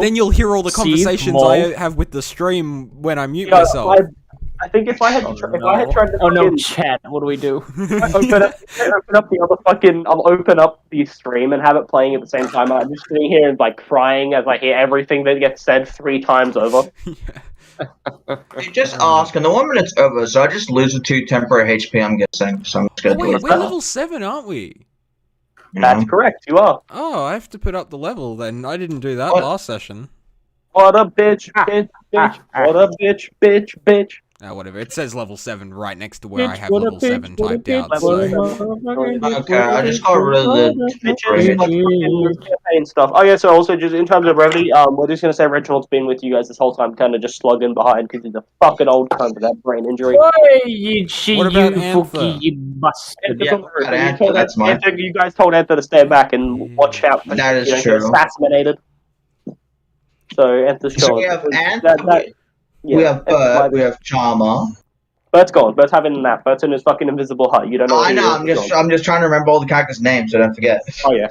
then you'll hear all the conversations I have with the stream when I mute myself. I think if I had tried to... Oh no, chat, what do we do? open up the other fucking... I'll open up the stream and have it playing at the same time. I'm just sitting here and, like, crying as I hear everything that gets said 3 times over. You just ask, and the 1 minute's over, so I just lose the 2 temporary HP, I'm guessing. So I'm just gonna do it. We're level 7, aren't we? That's correct, you are. Oh, I have to put up the level then. I didn't do that last session. What a bitch, bitch, bitch. What a bitch, bitch, bitch. Whatever. It says level 7 right next to where I have level 7 typed out. Okay, I just got rid of the campaign stuff. Oh yeah, so also just in terms of brevity, we're just gonna say Reginald's been with you guys this whole time, kind of just slugging behind because he's a fucking old cunt with that brain injury. What about Anther? You bastard. You guys told Anther to stay back and watch out for that is true. Assassinated. So Anther's so we have Anther. We have Bert, we have Charmer. Bert's gone. Bert's having a nap. Bert's in his fucking invisible hut. You don't know. I know. I'm just trying to remember all the characters' names so I don't forget. Oh yeah.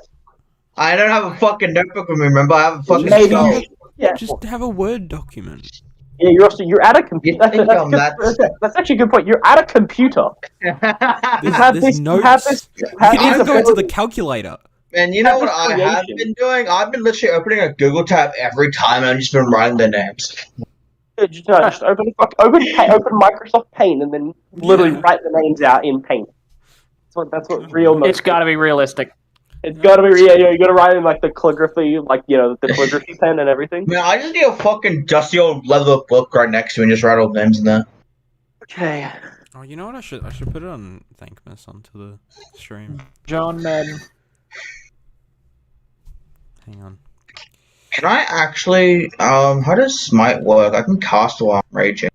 I don't have a fucking notebook with me. Remember, I have a fucking skull. Yeah. Just have a Word document. Yeah, you're at a computer. That's actually a good point. You're at a computer. There's notes. You can even go into the calculator. And you know what I have been doing? I've been literally opening a Google tab every time, and I've just been writing their names. Just open Microsoft Paint and then literally write the names out in Paint. That's what real. It's got to be realistic. It's got to be real. You got to write in like the calligraphy, the calligraphy pen and everything. Man, I just need a fucking dusty old leather book right next to me and just write all the names in there. Okay. Oh, you know what? I should put it on Thankmas onto the stream. John Madden. Hang on. Can I actually, how does Smite work? I can cast while I'm raging.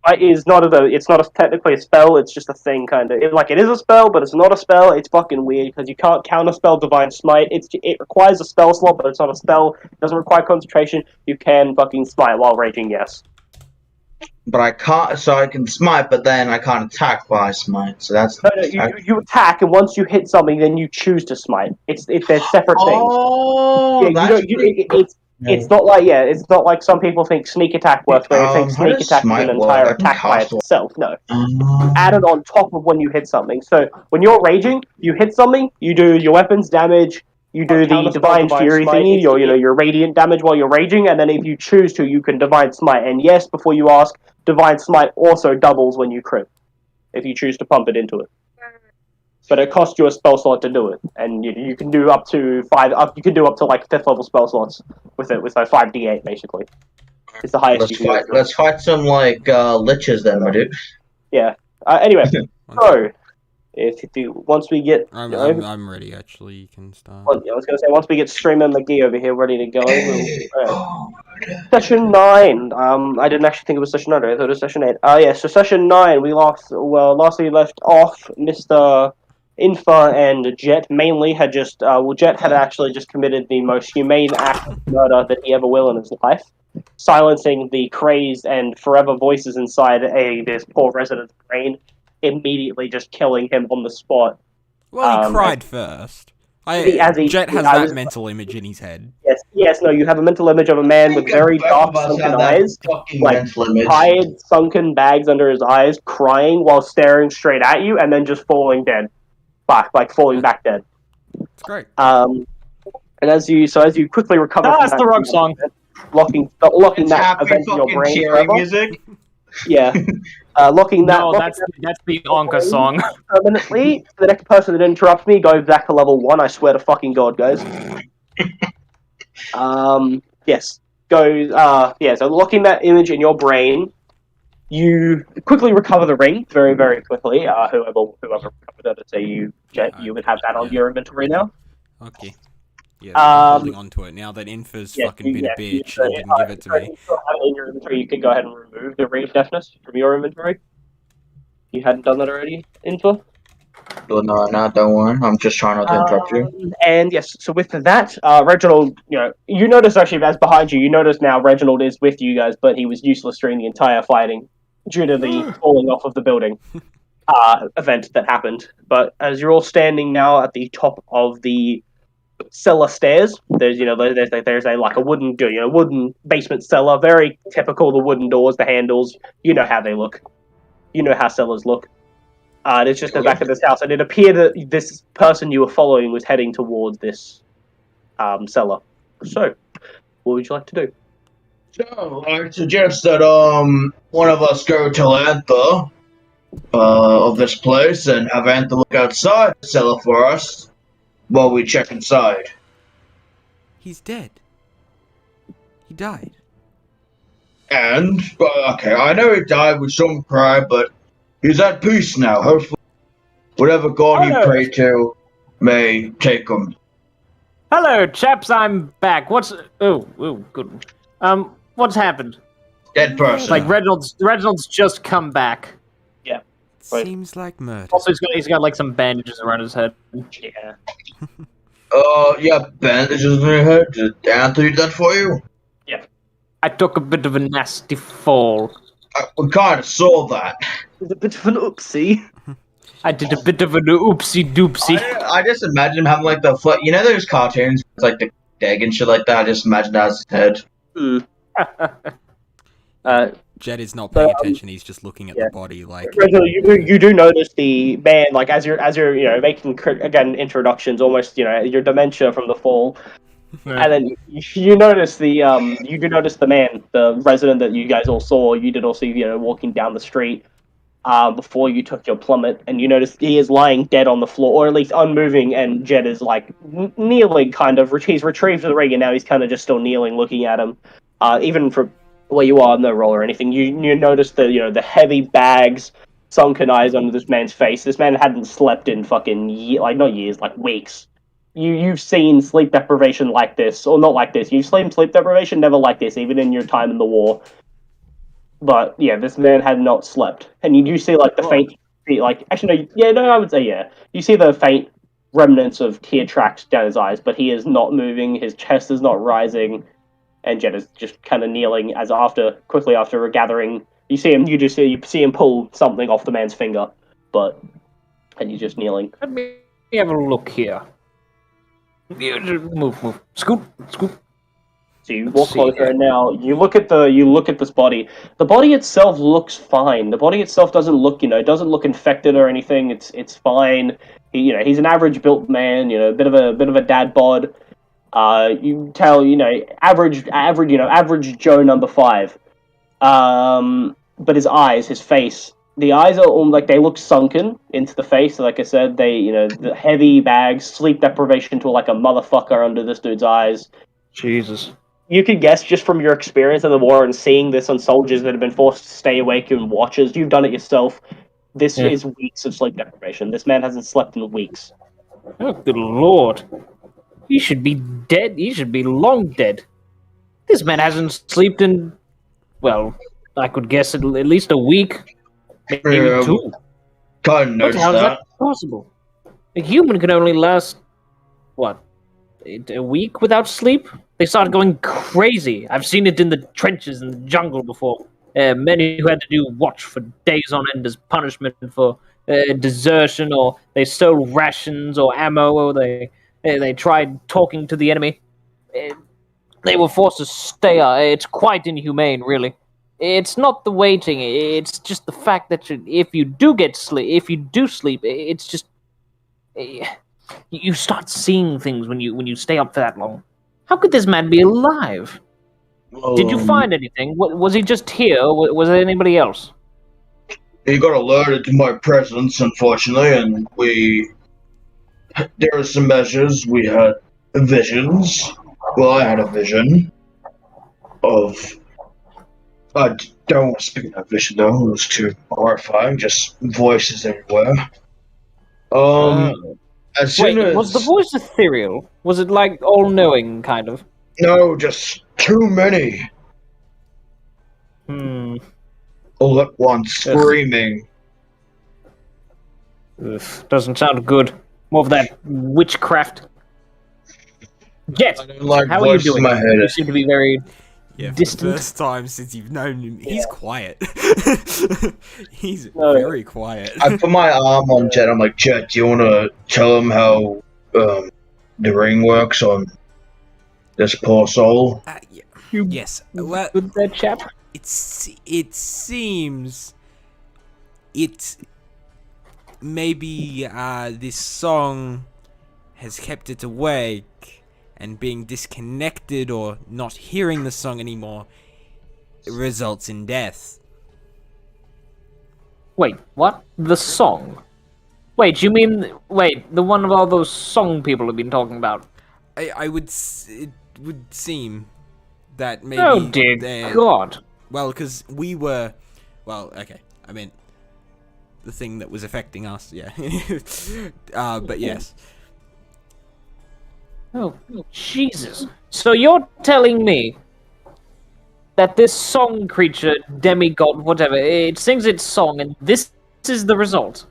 Smite is it's not technically a spell, it's just a thing, kind of. It is a spell, but it's not a spell. It's fucking weird, because you can't counterspell Divine Smite. It requires a spell slot, but it's not a spell. It doesn't require concentration. You can fucking Smite while raging, yes. But I can't, so I can Smite, but then I can't attack while I Smite, so that's... No, you attack, and once you hit something, then you choose to Smite. They're separate things. Oh, it's not like some people think sneak attack works, where they think sneak attack is an entire attack by itself. No. Add it on top of when you hit something. So, when you're raging, you hit something, you do your weapons damage, you do the Divine Fury thingy, your radiant damage while you're raging, and then if you choose to, you can Divine Smite. And yes, before you ask, Divine Smite also doubles when you crit, if you choose to pump it into it. But it costs you a spell slot to do it, and you can do up to 5. You can do up to like 5th level spell slots with it, with like 5d8 basically. It's the highest you can do. Let's fight some liches then, my dude. Yeah. Anyway, so once we get, I'm ready. Actually, you can start. I was gonna say once we get Streamer McGee over here ready to go. Session 9. I didn't actually think it was session 9. I thought it was session 8. Yeah. So session 9, lastly left off Mr. Infa and Jet mainly had just Jet had actually just committed the most humane act of murder that he ever will in his life, silencing the crazed and forever voices inside this poor resident's brain, immediately just killing him on the spot. Well, he cried first. Jet has that mental image in his head. Yes, no, you have a mental image of a man with very dark, sunken eyes, like tired, sunken bags under his eyes, crying while staring straight at you, and then just falling dead. Falling back dead. It's great. And as you quickly recover, that's the wrong song. Locking that event in your brain forever. Music. Yeah. Locking that. No, that's the Onka song. Permanently. The next person that interrupts me goes back to level 1. I swear to fucking God, guys. Yes. So locking that image in your brain. You quickly recover the ring, very, very quickly. Whoever recovered it, say you, Jet, you would have that on your inventory now. Okay. Yeah, I'm holding on to it now that Infa's fucking been a bitch and didn't give it to me. If you have it in your inventory, you can go ahead and remove the ring of deafness from your inventory. You hadn't done that already, Infa? No, don't worry. I'm just trying not to interrupt you. And yes, so with that, Reginald, you notice actually as behind you notice now Reginald is with you guys, but he was useless during the entire fighting due to the falling off of the building event that happened. But as you're all standing now at the top of the cellar stairs. There's there's a like a wooden wooden basement cellar, very typical. The wooden doors, the handles. You know how they look. You know how cellars look. It's just the back of this house, and it appeared that this person you were following was heading towards this cellar. So, what would you like to do? So, I suggest that one of us go to Antha of this place and have Antha look outside the cellar for us while we check inside. He's dead. He died. And, okay, I know he died with some pride, but he's at peace now. Hopefully, whatever god he prayed to may take him. Hello, chaps. I'm back. What's good. What's happened? Dead person. Like Reginald's just come back. Yeah. Right. Seems like murder. Also, he's got like some bandages around his head. Yeah. Yeah, bandages on your head. Did Anthony do that for you? Yeah. I took a bit of a nasty fall. We kind of saw that. It was a bit of an oopsie. I did a bit of an oopsie doopsie. I just imagine him having like the foot. You know those cartoons with like the egg and shit like that? I just imagine that as his head. Jed is not paying attention. He's just looking at the body. Like Reginald, you do notice the man, like as you're making again introductions, almost your dementia from the fall, and then you notice the man, the resident that you guys all saw. You did all see walking down the street before you took your plummet, and you notice he is lying dead on the floor, or at least unmoving, and Jed is like kneeling, kind of. He's retrieved the ring, and now he's kind of just still kneeling, looking at him. Even from where you are, no roll or anything, you notice the heavy bags, sunken eyes under this man's face. This man hadn't slept in fucking not years, like weeks. You've seen sleep deprivation like this, or not like this. You've seen sleep deprivation never like this, even in your time in the war. But yeah, this man had not slept, and you do see like the faint, I would say yeah. You see the faint remnants of tear tracks down his eyes, but he is not moving. His chest is not rising. And Jed is just kind of kneeling quickly after gathering. You see him pull something off the man's finger, and he's just kneeling. Let me have a look here. Move. Scoot. So you walk closer, and now you look at this body. The body itself looks fine. The body itself doesn't look, it doesn't look infected or anything. It's fine. He's an average built man. A bit of a dad bod. You tell, average Joe number 5. But his face, the eyes are all like, they look sunken into the face. Like I said, the heavy bags, sleep deprivation to like a motherfucker under this dude's eyes. Jesus. You can guess just from your experience in the war and seeing this on soldiers that have been forced to stay awake and watches. You've done it yourself. This is weeks of sleep deprivation. This man hasn't slept in weeks. Oh, good lord. He should be dead. He should be long dead. This man hasn't slept in, well, I could guess at least a week, maybe 2. Can't notice How is that possible? A human can only last, a week without sleep? They start going crazy. I've seen it in the trenches in the jungle before. Many who had to do watch for days on end as punishment for desertion, or they stole rations or ammo, or they tried talking to the enemy. They were forced to stay. It's quite inhumane, really. It's not the waiting. It's just the fact that if you do sleep, it's just you start seeing things when you stay up for that long. How could this man be alive? Did you find anything? Was he just here? Or was there anybody else? He got alerted to my presence, unfortunately, and there were some measures. We had visions. Well, I had a vision of... I don't want to speak of that vision, though. It was too horrifying. Just voices everywhere. As soon as... was the voice ethereal? Was it like all-knowing, kind of? No, just too many. All at once, screaming. Doesn't sound good. More of that witchcraft. Jet, how are you doing? You seem to be very distant. For the first time since you've known him, he's quiet. He's very quiet. I put my arm on Jet. I'm like, Jet, do you want to tell him how the ring works on this poor soul? Yeah. Yes. Well, with that chap? it seems maybe this song has kept it awake, and being disconnected or not hearing the song anymore results in death. Wait, what? The song? Wait, you mean... Wait, the one of all those song people have been talking about? It would seem that maybe... Oh, dear God. Well, because we were... Well, okay. I mean, the thing that was affecting us, yeah. But yes. Oh, Jesus. So you're telling me that this song creature, demigod, whatever, it sings its song, and this is the result?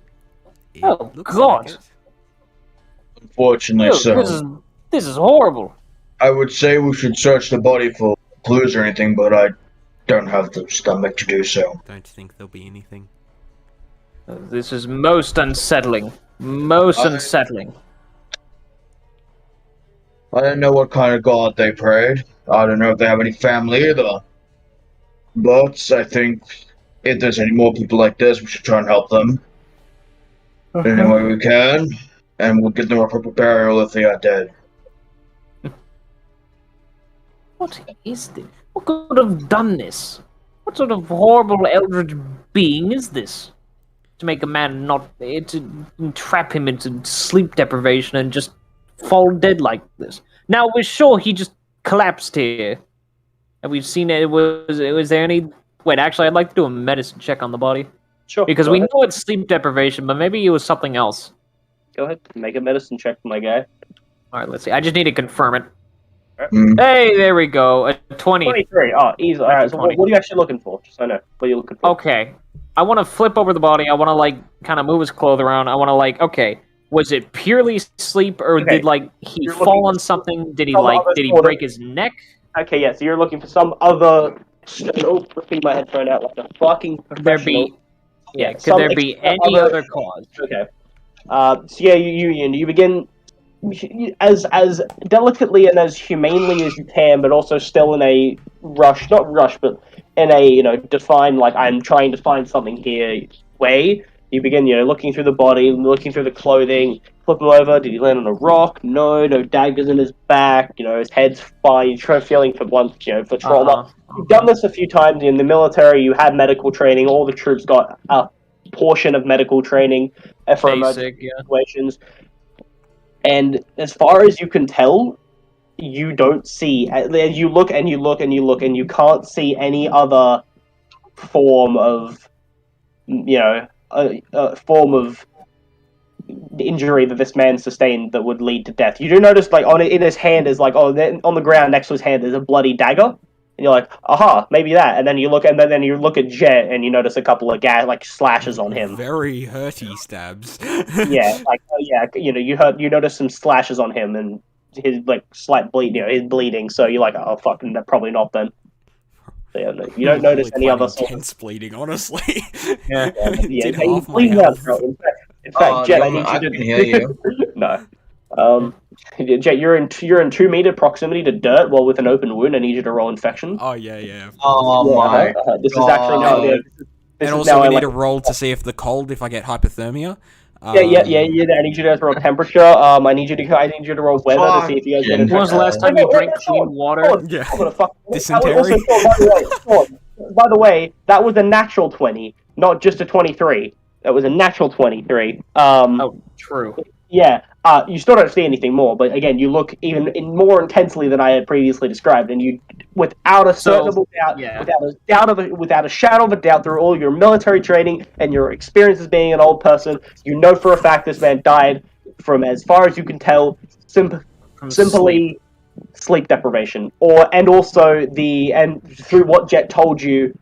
Oh, God. Like Unfortunately, so. This is horrible. I would say we should search the body for clues or anything, but I don't have the stomach to do so. Don't think there'll be anything. This is most unsettling. Most unsettling. I don't know what kind of god they prayed. I don't know if they have any family either. But I think if there's any more people like this, we should try and help them. Any way we can. And we'll give them a proper burial if they are dead. What is this? What could have done this? What sort of horrible eldritch being is this? To make a man to entrap him into sleep deprivation and just fall dead like this. Now, we're sure he just collapsed here. And we've seen it. Was there any... Wait, actually, I'd like to do a medicine check on the body. Sure. Because we know it's sleep deprivation, but maybe it was something else. Go ahead. Make a medicine check, my guy. Alright, let's see. I just need to confirm it. Mm. Hey, there we go. A 20. 23. Oh, easy. Alright, so what are you actually looking for? Just so I know. What are you looking for? Okay. I want to flip over the body. I want to, kind of move his clothes around. I want to, okay, was it purely sleep, or did, he fall on something? Did he, break his neck? Okay, yeah, so you're looking for some other... Oh, ripping my headphone out like a fucking professional. Could there be any other cause? Okay. So yeah, you begin as delicately and as humanely as you can, but also still in a not rush, but in a, defined, I'm trying to find something here way. You begin, looking through the body, looking through the clothing, flip him over. Did he land on a rock? No daggers in his back. His head's fine. You're feeling for for trauma. You've done this a few times in the military. You had medical training. All the troops got a portion of medical training for emergency situations. And as far as you can tell, you don't see. You look and you look and you look, and you can't see any other form of, a form of injury that this man sustained that would lead to death. You do notice, in his hand is on the ground next to his hand, there's a bloody dagger. And you're like, aha, maybe that. And then you look, then you look at Jet, and you notice a couple of slashes on him. Very hurty stabs. You notice some slashes on him, and his slight bleed. He's bleeding. So you're like, oh fucking, probably not then. So, yeah, no, you don't notice any other intense bleeding, honestly. Yeah. Did half my health. In fact, Jet, I need I you can hear you. No. Jet, you're in 2 meter proximity to dirt while with an open wound. I need you to roll infection. Oh yeah. Oh my. This is actually now. And also, we need to roll to see if the cold, if I get hypothermia. Yeah. I need you guys to roll temperature. I need you to roll weather to see if you guys get infected. When was the last time you drank clean water? Yeah. I'm gonna fuck. Dysentery. By the way, that was a natural 20, not just a 23. That was a natural 23. Oh, true. Yeah. You still don't see anything more, but again, you look even more intensely than I had previously described, and you, without a shadow of a doubt, through all your military training and your experience as being an old person, you know for a fact this man died from, as far as you can tell, simply sleep deprivation, and through what Jet told you.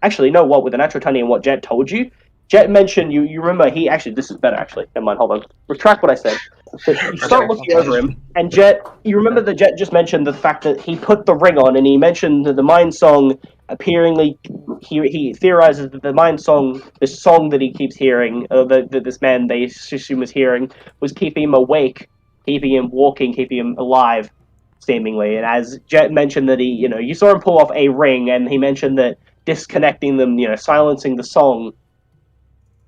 Actually, no, with the natural 20 and what Jet told you. Jet mentioned you remember this is better actually. Never mind, hold on. Retract what I said. So you start looking over him, and Jet, you remember that Jet just mentioned the fact that he put the ring on, and he mentioned that the Mind Song appearingly, he theorizes that the Mind Song, this song that he keeps hearing, that this man they assume is hearing, was keeping him awake keeping him walking, keeping him alive, seemingly. And as Jet mentioned that you saw him pull off a ring, and he mentioned that disconnecting them, silencing the song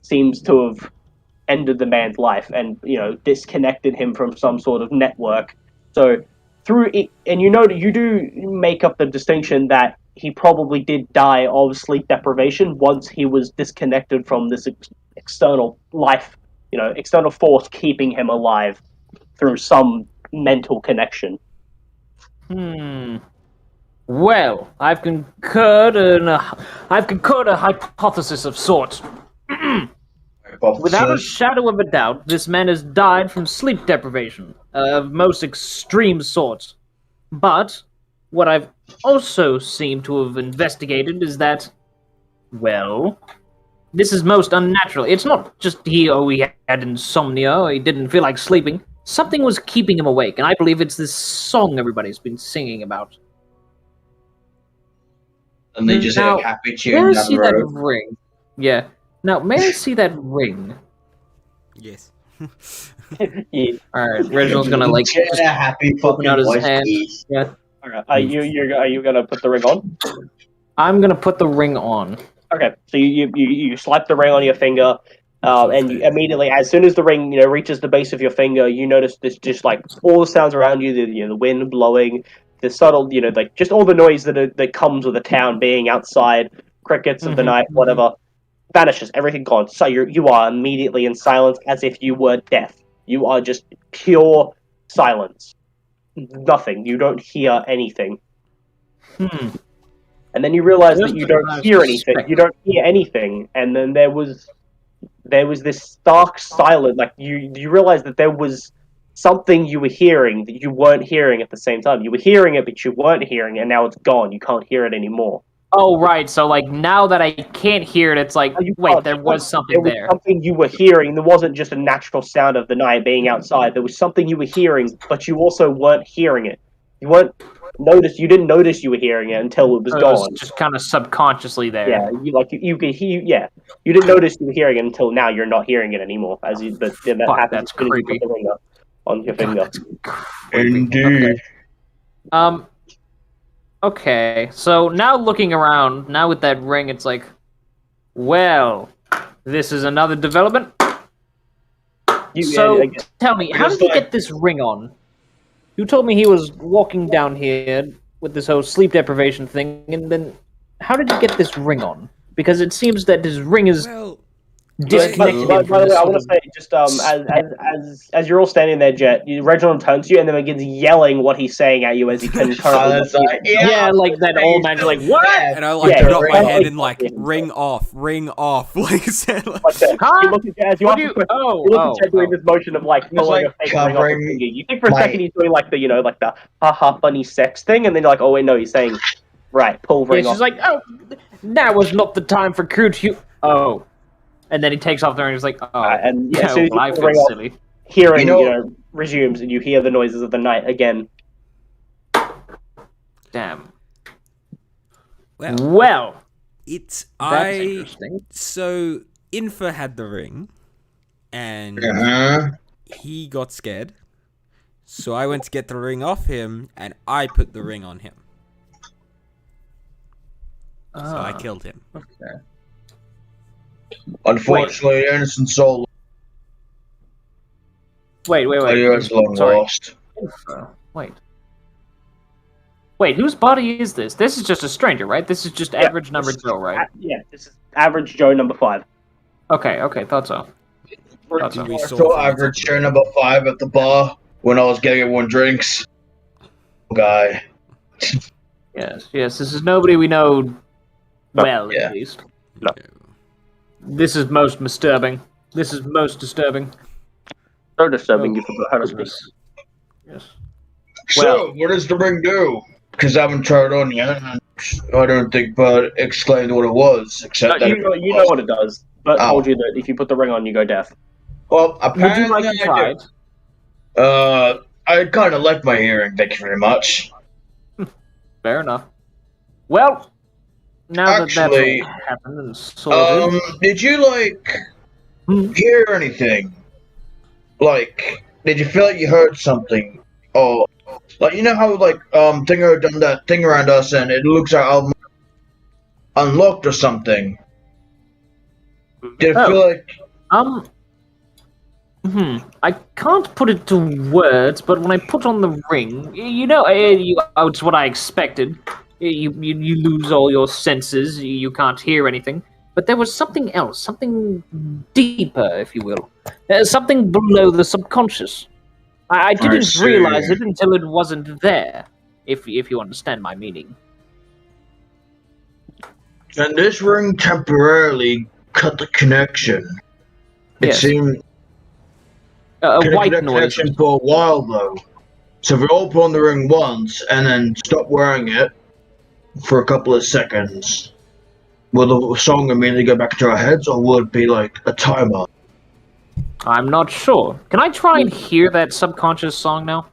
seems to have ended the man's life and, disconnected him from some sort of network. So through it, and you do make up the distinction that he probably did die of sleep deprivation once he was disconnected from this external life, external force keeping him alive through some mental connection. Well, I've concurred a hypothesis of sorts. Without a shadow of a doubt, this man has died from sleep deprivation of most extreme sorts. But what I've also seemed to have investigated is that, well, this is most unnatural. It's not just he had insomnia, or he didn't feel like sleeping. Something was keeping him awake, and I believe it's this song everybody's been singing about. And they just hit a happy tune down the road. May I see that ring? Yeah. Now, may I see that ring? Yes. Yeah. Alright, Reginald's gonna get a happy fucking out his voice, hand. please. Yeah. Okay. Are you gonna put the ring on? I'm gonna put the ring on. Okay. So you slap the ring on your finger, and you immediately, as soon as the ring reaches the base of your finger, you notice this just like all the sounds around you, the wind blowing, the subtle, like just all the noise that comes with a town being outside, crickets of the night, whatever, vanishes. Everything gone. So you are immediately in silence, as if you were deaf. You are just pure silence. Nothing. You don't hear anything. And then you realize that you don't hear anything. You don't hear anything. And then there was this stark silence. Like you realize that there was something you were hearing that you weren't hearing at the same time. You were hearing it, but you weren't hearing it, and now it's gone. You can't hear it anymore. Oh, right. So, like, now that I can't hear it, it's like, wait, there was something there. There was something you were hearing. There wasn't just a natural sound of the night being outside. There was something you were hearing, but you also weren't hearing it. You didn't notice you were hearing it until it was gone. It was just kind of subconsciously there. Yeah, you could hear. Yeah, you didn't notice you were hearing it until now. You're not hearing it anymore. That happens. That's creepy. On your finger. Indeed. Okay. Okay, so now looking around, now with that ring, it's like, well, this is another development. Tell me, how did he get this ring on? You told me he was walking down here with this whole sleep deprivation thing, and then how did he get this ring on? Because it seems that his ring is disconnected. By the way, I want to say, just as you're all standing there, Jet, Reginald turns to you and then begins yelling what he's saying at you as he can like that old man, like, what? And I put up my hand and ring off, like I said. You look at Jet doing this motion of pulling your face ring off his finger. You think for a second he's doing the haha funny sex thing, and then you're like, oh wait, no, he's saying pull ring off. She's like, oh, now was not the time for crude and then he takes off the ring and he's like, oh, and as soon as you ring off, silly. Hearing, resumes, and you hear the noises of the night again. Damn. Well, that's interesting. So, Infa had the ring, and he got scared. So I went to get the ring off him, and I put the ring on him. So I killed him. Okay. Unfortunately, innocent soul. Wait. Lost. Wait, whose body is this? This is just a stranger, right? This is just average number Joe, right? This is average Joe number 5. Okay, thought so. So average Joe number 5 at the bar when I was getting everyone drinks. Guy. Yes, this is nobody we know well, at least. No. This is most disturbing. So disturbing you forgot how to speak. Yes. So, what does the ring do? Because I haven't tried it on yet, and I don't think Bud explained what it was, except that you know what it does. But told you that if you put the ring on, you go deaf. Well, apparently would you like to try it? I kind of like my hearing, thank you very much. Fair enough. Well, now that that's what happened and sorted... did you, hear anything? Did you feel like you heard something? Or, like, you know how, like, Dinger done that thing around us and it looks like I'm unlocked or something? Did it feel like... I can't put it to words, but when I put on the ring, it's what I expected. You lose all your senses, you can't hear anything. But there was something else, something deeper, if you will. Something below the subconscious. I didn't realize it until it wasn't there, if you understand my meaning. And this ring temporarily cut the connection. It seemed... a white noise. Connection for a while, though. So if we all put on the ring once, and then stop wearing it for a couple of seconds, will the song immediately go back to our heads, or will it be like a timer? I'm not sure. Can I try and hear that subconscious song now?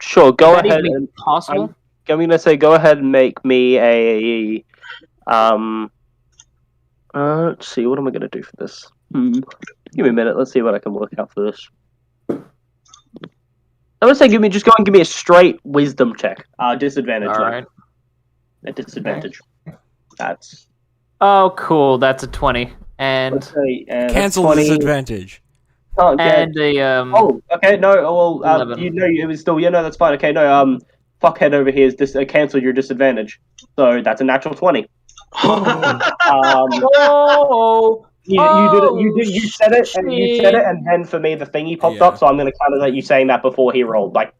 Sure. Go ahead. And possible? I'm gonna say, go ahead and make me a. Let's see. What am I gonna do for this? Give me a minute. Let's see what I can work out for this. I would say, go and give me a straight wisdom check. Disadvantage. All right. A disadvantage. That's. Oh, cool. That's a 20. And cancel 20. Disadvantage. Oh, and a Oh, okay. No. Well, 11. it was still. Yeah, no, that's fine. Okay, no. Fuckhead over here is cancelled your disadvantage. So that's a natural 20. You said it, and then for me the thingy popped up. So I'm gonna kind of let you saying that before he rolled. Like,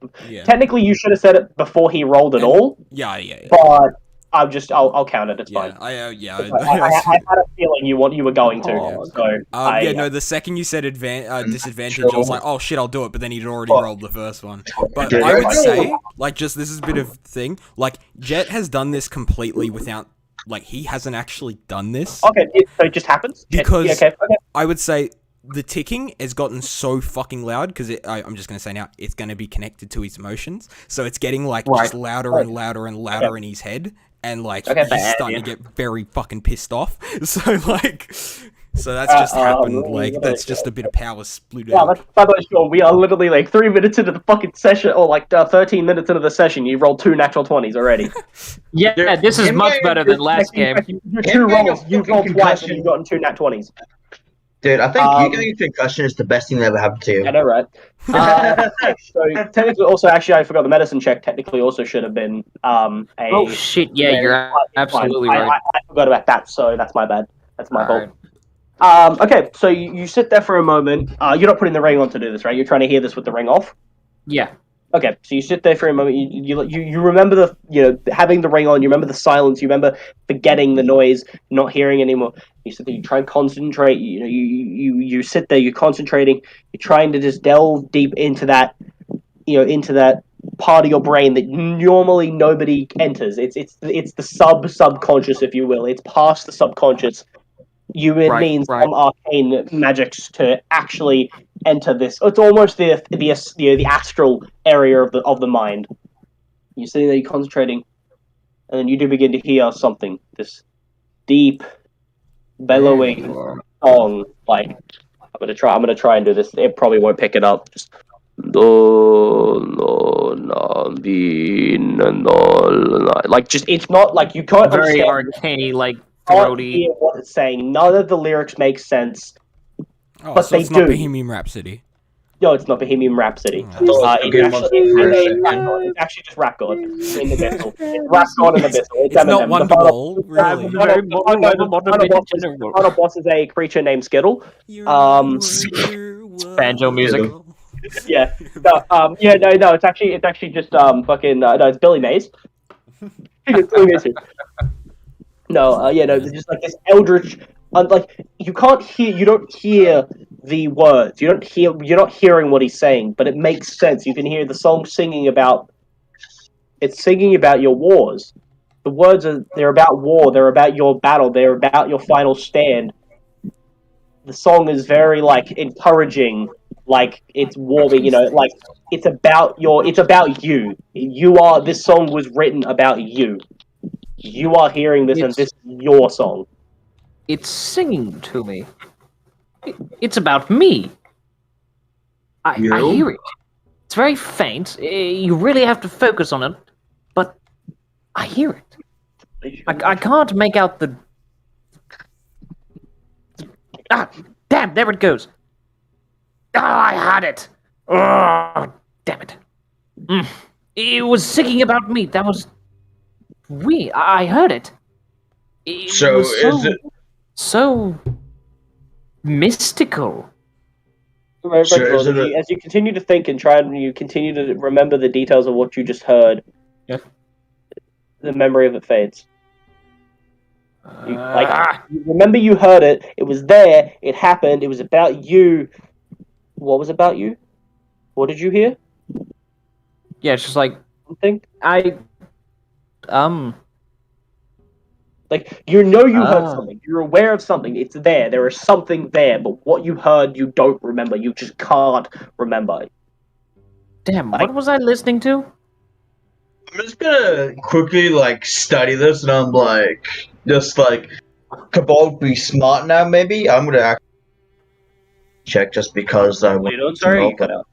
technically you should have said it before he rolled at all. Yeah. But I'll count it. It's fine. I had a feeling you were going to. So the second you said disadvantage, I was like, oh shit, I'll do it. But then he'd already rolled the first one. But I would say, like, just this is a bit of thing. Like, Jet has done this completely without. Like, he hasn't actually done this. Okay, so it just happens? Because okay. I would say the ticking has gotten so fucking loud, because I'm just going to say now, it's going to be connected to his emotions. So it's getting, like, just louder and louder and louder in his head. And, like, he's starting to get very fucking pissed off. So, like... So that's just happened, like, that's just a bit of power split out. By the way, Sean, we are literally, like, 3 minutes into the fucking session, or, like, 13 minutes into the session, you rolled 2 natural 20s already. Yeah, this is much better than last game. Your 2 rolls, you've rolled twice, and you've gotten 2 nat 20s. Dude, I think you getting a concussion is the best thing that ever happened to you. I know, right? So, technically, also, actually, I forgot the medicine check technically also should have been, Oh, shit, yeah, you're absolutely right. I forgot about that, so that's my bad. That's my fault. Right. Okay, so you sit there for a moment. You're not putting the ring on to do this, right? You're trying to hear this with the ring off? Yeah. Okay, so you sit there for a moment. You remember having the ring on. You remember the silence. You remember forgetting the noise, not hearing anymore. You sit there. You try and concentrate. You sit there. You're concentrating. You're trying to just delve deep into that, into that part of your brain that normally nobody enters. It's the subconscious, if you will. It's past the subconscious. You need some arcane magics to actually enter this. It's almost the astral area of the mind. You're sitting there, you're concentrating, and then you do begin to hear something. This deep, bellowing song. Like, I'm gonna try and do this. It probably won't pick it up. Just like, just it's not like you can't very understand. arcane, like. Can't hear what it's saying. None of the lyrics make sense. But so it's not Bohemian Rhapsody. No, it's not Bohemian Rhapsody. It's actually just Rap God in the Abyssal. It's Rap God in the Abyssal. It's not Wonderwall, really. The final boss is a creature named Skittle. Banjo music. Yeah. No, it's actually just it's Billy Mays. It's Billy Mays. There's just like this eldritch, like you don't hear the words, you're not hearing what he's saying, but it makes sense. You can hear the song singing about your wars. The words they're about war, they're about your battle, they're about your final stand. The song is very like encouraging, like it's warming, like it's about you. This song was written about you. You are hearing this, and this is your song. It's singing to me. It's about me. I hear it. It's very faint. You really have to focus on it, but I hear it. I can't make out the... damn, there it goes. I had it. Oh, damn it. It was singing about me. That was weird. I heard it. It So was is it... so mystical. Reginald, as you continue to think and try and you continue to remember the details of what you just heard, the memory of it fades. You remember you heard it, it was there, it happened, it was about you. What was about you? What did you hear? Yeah, it's just like something. Like, you know you heard something. You're aware of something. It's there. There is something there. But what you heard, you don't remember. You just can't remember. Damn, what was I listening to? I'm just gonna quickly, study this, and I'm Cabal be smart now, maybe? I'm gonna check just because I What are you doing? Sorry, you cut out.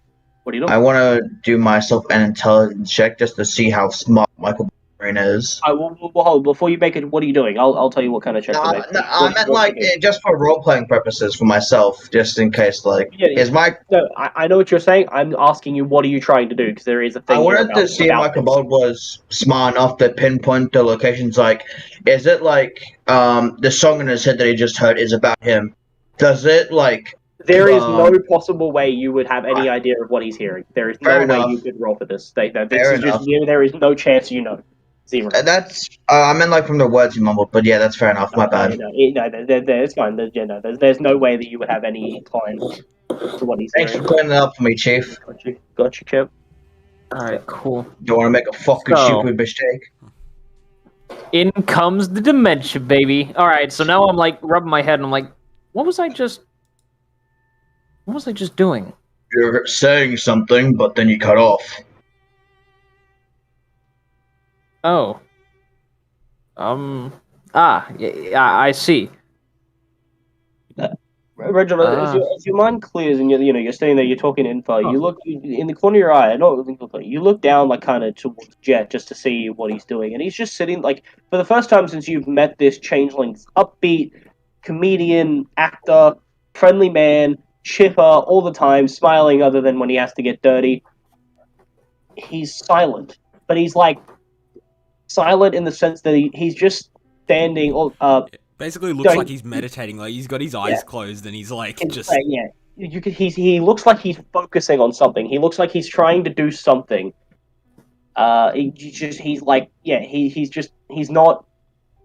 What are you doing? I want to do myself an intelligence check just to see how smart Michael brain is. Hold, before you make it, what are you doing? I'll tell you what kind of check to make. I meant just for role-playing purposes for myself, just in case, is my... No, I know what you're saying. I'm asking you, what are you trying to do? Because there is a thing. I wanted to see if my Cabal was smart enough to pinpoint the locations, is it, the song in his head that he just heard is about him? Does it, There is no possible way you would have any idea of what he's hearing. There is no way you could roll for this. There is no chance you know. Zero. That's I meant from the words you mumbled, but yeah, that's fair enough. My bad. It's fine. There's no way that you would have any time to what he's Thanks hearing. for clearing it up for me, Chief. Got you, Chip. Alright, cool. Don't want to make a fucking stupid mistake. In comes the dementia, baby. Alright, so now I'm rubbing my head and I'm like, what was I just doing? You're saying something, but then you cut off. Oh. I see. Reginald, as your mind clears and you're sitting there, you're talking info. You look in the corner of your eye. You look down, kind of towards Jet just to see what he's doing, and he's just sitting for the first time since you've met this changeling, upbeat comedian, actor, friendly man, chipper all the time, smiling other than when he has to get dirty. He's silent, but he's silent in the sense that he's just standing. Basically, looks like he's meditating. He's got his eyes closed, and he's just. He looks like he's focusing on something. He looks like he's trying to do something. He's not.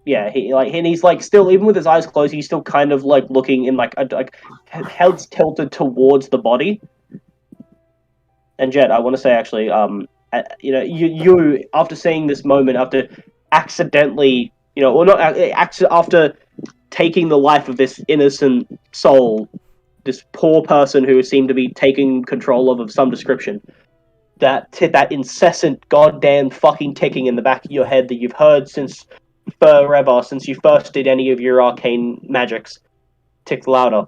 Yeah, and he's still, even with his eyes closed, he's still kind of looking in heads tilted towards the body. And Jet, I want to say actually, you after seeing this moment, after accidentally, after taking the life of this innocent soul, this poor person who seemed to be taking control of some description, that incessant goddamn fucking ticking in the back of your head that you've heard since forever, since you first did any of your arcane magics, ticked louder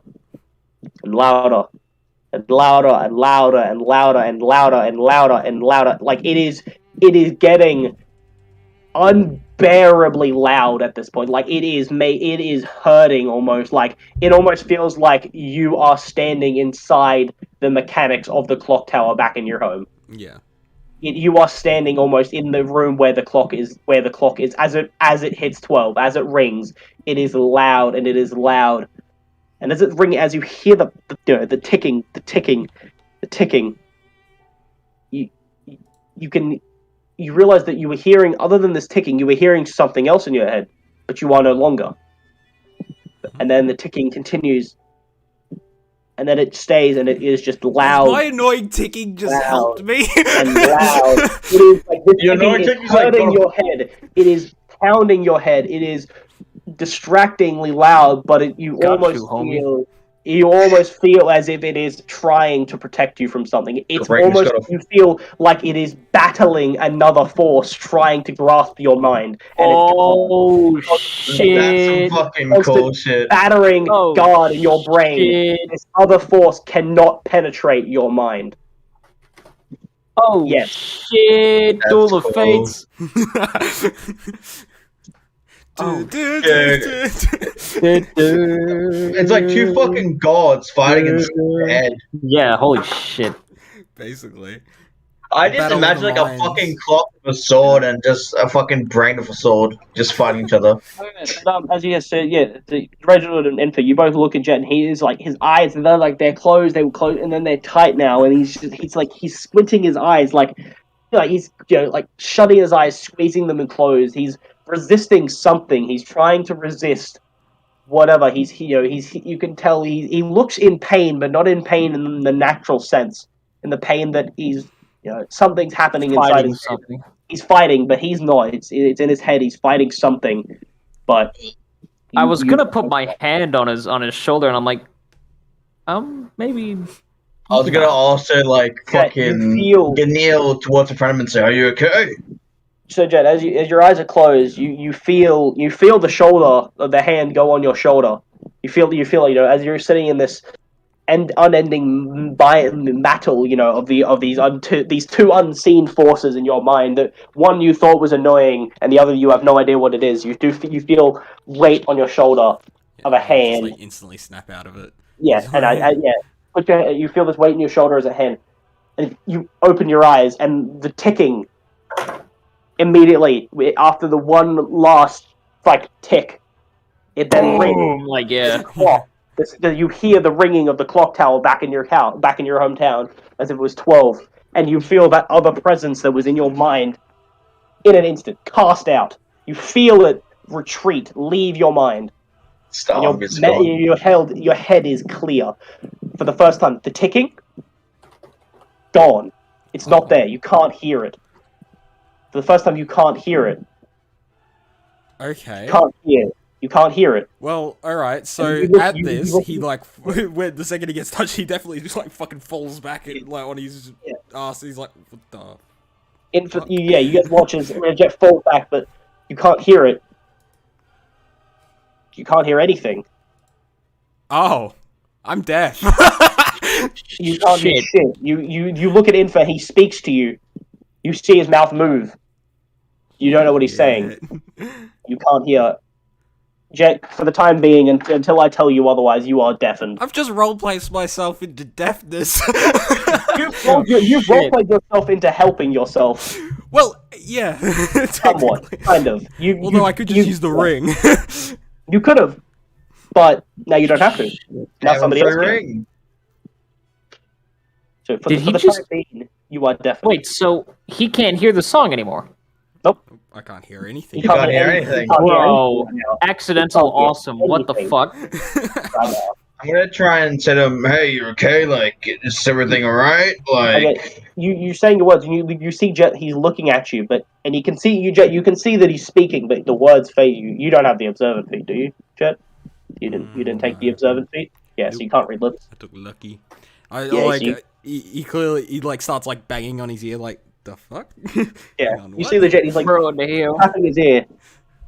and louder and louder and louder and louder and louder and louder and louder. It is getting unbearably loud at this point. It is hurting almost. It almost feels like you are standing inside the mechanics of the clock tower back in your home. Yeah. You are standing almost in the room where the clock is as it hits 12, as it rings. It is loud, and it is loud. And as it rings, as you hear the ticking, you realize that you were hearing, other than this ticking, you were hearing something else in your head, but you are no longer. And then the ticking continues, and then it stays, and it is just loud. My annoying ticking just helped me. And loud. It is your annoying ticking is hurting your head. It is pounding your head. It is distractingly loud, but you almost feel You almost feel as if it is trying to protect you from something. It's almost, you feel like it is battling another force trying to grasp your mind. And shit. That's some fucking cool shit. Battering God in your brain. Shit. This other force cannot penetrate your mind. Oh, yes. Shit. That's Duel of cool. Fates. It's like two fucking gods fighting in the head. Yeah, holy shit. Basically. I just imagine like a fucking clock with a sword and just a fucking brain with a sword just fighting each other. As you said, Reginald and Enfer, you both look at Jet, and he is like, his eyes, they're closed, they were closed, and then they're tight now, and he's squinting his eyes, like he's shutting his eyes, squeezing them and closed. He's resisting something. He's trying to resist whatever. You can tell he looks in pain, but not in pain in the natural sense, in the pain that he's. Something's happening inside his head. He's fighting, but he's not. It's in his head. He's fighting something, but I was gonna put my hand on his shoulder, and I'm like, maybe. I was gonna also fucking kneel towards the front of him and say, "Are you okay?" So, Jet, as your eyes are closed, you feel the shoulder of the hand go on your shoulder. You feel as you're sitting in this unending battle, of these two unseen forces in your mind. That one you thought was annoying, and the other you have no idea what it is. You feel weight on your shoulder of a hand. Just, instantly snap out of it. Yeah, and you feel this weight in your shoulder as a hand, and you open your eyes, and the ticking immediately after the one last tick, it then rings. You hear the ringing of the clock tower back in your hometown, as if it was 12, and you feel that other presence that was in your mind in an instant cast out. You feel it retreat, leave your mind. Your head is clear for the first time. The ticking, gone. It's not there. You can't hear it. For the first time, you can't hear it. Okay. You can't hear it. Well, alright, so when the second he gets touched, he definitely just fucking falls back on his ass. He's like, what the? You guys watch as Jet falls back, but you can't hear it. You can't hear anything. Oh, I'm deaf. You can't hear shit. You look at Infa, he speaks to you. You see his mouth move. You don't know what he's saying. You can't hear. Jet, for the time being, until I tell you otherwise, you are deafened. I've just roleplayed myself into deafness. You've roleplayed yourself into helping yourself. Well, yeah. Somewhat, kind of. Although I could just use the ring. You could have, but now you don't have to. Now somebody else can. So for the time being, you are deafened. Wait, so he can't hear the song anymore? Nope. I can't hear anything. You can't hear anything. Whoa. Accidental awesome. What the fuck? I'm gonna try and tell him, hey, you're okay? Is everything alright? You saying your words, and you see Jet, he's looking at you, and you can see you, Jet, you can see that he's speaking, but the words fade you. You don't have the observant feat, do you, Jet? You didn't take the observant feat? Yeah, so you can't read lips. I took lucky. He clearly starts banging on his ear the fuck? Yeah. You see the Jet, he's Bro, the hell? tapping his ear.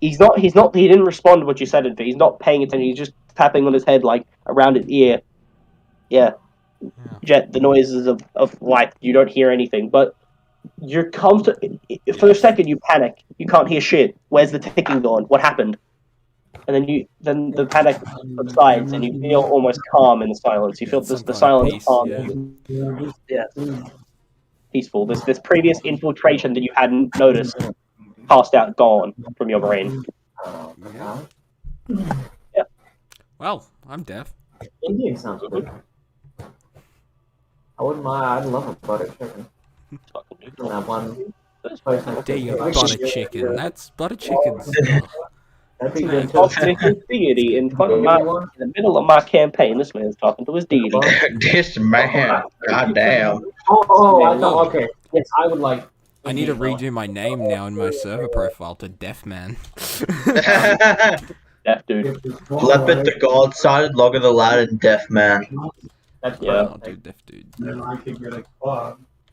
He didn't respond to what you said, he's not paying attention, he's just tapping on his head around his ear. Yeah. Jet, the noises of life, you don't hear anything, but you're comfortable. For a second you panic. You can't hear shit. Where's the ticking gone? What happened? And then the panic subsides and you feel almost calm in the silence. You feel the silence calm. Yeah. Peaceful. This previous infiltration that you hadn't noticed passed out, gone from your brain. Yeah. Well, I'm deaf. Indian sounds good. I wouldn't mind. I'd love a butter chicken. That one. There you go, butter chicken. That's butter chickens. That'd be good. Talking to his deity in the middle of my campaign. This man's talking to his deity. This man, goddamn. I know. Okay. Yes, I would like. I need to redo my name now in my server profile to Deaf Man. Deaf dude. Leopard the God-sided, Log of the Lad, and Deaf Man. Yeah. I'll do deaf dude.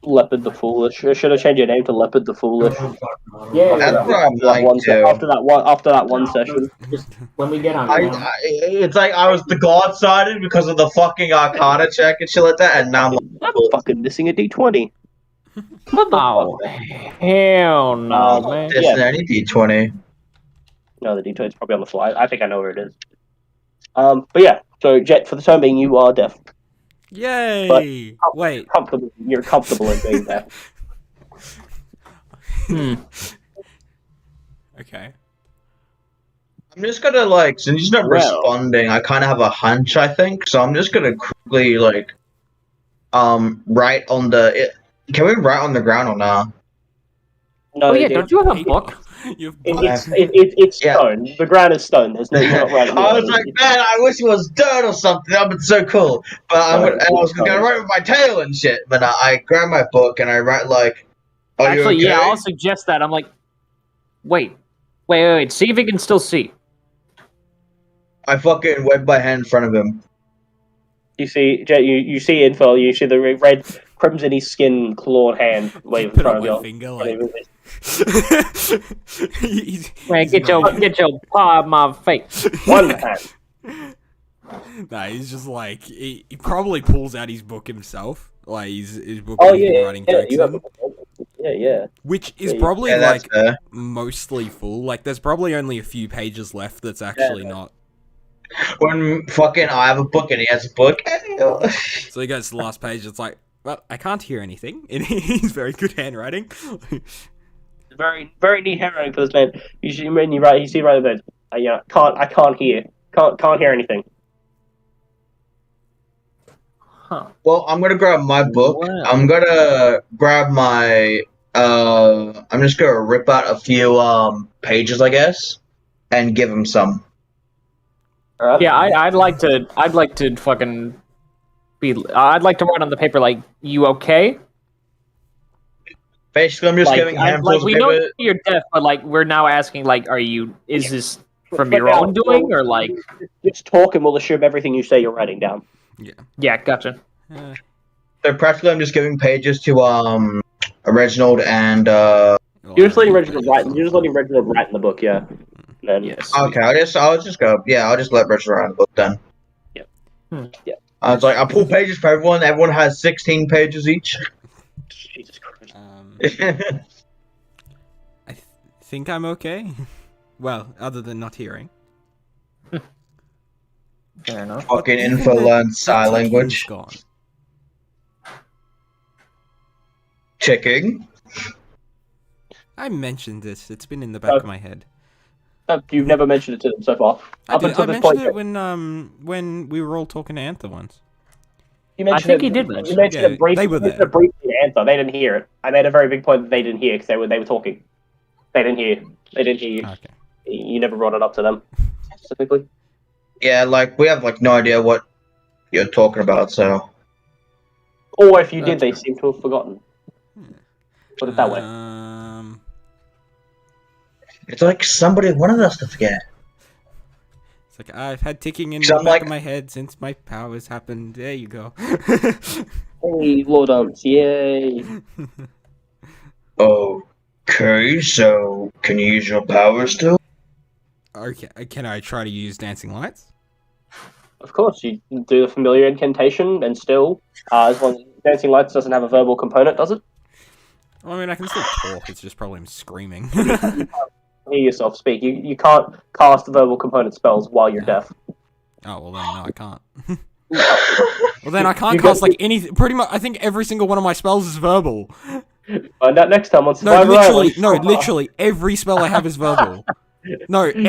Leopard the Foolish. I should have changed your name to Leopard the Foolish. That's what I'm like too. After that one session. Just when we get on. It's like I was the God-sided because of the fucking Arcana check and shit like that, and now I'm fucking missing a D20. Oh, hell no, man. This is any D20. No, the D20 is probably on the fly. I think I know where it is. But yeah, so Jet, for the time being, you are deaf. Yay! Wait. You're comfortable in being deaf. Okay. I'm just gonna since he's not responding, I kind of have a hunch, I think. So I'm just gonna quickly write on the. Can we write on the ground or not? No, don't you have a book? It's stone. The ground is stone. There's no. You're not writing. I was like, man, I wish it was dirt or something. That would be so cool. But I was gonna write with my tail and shit. But I grab my book and I write Are you okay? I'll suggest that. I'm like, wait. See if he can still see. I fucking wave my hand in front of him. You see, Jet. You see info. You see the red, crimsony skin, clawed hand wave in front of you. Finger, Man, get your paw in my face. One hand. Nah, he's just he probably pulls out his book himself, his book. Writing yeah. Which is probably mostly full. There's probably only a few pages left that's actually not. When fucking I have a book and he has a book. So he goes to the last page. It's well, I can't hear anything. In his very good handwriting. Very, very neat handwriting for this man. Usually when you write, you see right there. I can't hear. Can't hear anything. Huh. Well, I'm gonna grab my book. Wow. I'm gonna grab my. I'm just gonna rip out a few pages, I guess, and give him some. Yeah, I'd like to fucking be. I'd like to write on the paper you okay? Basically, I'm just giving handfuls of we paper. know you're deaf, but we're now asking are you? Is this from your own doing or Just talk and we'll assume everything you say you're writing down. Yeah. Yeah, gotcha. So practically, I'm just giving pages to Reginald and. You're just letting Reginald write. You're just letting Reginald write in the book, yeah. Then yes. Okay, I'll just go. Yeah, I'll just let Reginald write in the book then. Yeah. Yeah. I was I pull pages for everyone. Everyone has 16 pages each. Jesus Christ. I think I'm okay. Well, other than not hearing. Fair enough. Fucking info learn sign language. Gone. Checking. I mentioned this. It's been in the back of my head. You've never mentioned it to them so far. I mentioned it when we were all talking to Anther once. I think he did mention. You mentioned it briefly. They were there. Briefly to Anther. They didn't hear it. I made a very big point that they didn't hear because they were talking. They didn't hear. They didn't hear you. Okay. You never brought it up to them specifically. Yeah, we have no idea what you're talking about, so. Or if you did, they seem to have forgotten. Put it that way. It's somebody wanted us to forget. It's I've had ticking in the back of my head since my powers happened. There you go. Hey, Lord Umps, yay! Okay, so can you use your powers still? Okay, can I try to use Dancing Lights? Of course, you do the familiar incantation, and still, as long as Dancing Lights doesn't have a verbal component, does it? Well, I mean, I can still talk. It's just probably screaming. Hear yourself speak. You can't cast verbal component spells while you're deaf. Oh, well then, no, I can't. Well then, I can't cast anything. Pretty much, I think every single one of my spells is verbal. Find out next time on Survivor Island. Literally, every spell I have is verbal. No, every...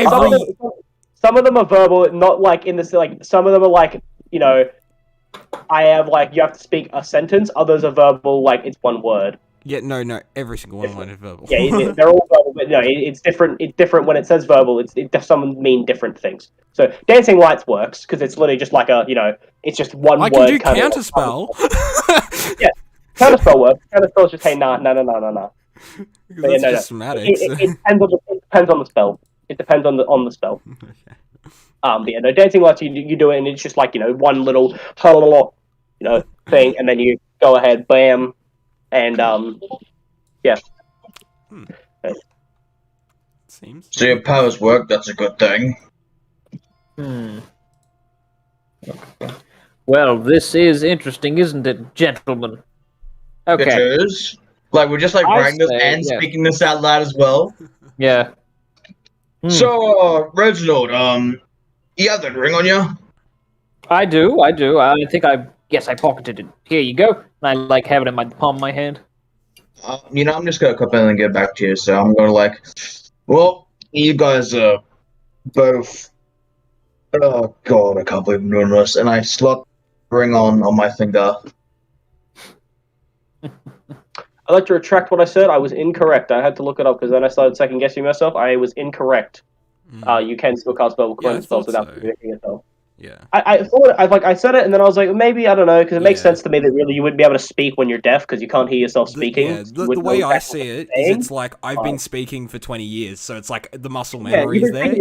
Some of them are verbal, not in this, some of them are I have, you have to speak a sentence, others are verbal, it's one word. Yeah, no, every single one of mine is verbal. Yeah, they're all verbal, but no, it's different. It's different when it says verbal. Some mean different things. So Dancing Lights works because it's literally just it's just one word. I can do Counterspell. Yeah, Counterspell works. Counterspell is just hey, nah. That's just semantics. It depends on the spell. It depends on the spell. Okay. But yeah, no, dancing lights, you do it, and it's just like, one little, thing, and then you go ahead, bam, and, yeah. Seems. So your powers work, that's a good thing. Okay. Well, this is interesting, isn't it, gentlemen? Okay. It is. Like, we're just, writing this and speaking this out loud as well. Yeah. So, Reginald, you have that ring on you? I do. I think I pocketed it. Here you go. I have it in my palm of my hand. I'm just gonna come in and get back to you, so I'm gonna well, you guys are both, oh god, I can't believe I'm doing this, and I slot the ring on my finger. I'd like to retract what I said. I was incorrect. I had to look it up, because then I started second-guessing myself. I was incorrect. You can still cast spells without predicting it, though. Yeah. I thought I said it, and then I was like, maybe, I don't know, because it makes sense to me that really you wouldn't be able to speak when you're deaf because you can't hear yourself speaking. The way I see it is, it's like I've been speaking for 20 years, so it's like the muscle memory is there.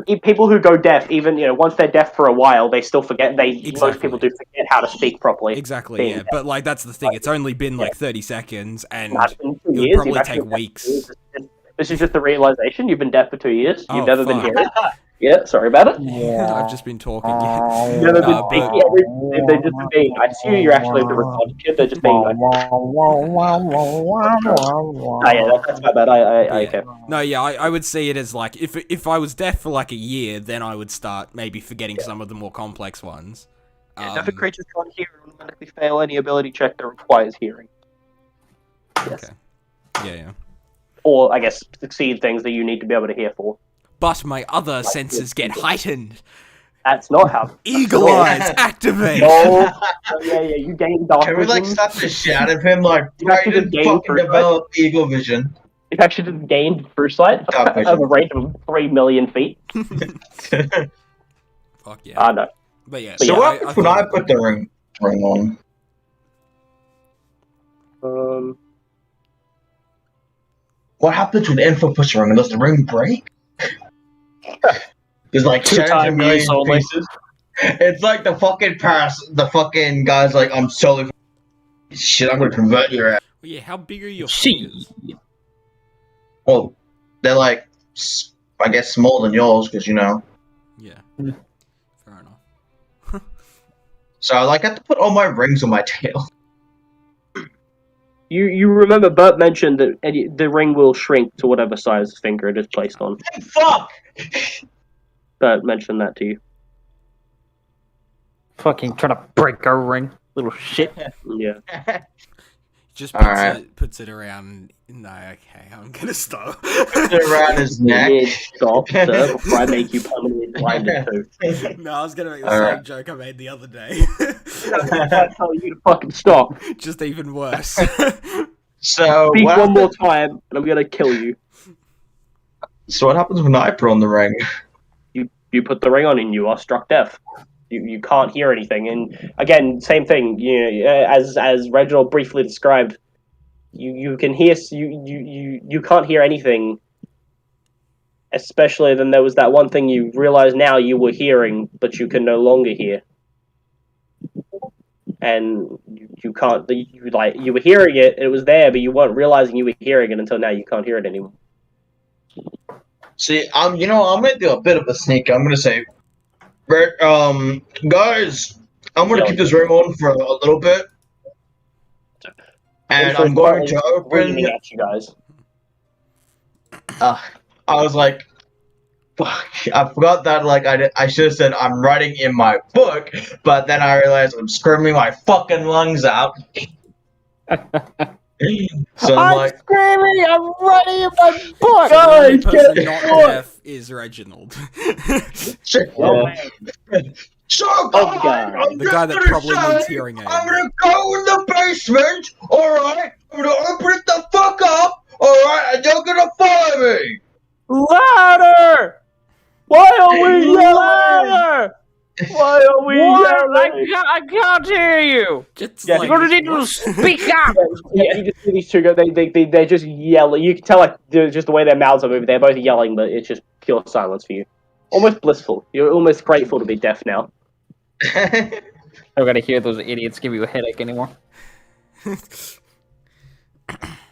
Even people who go deaf, even once they're deaf for a while, they still forget. Most people do forget how to speak properly. Exactly. Yeah, but that's the thing. It's only been 30 seconds, and it would probably take weeks. This is just the realization. You've been deaf for 2 years. You've never been fuck. hearing. Yeah, sorry about it. I've just been talking. You've never been speaking. They've just been being nice to you. You're actually the retarded kid. They're just being nice. That's my bad. Okay. No, yeah, I would see it as if I was deaf for a year, then I would start maybe forgetting some of the more complex ones. Deaf creatures can't hear and automatically fail any ability check that requires hearing. Yes. Okay. Yeah. Or, I guess, succeed things that you need to be able to hear for. But my other senses get heightened. That's not how. Eagle eyes activate. No. You gain dark vision. Can we stop the shout of him? You didn't fucking develop eagle vision. You've actually just gained true sight at a rate of 3 million feet. Fuck yeah. No. But yeah. So what happens when I put the ring on? What happens when Info puts the ring on? Does the ring break? There's 2 million pieces. It's like the fucking guy's I'm solely shit, I'm gonna convert your ass. Well, yeah, how big are your fingers? Well, they're I guess smaller than yours, because Yeah. Fair enough. So I have to put all my rings on my tail. You remember Bert mentioned that the ring will shrink to whatever size finger it is placed on. Fuck! Bert mentioned that to you. Fucking trying to break our ring, little shit. Yeah. Just puts it around. No, okay, I'm gonna stop. Puts it around his neck. Stop, sir, before I make you permanently blinded too. No, I was gonna make the same joke I made the other day. I tell you to fucking stop. Just even worse. So speak one more time, and I'm gonna kill you. So what happens when I put on the ring? You put the ring on, and you are struck deaf. You can't hear anything, and again, same thing. As Reginald briefly described, you can hear you can't hear anything. Especially then there was that one thing you realize now you were hearing, but you can no longer hear, and you can't. You were hearing it, it was there, but you weren't realizing you were hearing it until now. You can't hear it anymore. See, I'm gonna do a bit of a sneak. I'm gonna say, guys, I'm gonna keep this ring on for a little bit, and I'm going to open. At you guys. I was like, fuck, I forgot that. I should have said I'm writing in my book, but then I realized I'm screaming my fucking lungs out. So I'm screaming, I'm writing in my book! The person not deaf is Reginald. Shut up! The guy that probably needs hearing aids. I'm gonna go in the basement, alright? I'm gonna open it the fuck up, alright? And you're gonna follow me! Louder! Why are we yelling? Why are we yelling? I can't hear you. Just Yeah, like, You're gonna need to speak up. Yeah, you just see these two go. They're just yelling. You can tell like just the way their mouths are moving. They're both yelling, but it's just pure silence for you. Almost blissful. You're almost grateful to be deaf now. I'm gonna hear those idiots give you a headache anymore.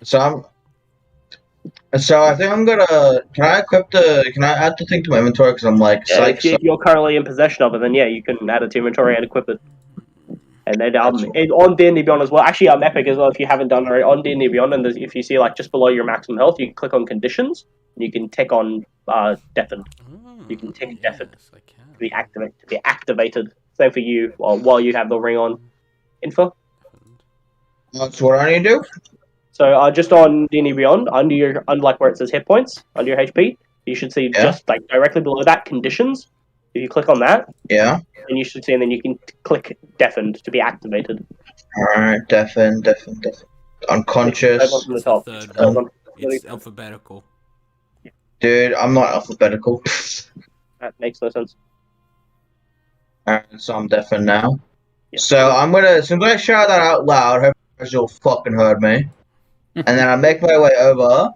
So I think I'm gonna. Can I add the thing to my inventory? Because I'm like, Yeah, if you're currently in possession of it, then yeah, you can add it to inventory and equip it. And then on D&D Beyond as well. Actually, Epic as well. If you haven't done it already, on D&D Beyond, and if you see like just below your maximum health, you can click on conditions. And you can tick on deafened. You can tick deafened to be activated. Same for you while you have the ring on. Info. That's what I need to do. So just on D&D Beyond, under like where it says hit points, under your HP, you should see just like directly below that conditions. If you click on that, and you should see, and then you can click deafened to be activated. Alright, deafened. Unconscious. From the top. It's alphabetical. Dude, I'm not alphabetical. That makes no sense. Alright, so I'm deafened now. Yeah. So I'm gonna, as soon as I shout that out loud, hope you'll fucking heard me. And then I make my way over.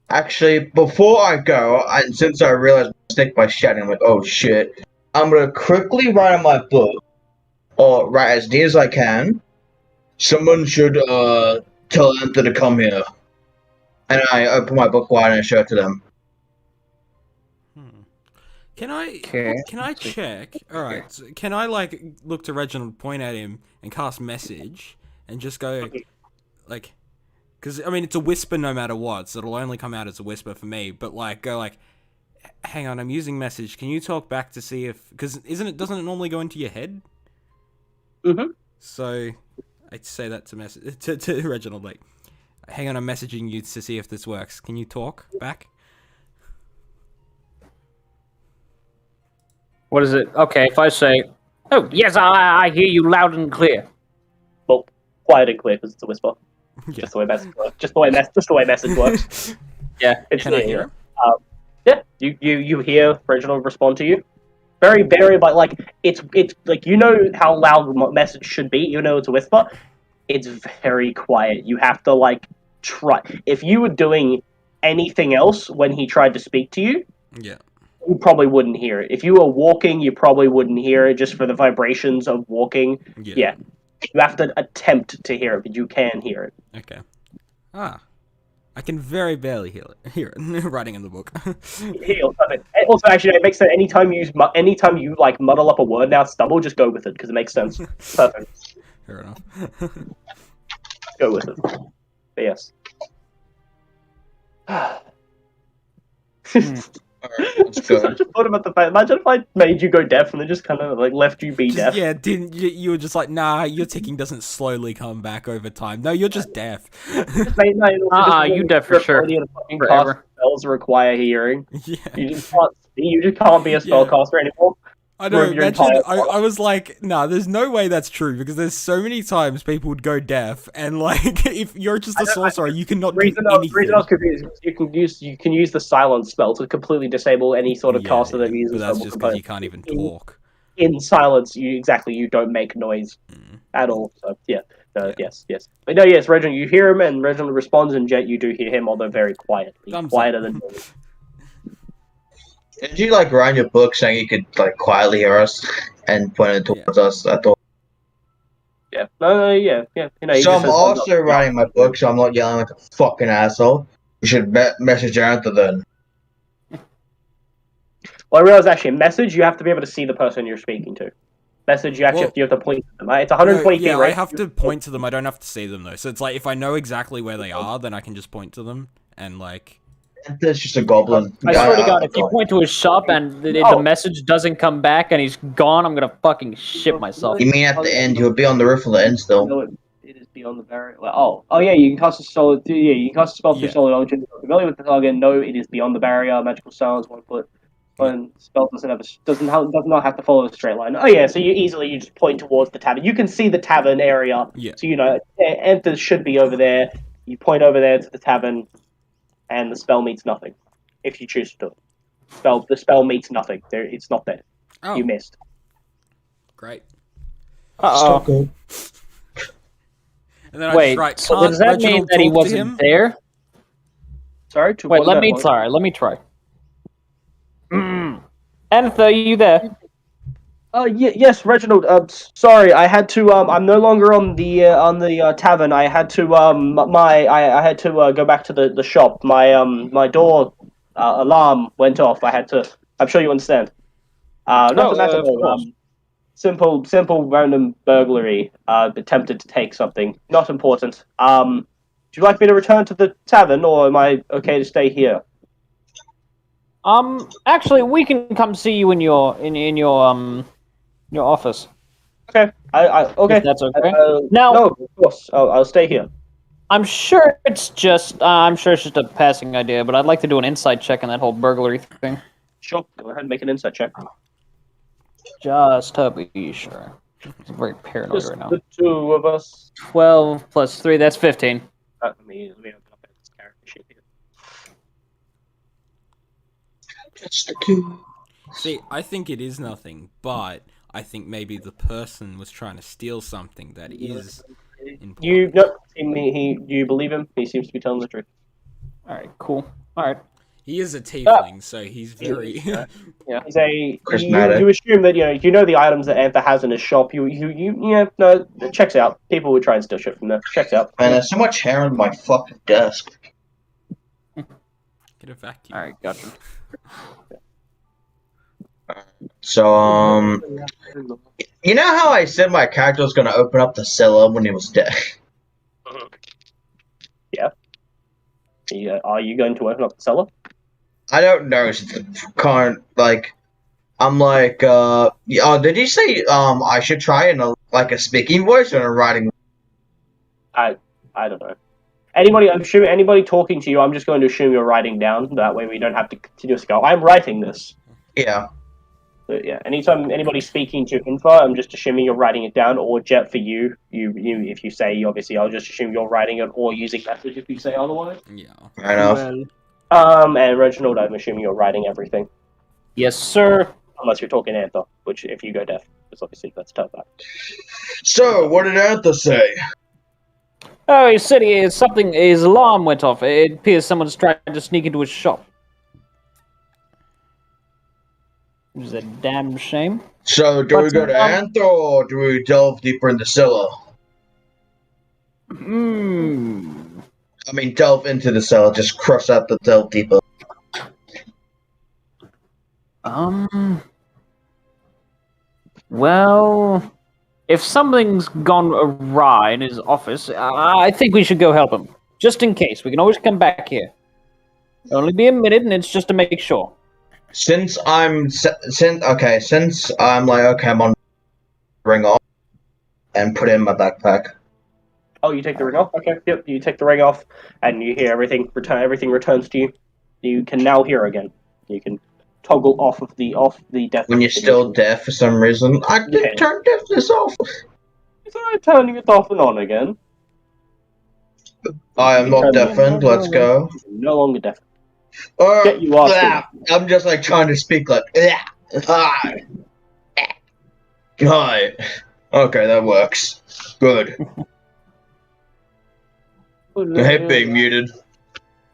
Actually, before I go, and since I realized my mistake by shouting, I'm like, oh shit. I'm gonna quickly write in my book, or write as near as I can. Someone should tell Anthony to come here. And I open my book wide and show it to them. Can I check? Alright, so can I like look to Reginald, point at him, and cast message, and just go, like, because I mean it's a whisper no matter what, so it'll only come out as a whisper for me. But like, go like, hang on, I'm using message. Can you talk back to see if? Because doesn't it normally go into your head? So I'd say that to Reginald, like, hang on, I'm messaging you to see if this works. Can you talk back? What is it? Okay, if I say, oh, yes, I hear you loud and clear. Well, quiet and clear because it's a whisper. Yeah. Just the way message works. Just the way message works. Yeah. Can I hear him? Yeah, you hear Reginald respond to you. Very, but like it's like you know how loud the message should be. You know it's a whisper. It's very quiet. You have to like try. If you were doing anything else when he tried to speak to you, you probably wouldn't hear it. If you were walking, you probably wouldn't hear it just for the vibrations of walking. Yeah. You have to attempt to hear it, but you can hear it. Okay. I can very barely hear it. Writing in the book. Also, actually, it makes sense. Anytime you like muddle up a word now, stumble, just go with it because it makes sense. Perfect. Fair enough. Go with it. But yes. Let's go. I just thought about the fact. Imagine if I made you go deaf and then just kind of like left you be deaf. Yeah, didn't you were just like, nah, your ticking doesn't slowly come back over time. No, you're just deaf. You deaf for sure. Cast spells require hearing. Yeah. You just can't be a spellcaster anymore. I know, imagine, I was like, nah, there's no way that's true, because there's so many times people would go deaf, and like, if you're just a sorcerer, you cannot do anything. The reason I was confused is you can use the silence spell to completely disable any sort of caster that uses. But that's just because you can't even talk. In silence, you don't make noise at all. So yes. But no, yes, Reginald, you hear him, and Reginald responds, and Jet, you do hear him, although very quietly, quieter than normal. Did you like write your book saying you could like quietly hear us and point it towards us? I thought. Yeah. Yeah. You know. So I'm also writing my book, so I'm not yelling like a fucking asshole. You should message Arthur then. Well, I realize actually, message you have to be able to see the person you're speaking to. Message you actually have to point to them. Right? It's 120 feet. Right? I have to point to them. I don't have to see them though. So it's like if I know exactly where they are, then I can just point to them and like. That's just a goblin. I swear to God, if you point to his shop and the message doesn't come back and he's gone, I'm gonna fucking shit myself. You mean at the end? He'll be on the roof of the end still. No, it is beyond the barrier. Oh yeah, you can cast a spell. Yeah, you can cast a spell through solid object. Familiar with the target? No, it is beyond the barrier. Magical silence, 1 foot. When spell does not have to follow a straight line. Oh yeah, so you just point towards the tavern. You can see the tavern area. Yeah. So you know, Enter should be over there. You point over there to the tavern. And the spell means nothing, if you choose to do it. The spell means nothing. It's not there. Oh, You missed. great. Uh-oh. Good. And then I Wait, just write, so can't does that mean Reginald that he talk to wasn't him? there? Sorry, to Wait, what let that me was? try. Antha, are you there? Yes, Reginald. Sorry, I had to. I'm no longer on the tavern. I had to. I had to go back to the shop. My door alarm went off. I had to. I'm sure you understand. Nothing Of massive. course. Simple, random burglary. Attempted to take something. Not important. Do you like me to return to the tavern, or am I okay to stay here? Actually, we can come see you in your your office. Okay. Okay. If that's okay. No, Now, of course. I'll stay here. I'm sure it's just a passing idea, but I'd like to do an insight check on that whole burglary thing, Sure. Go ahead and make an insight check. just to be sure. I'm very paranoid Just right now. the two of us. 12 plus 3, that's 15. Let me open up this character sheet here. Just the two. See, I think it is nothing, but I think maybe the person was trying to steal something that is important. You believe him? He seems to be telling the truth. Alright, cool. Alright. He is a tiefling, so he's very... Yeah. He's a Charismatic. you assume that you know the items that Antha has in his shop. No, it checks out. People would try and steal shit from there. Checks out. Man, there's so much hair on my fucking desk. Get a vacuum. Alright, gotcha. So, you know how I said my character was gonna open up the cellar when he was dead? Yeah. Are you going to open up the cellar? I don't know. I'm like, did you say, I should try in a speaking voice or in a writing? I don't know. I'm assuming anybody talking to you, I'm just going to assume you're writing down. That way we don't have to continuously go, I'm writing this. Yeah. So, yeah, anytime anybody's speaking to info, I'm just assuming you're writing it down, or Jet for you, if you say, obviously, I'll just assume you're writing it, or using message if you say otherwise. Yeah. Fair enough. And Reginald, I'm assuming you're writing everything. Yes, sir. Unless you're talking Antha, which if you go deaf, because obviously that's tough. So, what did Antha say? Oh, he said his alarm went off. It appears someone's trying to sneak into his shop. Which is a damn shame. So, do we go to Antha or do we delve deeper in the cellar? I mean, delve into the cellar, just cross out the delve deeper. Well, if something's gone awry in his office, I think we should go help him. Just in case. We can always come back here. Only be a minute, and it's just to make sure. Since I'm I'm on ring off and put it in my backpack. Oh, you take the ring off? Okay, yep, you take the ring off, and you hear everything returns to you. You can now hear again. You can toggle off the deaf. When you're still deaf for some reason, I can turn deafness off. So I'm turning it off and on again. I am not deafened, let's go. No longer deaf. Get you off. I'm just trying to speak hi. Hi. Okay, that works. Good. I hate being muted.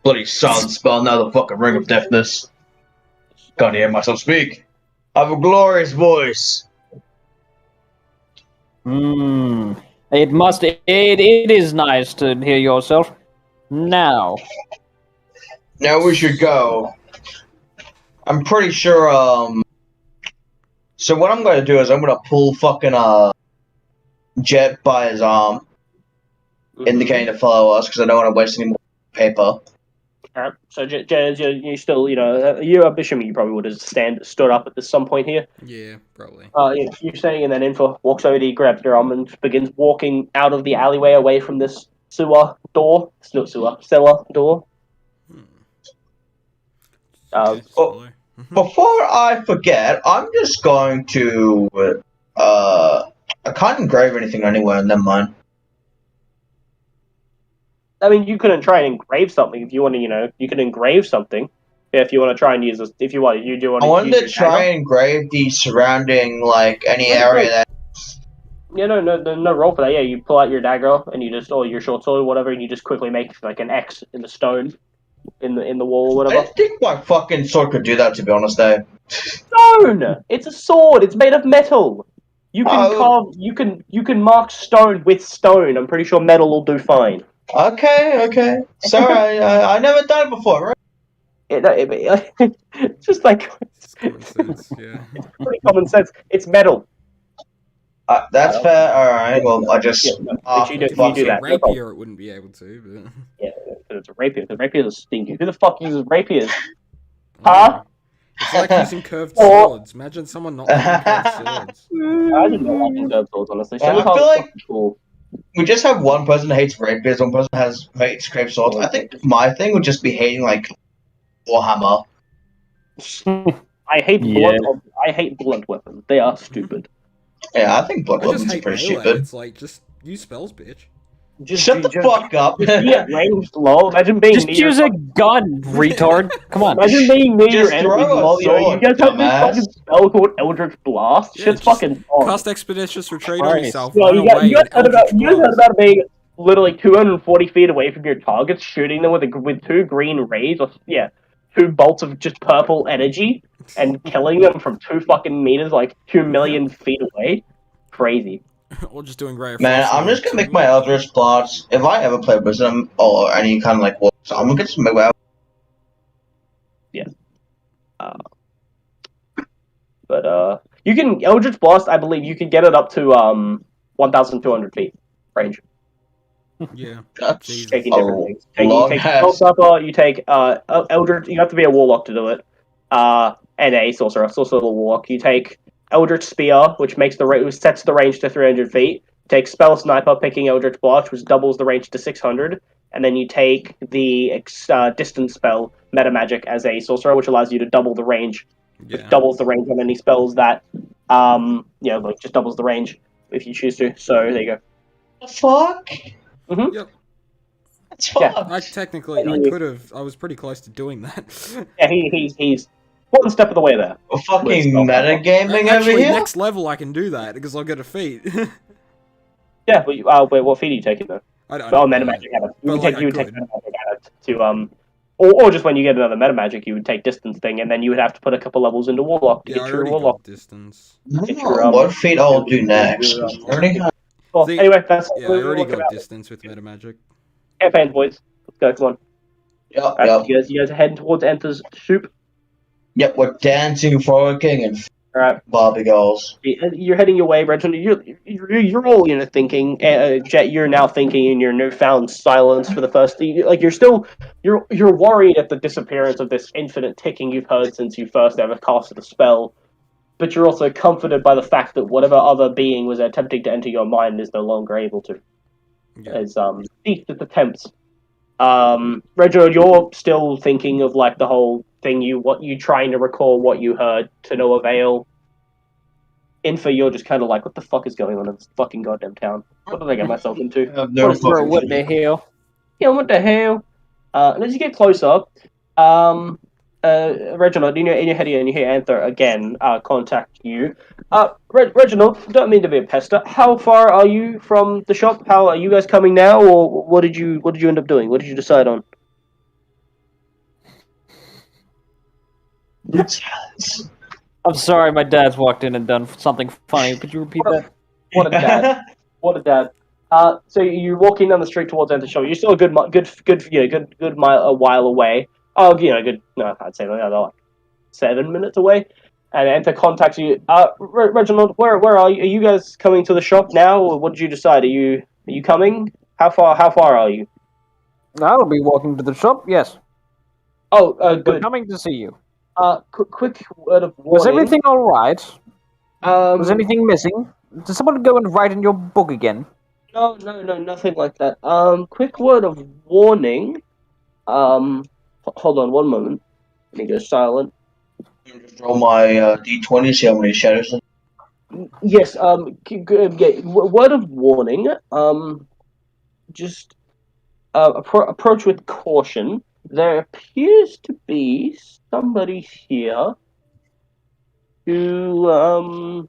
Bloody silent spell, now the fucking ring of deafness. Can't hear myself speak. I have a glorious voice. It is nice to hear yourself. Now we should go. I'm pretty sure, so what I'm gonna do is I'm gonna pull fucking, Jet by his arm, indicating to follow us, because I don't want to waste any more paper. Alright, so you still, I'm assuming you probably would have stood up at some point here. Yeah, probably. You're standing, and then Info walks over to you, grabs your arm, and begins walking out of the alleyway away from this cellar door. Before I forget, I'm just going to, I can't engrave anything anywhere, never mind. I mean, you couldn't try and engrave something if you want to, you can engrave something. If you want to try and use this, if you want, you do want I to wanted use to try and grave the surrounding, like, any area that... Yeah, no roll for that. Yeah, you pull out your dagger and you just, or your short sword or whatever, and you just quickly make like an X in the stone, in the wall or I whatever. didn't think my fucking sword could do that, to be honest, though. Stone! It's a sword. It's made of metal. You can Oh. You can mark stone with stone. I'm pretty sure metal will do fine. Okay. Sorry, I never done it before, right? It's just like It's common sense, yeah. it's pretty common sense. It's metal. That's fair. Alright, well, I just... Yeah, but you do If it was that. a No problem. rapier, it wouldn't be able to, but... Yeah, it's a rapier. The rapiers are stinky. Who the fuck uses rapiers? Huh? It's like using curved Or- swords. Imagine someone not liking curved swords. I didn't know I can curved swords, honestly. Yeah, I Scimitar's feel like- fucking cool. We just have one person that hates rapiers, one person hates scraped swords. I think my thing would just be hating, like, Warhammer. I hate blunt weapons. They are stupid. Yeah, I think blood I just weapons are hate pretty melee. stupid. It's like, just use spells, bitch. Shut the fuck up. Yeah, ranged low. Imagine being Just near. use a gun, retard. Come on. Imagine being near your Just enemy. throw a Lol, you sword, guys have this dumbass. fucking spell called Eldritch Blast. Yeah, Shit's just fucking on. Cast Expeditious Retreat on Alright. yourself. Well, Run you away. guys heard Eldritch Blast. about being literally 240 feet away from your targets, shooting them with two green rays, or two bolts of just purple energy, and killing them from 2 fucking meters, like 2 million feet away. Crazy. Or just doing Ray of Man, Frost I'm just too. gonna make my Eldritch Blast. If I ever play Wisdom or any kind of like war, so I'm gonna just make my. But you can Eldritch Blast. I believe you can get it up to 1,200 feet range. Yeah. That's Jesus. Taking different things. long You take ass. Spellsucker, you take Eldritch. You have to be a Warlock to do it. And a Sorcerer, Warlock. You take Eldritch Spear, which sets the range to 300 feet. You take Spell Sniper, picking Eldritch Blast, which doubles the range to 600. And then you take the Distance Spell, Meta Magic, as a Sorcerer, which allows you to double the range. Which Yeah. doubles the range on any spells that, just doubles the range if you choose to. So there you go. The fuck? Mhm. Yep. That's fucked. I was pretty close to doing that. Yeah, he's one step of the way there. Fucking metagaming over Actually, here. next level I can do that, because I'll get a feat. Yeah, but wait, what feat are you taking though? I don't Oh, know. Meta Magic Adept. You would But, take like, I Meta Magic Adept to or just when you get another Meta Magic, you would take Distance thing, and then you would have to put a couple levels into Warlock to Yeah, I get your already Warlock. got distance. What feat I'll do next? your, I already have. Well, See, anyway, that's Yeah, I already got distance with meta magic. campaign, boys. Let's go. Come on. Yep. You guys are heading towards Enter's soup. Yep, we're dancing, frolicking, and All right. Barbie girls. You're heading your way, Reginald. You're all thinking. Jet, you're now thinking in your newfound silence for the first. You're worried at the disappearance of this infinite ticking you've heard since you first ever casted the spell, but you're also comforted by the fact that whatever other being was attempting to enter your mind is no longer able to. Yeah. As ceased its attempts. Reginald, you're still thinking of like the whole thing. You trying to recall what you heard to no avail. Infa, you're just kind of like, what the fuck is going on in this fucking goddamn town? What did I get myself into? I have no Bro, what fucking the hell? Yeah, what the hell? And as you get closer, Reginald, in your head, and you hear Anther again contact you. Reginald, don't mean to be a pester. How far are you from the shop? How are you guys coming now, or what did you end up doing? What did you decide on? I'm sorry, my dad's walked in and done something funny. Could you repeat that? What a dad! What a dad! So you're walking down the street towards Enter Shop. You're still a while away. Oh, I'd say like 7 minutes away. And Enter contacts you. Reginald, where are you? Are you guys coming to the shop now, or what did you decide? Are you coming? How far are you? I'll be walking to the shop. Yes. Oh, We're good. coming to see you. Quick word of warning. Was everything all right? Was Um, anything missing? Did someone go and write in your book again? No, nothing like that. Quick word of warning. Hold on one moment. Let me go silent. Just roll my d20, see how many shadows. Yes. Word of warning. Just approach with caution. There appears to be somebody here who,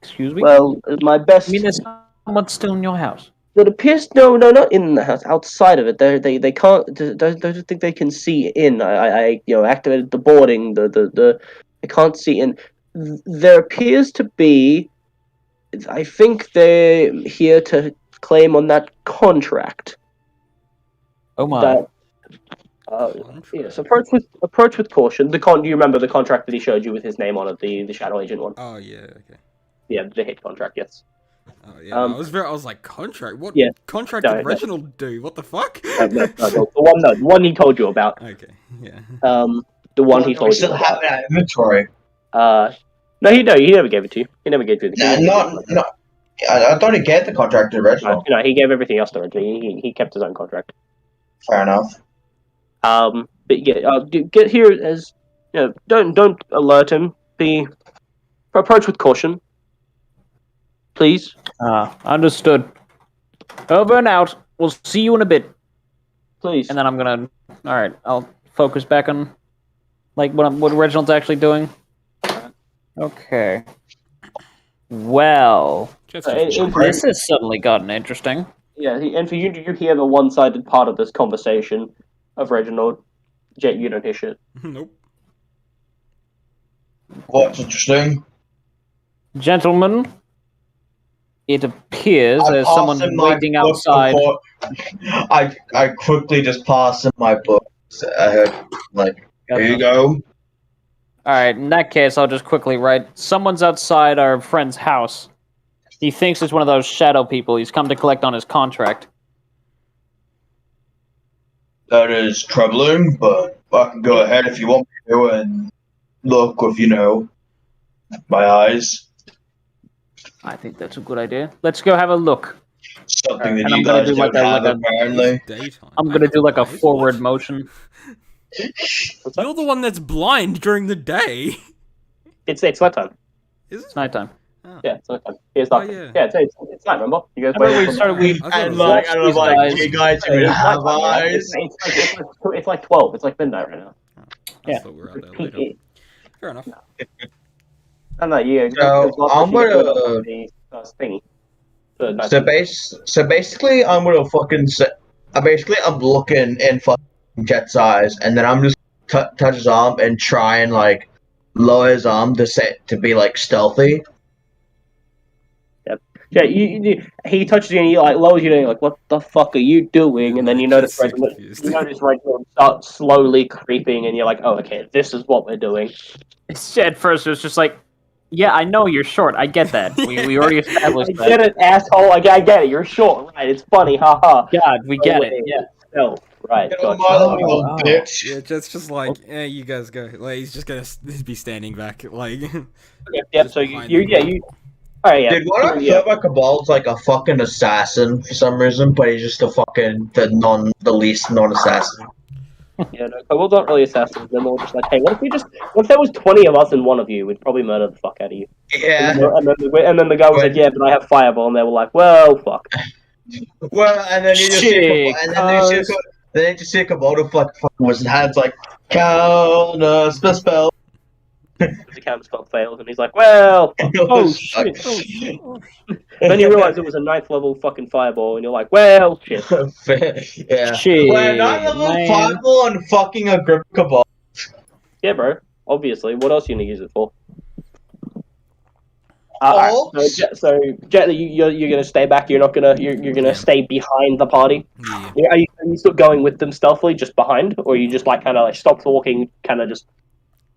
Excuse me? well, my best... I mean, there's someone still in your house. That appears... No, not in the house, outside of it. They can't... Don't think they can see in. I activated the boarding, they can't see in. There appears to be... I think they're here to claim on that contract. Oh my. That, yes, approach with caution. Do you remember the contract that he showed you with his name on it, the Shadow Agent one? Oh yeah, okay. Yeah, the hit contract. Yes. Oh yeah, I was like, contract. What contract No, did Reginald do? What the fuck? No, the one he told you about. Okay, yeah. The one he told you still about. have that inventory. No, he never gave it to you. He never gave it to you. No. I thought he gave the contract to Reginald. No, he gave everything else to Reginald. He kept his own contract. Fair enough. But yeah, get here as don't alert him. Approach with caution, please. Understood. Over and out. We'll see you in a bit. Please. And then I'm gonna. All right, I'll focus back on like what Reginald's actually doing. Okay. Well, this has suddenly gotten interesting. Yeah, and for you hear the one-sided part of this conversation of Reginald. Jet, you don't hear shit. Nope. What's interesting? Gentlemen, it appears there's someone waiting outside. I quickly just pass him my book. Here you go. Alright, in that case, I'll just quickly write, someone's outside our friend's house. He thinks it's one of those shadow people. He's come to collect on his contract. That is troubling, but I can go ahead if you want me to and look with, my eyes. I think that's a good idea. Let's go have a look. Something that you guys don't have, apparently. I'm gonna do like a forward motion. You're the one that's blind during the day. It's nighttime. Is it? It's nighttime. Oh. Yeah, it's nighttime. It's not. Yeah. Yeah, it's night. Remember? You guys. Remember we started. You guys even have eyes. It's like 12. It's like midnight right now. Yeah. I thought we were out there later. Fair enough. No, yeah. So, I'm gonna... The thingy. So basically, I'm gonna fucking say... I'm looking in fucking Jet's eyes, and then I'm just touch his arm and try and, lower his arm to be, stealthy. Yeah, he touches you and he lowers you and you're like, what the fuck are you doing? And then you notice Reginald starts slowly creeping and you're like, oh, okay, this is what we're doing. At first it was just like, yeah, I know you're short. I get that. We already established that. I get it, asshole. I get it. You're short. Right. It's funny. Haha. God, we get it. Yeah. No. Right. Gotcha. Bitch. Yeah, Jet's just like, you guys go. He's just gonna be standing back, Yep. So you. All right. Yeah. Dude, why do I feel like Cabal's like a fucking assassin for some reason, but he's just the least non-assassin. Yeah, no, Cabal's not really assassins. They're more just like, hey, what if there was 20 of us and one of you? We'd probably murder the fuck out of you. Yeah. And then the guy was like, yeah, but I have fireball, and they were like, well, fuck. Well, and then you just see Cabal fucking with his hands like, counter spell. The counter spell fails, and he's like, well, oh shit. Then you realize it was a 9th level fucking fireball, and you're like, well, shit. Yeah. Shit, well, 9th level fireball and fucking a grip Cabal. Yeah, bro. Obviously, what else are you gonna use it for? So Jet, you're gonna stay back. You're not gonna. You're gonna stay behind the party. Yeah. Are you still going with them stealthily, just behind, or are you just kind of stop walking, kind of just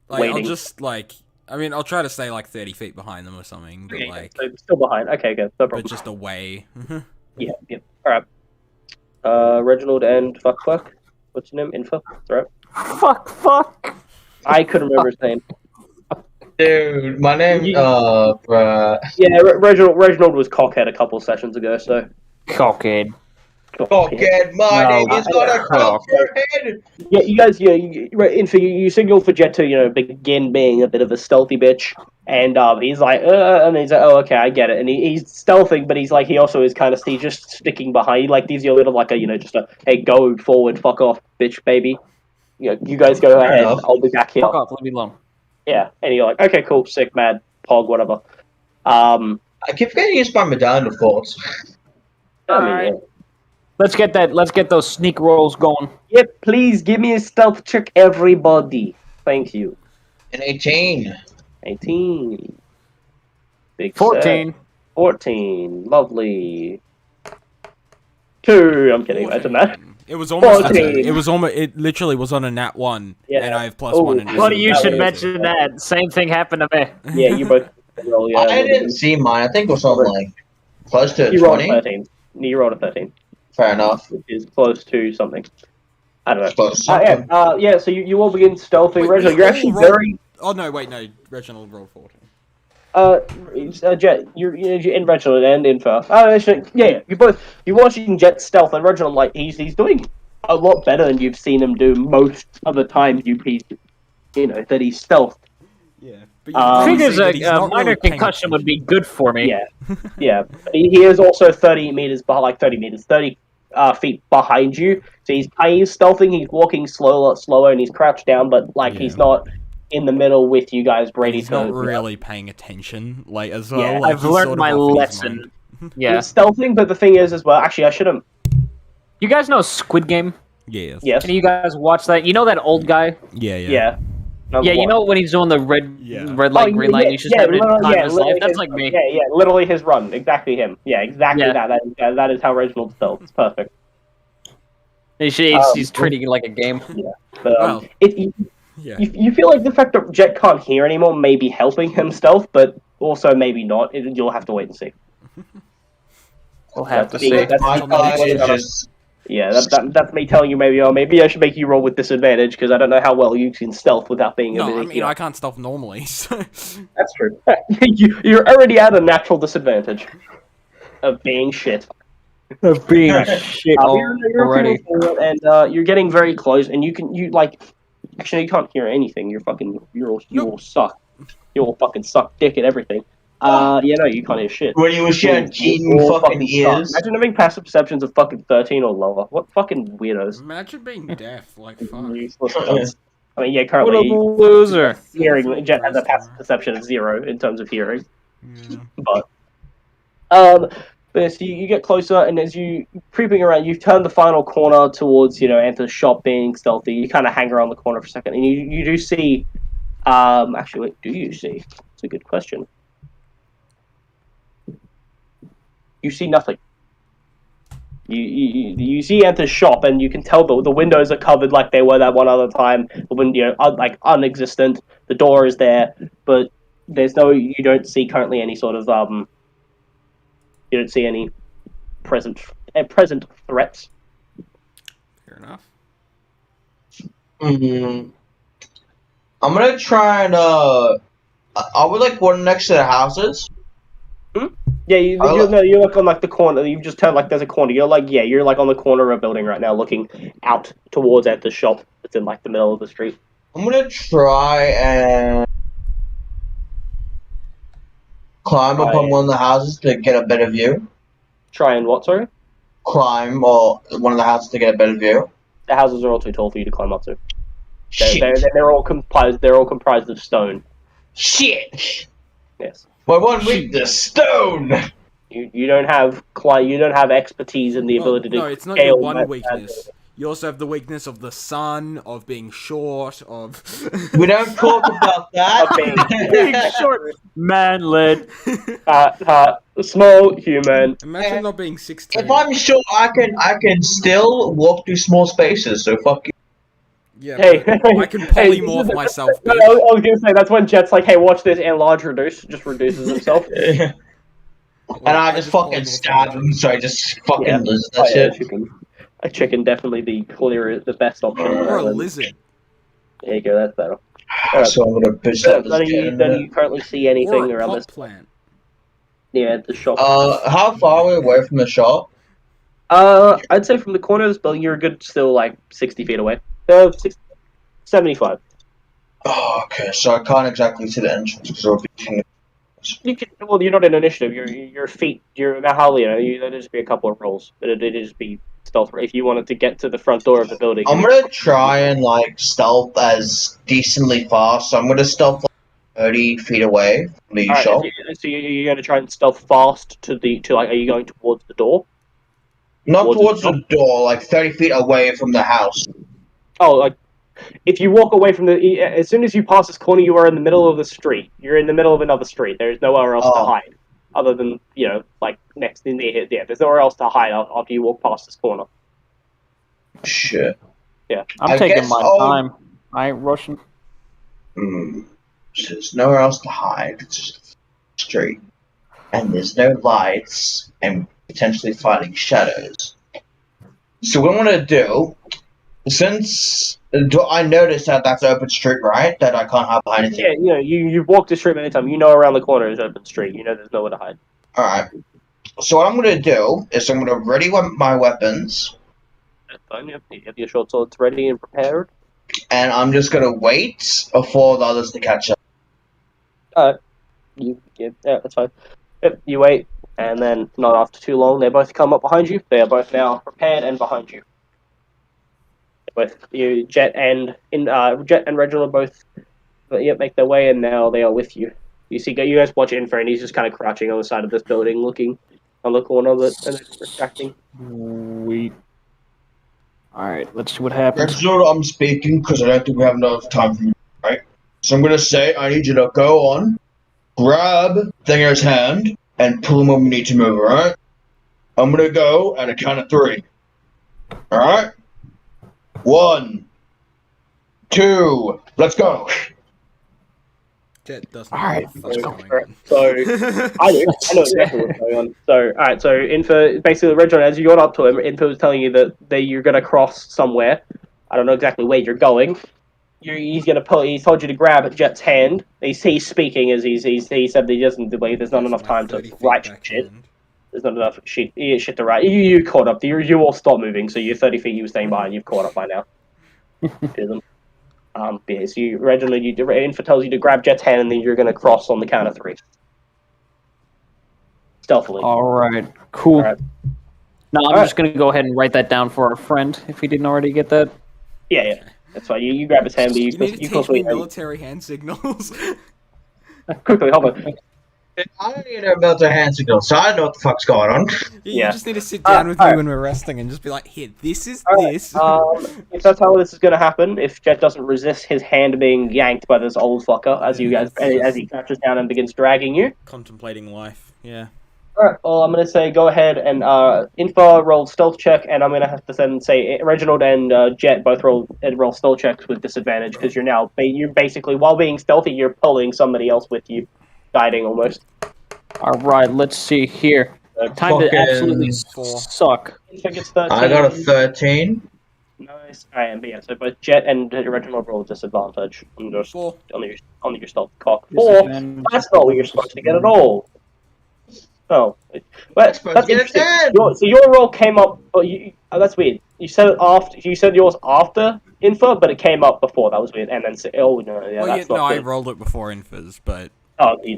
waiting? I'll just I'll try to stay 30 feet behind them or something, but so still behind. Okay, good. No problem. but just away. Yeah. All right. Reginald and fuck. What's your name? Info. Right. Fuck. I couldn't remember his name. Dude, my name, Yeah, Reginald was cockhead a couple sessions ago, so. Cockhead. Cockhead, my name is got a cockhead. Yeah, you guys, you signal for Jet to, begin being a bit of a stealthy bitch, and he's like, oh, okay, I get it, and he's stealthing, but he's he also is kind of just sticking behind, these are a little just a, hey, go forward, fuck off, bitch, baby. you guys go ahead. I'll be back here. Fuck off, leave me alone. Yeah, and you're like, okay, cool, sick, mad, pog, whatever. I keep getting used by medallion of thoughts. Alright. Let's get those sneak rolls going. Yep, please give me a stealth check, everybody. Thank you. An 18. 18. Big 14. 14. Lovely. 2. I'm kidding. Imagine that. It was almost. 14. It literally was on a nat 1, Yeah. and I have +1. And Funny you should Yeah. mention that. Same thing happened to me. Yeah, you both roll. Yeah, I didn't see mine. I think it was something like close to You rolled 20. a 13. You rolled a 13. Fair enough. Which is close to something. I don't know. Close to something. Yeah, so you all begin stealthing. Wait, Reginald, we you're all actually rolled- very... Oh no! Wait, no. Reginald rolled 14. Jet, you're in Reginald and Infer. Actually, yeah, you're watching Jet stealth, and Reginald, like, he's doing a lot better than you've seen him do most of the time that he's stealthed. Yeah. Figures a minor concussion would be good for me. Yeah, yeah. He is also 30 meters behind, 30 feet behind you. So he's stealthing. He's walking slower, and he's crouched down, but he's not in the middle with you guys, ready He's to. not really paying attention, as well. Yeah, like, I've he's learned sort of my off in his lesson. mind. Yeah. He's stealthing, but the thing is, as well. Actually, I shouldn't. You guys know Squid Game? Yes. Yes. Any of you guys watch that? You know that old guy? Yeah. Yeah. Yeah, you know when he's doing the red light, green light, and he's just having a time of his life? That's like me. Yeah, literally his run. Exactly him. Yeah, exactly that. That is how Reginald stealth. It's perfect. He's treating it like a game. Yeah. But, Yeah. You feel like the fact that Jet can't hear anymore may be helping him stealth, but also maybe not. You'll have to wait and see. We'll have to see. see. My guy is just... Yeah, that's me telling you maybe I should make you roll with disadvantage, because I don't know how well you can stealth without being No, able I to mean, I can't stealth normally, so... That's true. You're already at a natural disadvantage of being shit. Of being shit You're already. forward, and you're getting very close, and actually you can't hear anything. You all suck. You all fucking suck dick and everything. You can't hear shit. When you were sharing cheating all fucking suck. ears. Imagine having passive perceptions of fucking 13 or lower. What fucking weirdos. Imagine being deaf, fuck. Useless cunts. I mean, yeah, What a currently loser. hearing Jet has a passive perception of 0 in terms of hearing. Yeah. But so you get closer, and as you creeping around, you turn the final corner towards, enter the shop, being stealthy. You kind of hang around the corner for a second, and you do see. Actually, wait, do you see? It's a good question. You see nothing. You see Anth's shop, and you can tell the windows are covered like they were that one other time. The window, unexistent. The door is there, but you don't see currently any sort of you don't see any present threats. Fair enough. I'm gonna try and are we one next to the houses? Yeah, you look on the corner. You just turn there's a corner. You're on the corner of a building right now, looking out towards the shop. It's in the middle of the street. I'm gonna try and climb up on one of the houses to get a better view. Try and what? Sorry. Climb or one of the houses to get a better view. The houses are all too tall for you to climb up to. Shit. They're all comprised of stone. Shit. Yes. My one weakness, stone. You don't have expertise in the ability to. No, it's not scale your one that- weakness. You also have the weakness of the sun, of being short, of... We don't talk about that. Being short, man-led. Small human. Imagine not being 16. If I'm short, I can still walk through small spaces. So fuck you. Yeah, Hey, I can polymorph myself, No, bitch. I was gonna say that's when Jet's like, "Hey, watch this," and large just reduces himself. And I just fucking stab him, so I just fucking lose that shit. A chicken definitely the best option. Or a lizard. There you go, that's better. So I'm gonna push Don't that. you currently see anything Or a around pot this? plant. Yeah, the shop. How far are we away from the shop? I'd say from the corner of this building, you're a good still 60 feet away. 75. Oh, okay, so I can't exactly see the entrance because I'll be. You can. Well, you're not in initiative. Your feet. You're hardly. There'd just be a couple of rolls. It'd just be stealth if you wanted to get to the front door of the building. I'm gonna try and like stealth as decently fast. So I'm gonna stealth like 30 feet away from the shop. So you're going to try and stealth fast to like, are you going towards the door? Not towards the door, like 30 feet away from the house. Oh, like, if you walk away from as soon as you pass this corner, you are in the middle of the street. You're in the middle of another street. There's nowhere else to hide. Other than, like, next in the yeah, there's nowhere else to hide after you walk past this corner. Shit. Yeah. I'm taking my time. I ain't rushing. There's nowhere else to hide. It's just a street. And there's no lights, and potentially fighting shadows. So what I'm gonna do, since I noticed that that's open street, right? That I can't hide behind anything. Yeah, you've walked the street many times. You know around the corner is open street. You know there's nowhere to hide. Alright. So what I'm gonna do is I'm gonna ready my weapons. That's fine. You have your short swords ready and prepared. And I'm just gonna wait for the others to catch up. Yeah, that's fine. Yep, you wait, and then not after too long, they both come up behind you. They are both now prepared and behind you. Both you, Jet and Reginald both, make their way, and now they are with you. You guys watch Infer, and he's just kind of crouching on the side of this building, looking on the corner of it, and distracting. Sweet. Alright, let's see what happens. Reginald, I'm speaking because I don't think we have enough time for you, right? So I'm gonna say, I need you to go on, grab Thinger's hand, and pull him when we need to move, alright? I'm gonna go at a count of 3. Alright? 1, 2, let's go! Jet doesn't Alright, let's go. So, I know exactly what's going on. So, alright, so Infer, basically, Reginald, as you got up to him, Infer was telling you that you're gonna cross somewhere. I don't know exactly where you're going. He's told you to grab Jet's hand. He's speaking as he said that he doesn't believe there's not enough time to write shit. There's not enough shit to write. You caught up. You all stopped moving, so you're 30 feet. You were staying behind. You've caught up by now. Yeah, so Reginald, Infer tells you to grab Jet's hand, and then you're going to cross on the count of 3. Stealthily. Alright, cool. All right. Now I'm just going to go ahead and write that down for our friend, if he didn't already get that. Yeah. That's fine. You grab his hand, but you need to teach me military hand signals. Quickly, hold on. I don't even know about the hand signal, so I don't know what the fuck's going on. You just need to sit down with me when we're resting and just be like, here, this is this. If that's how this is going to happen, if Jet doesn't resist his hand being yanked by this old fucker as he crouches down and begins dragging you. Contemplating life, yeah. Alright, well, I'm going to say go ahead and Infa roll stealth check, and I'm going to have to then say Reginald and Jet both roll stealth checks with disadvantage, because you're basically, while being stealthy, you're pulling somebody else with you, guiding almost. Alright, let's see here. Time to absolutely suck. I got a 13. Nice. Alright, but yeah, so both Jet and Reginald roll disadvantage on your stealth cock. 4? That's not what you're supposed to get at all. Oh, that's interesting. So your roll came up. That's weird. You said it after. You said yours after Info, but it came up before. That was weird. And then I rolled it before Info's, but he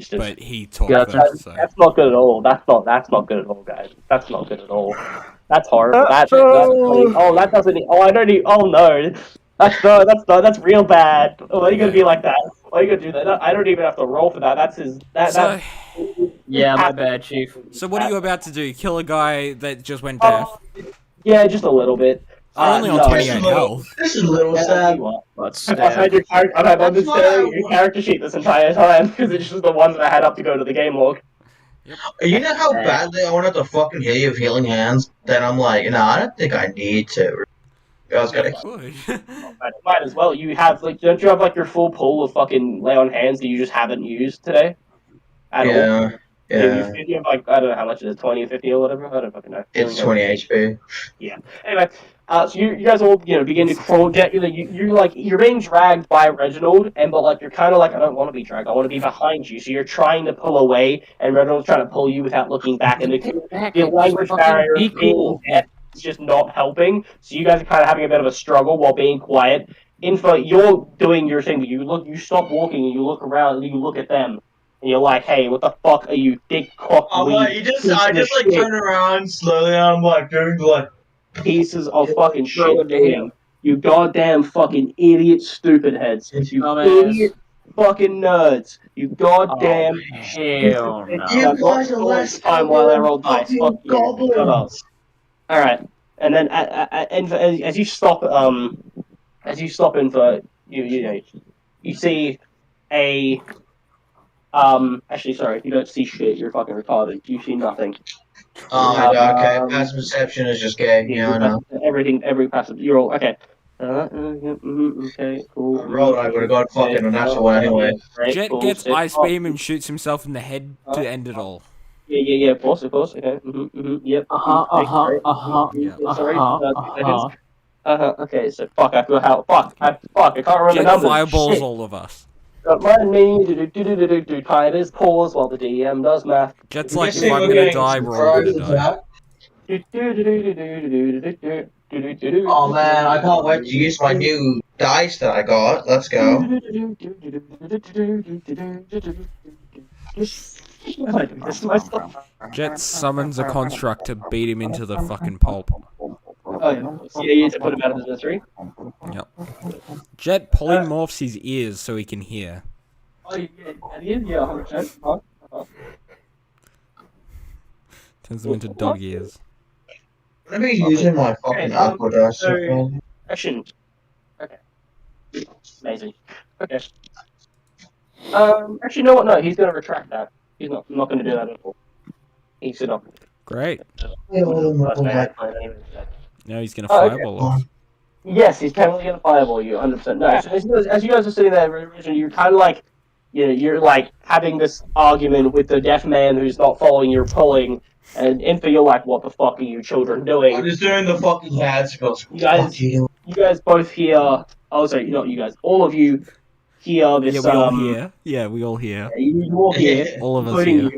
talked first. So. That's not good at all. That's not good at all, guys. That's not good at all. That's horrible. That's that doesn't. Oh, I don't need. Oh no. That's real bad. Why are you gonna be like that? Why are you gonna do that? I don't even have to roll for that. That's his. Yeah, my bad, Chief. So what are you about to do? Kill a guy that just went deaf? Yeah, just a little bit. I'm only on 28 health. This is a little sad. I've had your character sheet this entire time because it's just the ones that I had up to go to the game log. Yep. You know how badly I wanted to fucking heal you with healing hands? Then I'm like, no, I don't think I need to. I was gonna. Might as well. You have don't you have your full pool of fucking lay on hands that you just haven't used today? At all? Yeah. You have I don't know how much it is, 20 or 50 or whatever. I don't fucking know. It's 20 HP. Yeah. Anyway, so you guys all begin to crawl. You're being dragged by Reginald, but you're kind of I don't want to be dragged. I want to be behind you. So you're trying to pull away, and Reginald's trying to pull you without looking back. And the language barrier being deaf is just not helping. So you guys are kind of having a bit of a struggle while being quiet. You're doing your thing, but you stop walking and you look around and you look at them. And you're like, hey, what the fuck are you, dick cock? I just turn around slowly and I'm doing pieces of fucking shit doing. You goddamn fucking idiot stupid heads. You idiot fucking nerds. You goddamn hell no. You guys are less time while I roll dice. fucking Fuck you. Shut up. goblins. Alright. And then as you stop in for you see a actually sorry, you don't see shit, you're fucking retarded. You see nothing. Okay, passive perception is just gay, yeah, I know. Every passive you're all okay. Okay, cool. I rolled, I would have got fucking a natural one anyway. Great, Jet cool, gets sick. Ice Beam and shoots himself in the head to end it all. Yeah, of course, okay. Yep. Okay, so fuck, I forgot how, fuck, I can't remember Jet numbers. fireballs Shit. all of us. Remind me, do time is pause while the DM does math. Jet's like, if I'm gonna die, we're all gonna die. Oh man, I can't wait to use my new dice that I got. Let's go. Jet summons a construct to beat him into the fucking pulp. Oh, yeah, to put him out of his misery. Yep. Jet polymorphs his ears so he can hear. Oh, yeah, 100%. Turns them into dog ears. Let me using my fucking aqua dice. Action. Okay. Amazing. Okay. Actually, no, he's gonna retract that. He's not gonna do that at all. He's not. Great. Now he's gonna Okay. fireball us. Yes, he's totally gonna fireball you, 100%. No, so as you guys are sitting there, you're kind of like, you're like having this argument with the deaf man who's not following your pulling, and Infa, you're like, what the fuck are you children doing? I'm just doing the fucking hand skills. You guys both hear. Oh, sorry, not you guys. All of you hear this. Yeah, we all hear. Yeah, we all hear. You all hear. All of us hear.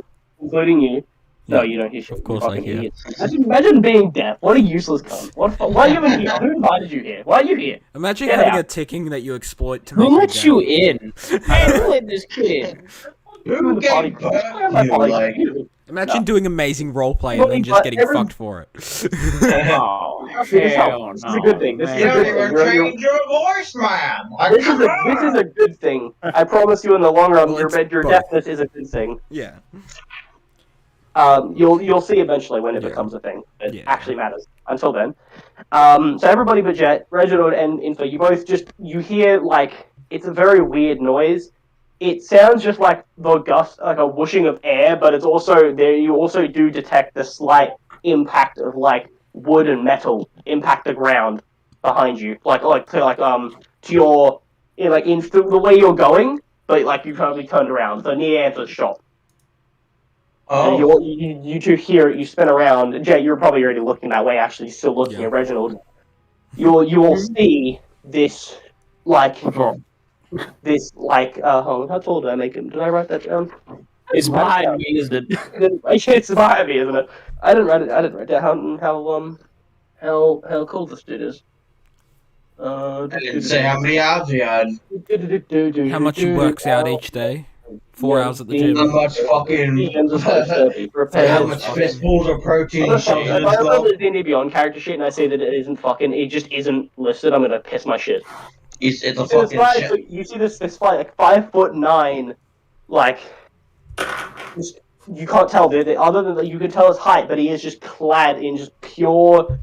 Including you. No, Yeah, you don't hear shit. of course I hear. Imagine being deaf. What a useless cunt. Why are you even here? Who invited you here? Why are you here? Imagine Get having out. a ticking that you exploit to Who make lets you you in? Hey, who let this kid in? Who gave birth to you, like... Imagine doing amazing roleplay and then just getting fucked for it. Oh, This hell is no. a good thing. This is a You good don't thing. even change your voice, man! Like, This is a good thing. I promise you in the long run, Well, your it's both. deafness is a good thing. Yeah. You'll see eventually when it Yeah. becomes a thing. It Yeah. actually matters. Until then. So everybody but Jet, Reginald and Infa, you both you hear like it's a very weird noise. It sounds just like the gust, like a whooshing of air, but it's also there. You also do detect the slight impact of like wood and metal impact the ground behind you, to your the way you're going, but like you probably turned around. So near Anthony's shop. And you two hear it, you spin around. Jay, you're probably already looking that way, actually still looking Yeah. at Reginald. You will see this, hold on, how tall did I make him? Did I write that down? It's behind me, isn't it? It's behind me, isn't it? I didn't write down how cool this dude is. I didn't say how many hours you had. How much he works out each day? 4 hours at the gym. How much fucking... how much fistfuls of protein shake If and I stuff. remember the D&D Beyond character sheet and I say that it just isn't listed, I'm gonna piss my shit. It's a You see this fucking guy, shit. you see this guy, like 5'9", like you can't tell, dude. Other than that, you can tell his height, but he is just clad in just pure,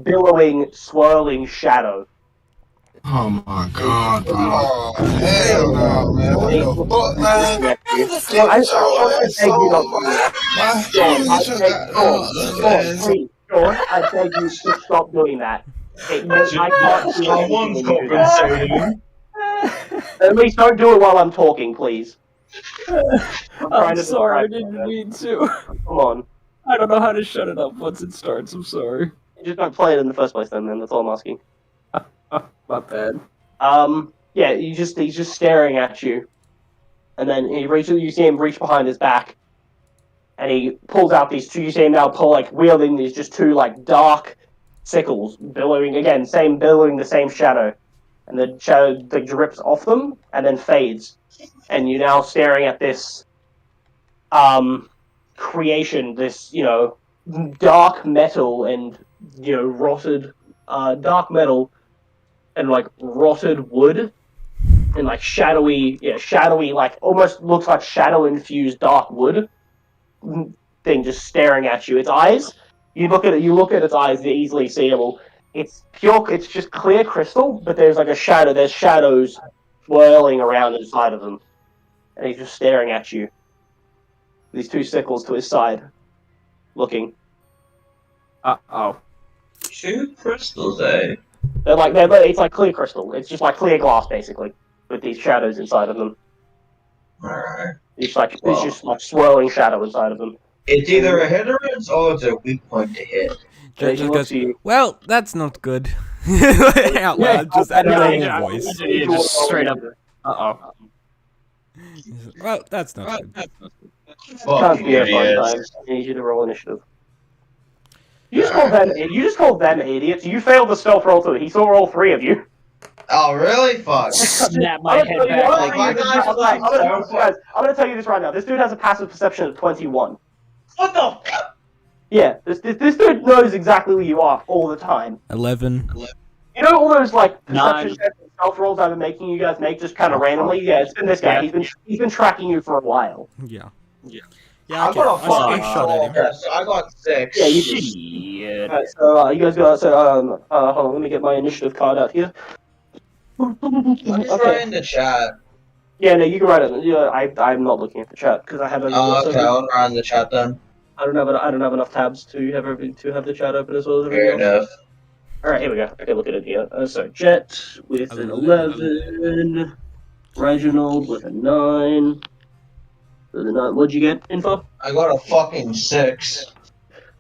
billowing, swirling shadow. Oh my god, bro. Oh, hell no, man. What the fuck, man? I beg you not to do that. Sean, I beg you to stop doing that. I can't do Someone's anything when you do that. compensating. At least don't do it while I'm talking, please. I'm sorry, I didn't mean to. Come on. I don't know how to shut it up once it starts, I'm sorry. Just don't play it in the first place then, that's all I'm asking. My bad. Yeah, he's just staring at you. And then you see him reach behind his back. And he pulls out these two, you see him now wielding these just two, dark sickles, billowing the same shadow. And the shadow drips off them, and then fades. And you're now staring at this, creation, this, dark metal and rotted, dark metal, and like rotted wood, and like shadowy, like almost looks like shadow infused dark wood thing just staring at you. Its eyes, you look at its eyes, they're easily seeable. It's just clear crystal, but there's like there's shadows swirling around inside of them. And he's just staring at you. These two sickles to his side, looking. Uh-oh. 2 crystals, eh? It's like clear crystal. It's just like clear glass, basically, with these shadows inside of them. Alright. It's just like swirling shadow inside of them. It's either a hindrance or it's a weak point to hit. Jack just goes, You. well, that's not good. Out loud, just a normal voice. Just straight up. Uh-oh. Well, that's not good. Can't be a fun time. I need you to roll initiative. You just called them idiots. You failed the stealth roll too. He saw all 3 of you. Oh, really? Fuck. Snap my head back. I'm gonna tell you this right now. This dude has a passive perception of 21. What the fuck? Yeah, this dude knows exactly who you are all the time. 11. You know all those like 9. perception checks and stealth rolls I've been making you guys make just kind of randomly? Yeah, it's been this guy. He's been tracking you for a while. Yeah. Yeah, I okay. got a I fucking shot at him. I got 6. Yeah, you did. Shit. Alright, so you guys got hold on, let me get my initiative card out here. I'm just writing in the chat. Yeah, no, you can write it. Yeah, I'm not looking at the chat because I haven't. Oh, okay, I'll write in the chat then. I don't have enough tabs to have the chat open as well as Fair everything else. enough. All right, here we go. Okay, look at it here. So Jet with an 11, Reginald with a 9. With a 9. What'd you get, Info? I got a fucking 6.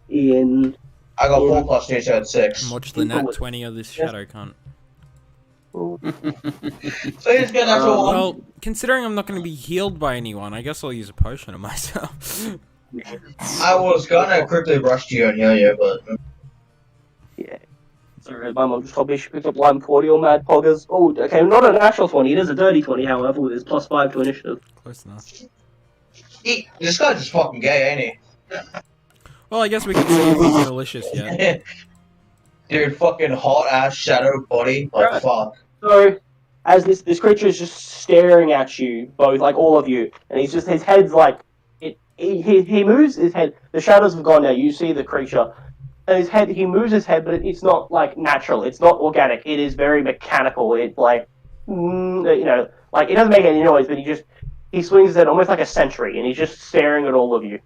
Ian. I got 4 plus 2, so it's 6. Watch the nat 20 of this shadow cunt. So he's getting that to 1. Well, considering I'm not going to be healed by anyone, I guess I'll use a potion on myself. I was gonna quickly rush to you and heal you, but... Yeah. Sorry, my mom just told me she picked up line 40 or Mad Poggers. Oh, okay, not a natural 20. It is a dirty 20, however, with his plus 5 to initiative. Close enough. This guy's just fucking gay, ain't he? Well, I guess we can see if he's malicious yet. Dude, fucking hot ass shadow body. Like, Right. fuck. So, as this creature is just staring at you, both, like all of you, and his head's like, he moves his head, the shadows have gone now, you see the creature, and he moves his head, but it's not, like, natural, it's not organic, it is very mechanical, it's like, like, it doesn't make any noise, but he swings his head almost like a sentry, and he's just staring at all of you.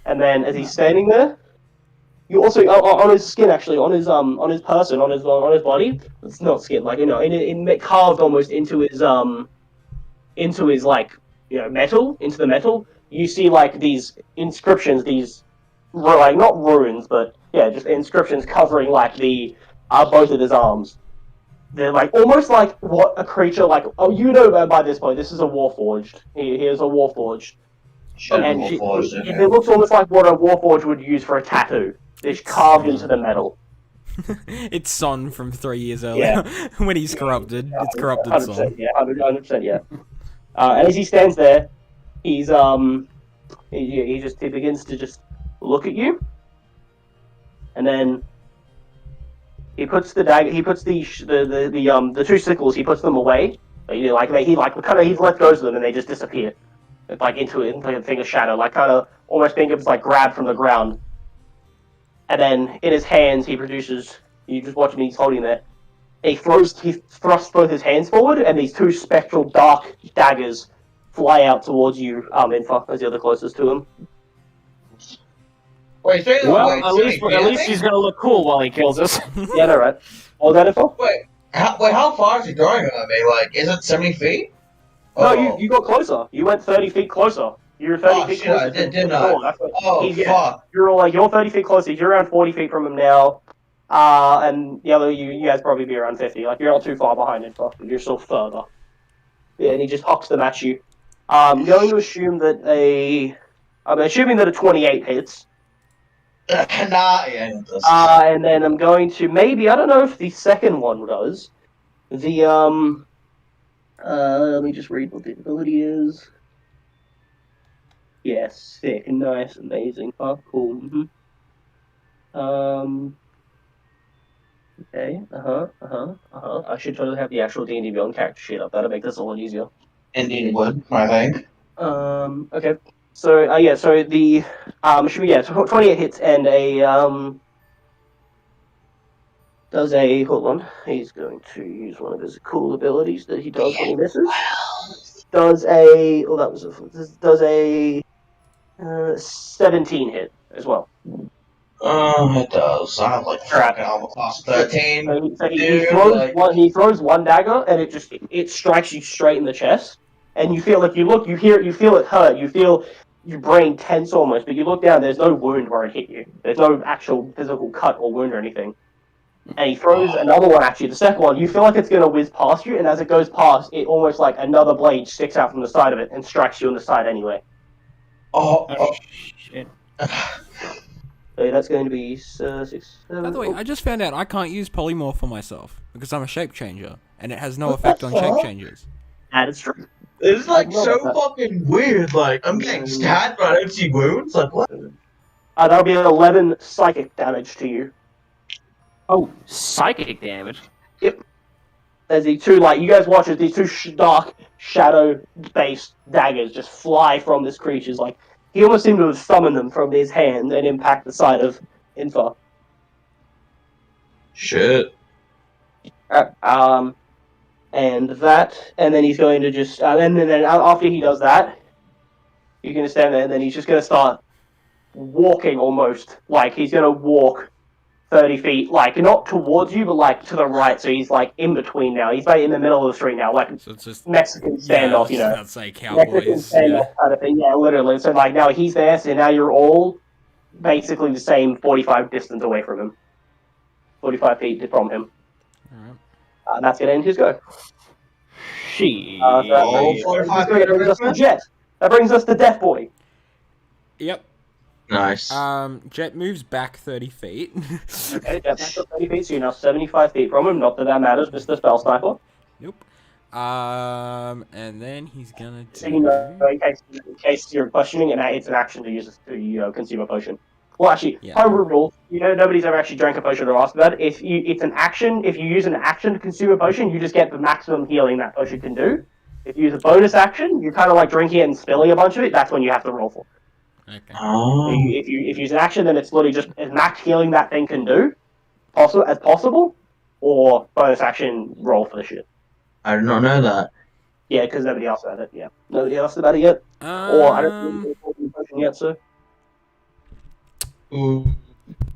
And then, as he's standing there, you also on his skin, actually, on his person, on his body. It's not skin, like carved almost into his like metal, into the metal. You see like these inscriptions, these like not runes, but yeah, just inscriptions covering like the both of his arms. They're like almost like what a creature like. Oh, by this point, this is a Warforged. He is a Warforged, and it looks almost like what a Warforged would use for a tattoo. It's carved into the metal. It's Son from 3 years earlier. When he's corrupted. It's corrupted 100%, Son. yeah, 100%, yeah. And as he stands there, he's he begins to just look at you, and then he puts the dagger. He puts the 2 sickles. He puts them away. He let go of them, and they just disappear, like into a thing of shadow, like kind of almost think of like grabbed from the ground. And then in his hands, he produces. You just watch him; he's holding there. He thrusts both his hands forward, and these 2 spectral dark daggers fly out towards you. Infa, as you're the closest to him. Wait, Well, at least he's gonna look cool while he kills us. Yeah, no, right. All that info? Wait, how far is he throwing it at me? Like, is it 70 feet? No, you got closer. You went 30 feet closer. You were 30 feet closer. I did not. Fuck. You're 30 feet closer. You're around 40 feet from him now. And the other, you guys probably be around 50. Like, you're not too far behind him, but you're still further. Yeah, and he just hucks them at you. I'm going to assume that a 28 hits. Yeah. And then I'm going to I don't know if the second one does. Let me just read what the ability is. Yes, sick, nice, amazing. Oh, cool. Mm-hmm. Okay. I should totally have the actual D&D Beyond character sheet up. That'll make this a lot easier. Indeed would, I think. Okay. So, yeah, so the, should we, 28 hits and does a, hold on, he's going to use one of his cool abilities that he does when he misses. Does a, does a 17 hit as well. It does. I have like fucking almost class 13. So he throws one dagger and it strikes you straight in the chest. And you feel like you feel it hurt, you feel your brain tense almost, but you look down, there's no wound where it hit you. There's no actual physical cut or wound or anything. And he throws another one at you, the second one, you feel like it's gonna whiz past you, and as it goes past, it almost like another blade sticks out from the side of it and strikes you on the side anyway. Shit. So that's going to be 6, 7... By the way, I just found out I can't use polymorph for myself because I'm a shape changer, and it has no effect on shape changes. That is true. It's like so fucking weird. Like I'm getting stabbed, but I don't see wounds. Like what? That'll be 11 psychic damage to you. Oh, psychic damage. Yep. There's these two, like, you guys watch as these two dark, shadow-based daggers just fly from this creature's, like, he almost seemed to have summoned them from his hand and impact the side of Infa. Shit. And then he's going to just, and then after he does that, you're going to stand there, and then he's just going to start walking almost, like, he's going to walk 30 feet, like, not towards you, but, like, to the right, so he's, like, in between now. He's, like, in the middle of the street now, like, so it's just Mexican standoff, you know. That's like cowboys. Mexican standoff kind of thing, yeah, literally. So, like, now he's there, so now you're all basically the same 45 distance away from him. 45 feet from him. Alright. That's going to end his go. That brings us to Jet. That brings us to Death Boy. Yep. Nice. Jet moves back 30 feet. Okay, Jet back up 30 feet, so you're now 75 feet from him. Not that that matters, Mr. Spell Sniper. Nope. And then he's gonna do... So, you know, in case you're questioning, and it's an action to use to consume a potion. Well, actually, home rule, you know, nobody's ever actually drank a potion or asked about it. It's an action. If you use an action to consume a potion, you just get the maximum healing that potion can do. If you use a bonus action, you're kind of like drinking it and spilling a bunch of it. That's when you have to roll for. Okay. If you use an action, then it's literally just as max healing that thing can do, as possible, or bonus action roll for the shit. I did not know that. Yeah, because nobody else had it. Yeah, nobody else about it yet. Or I don't think the potion yet. So. Ooh.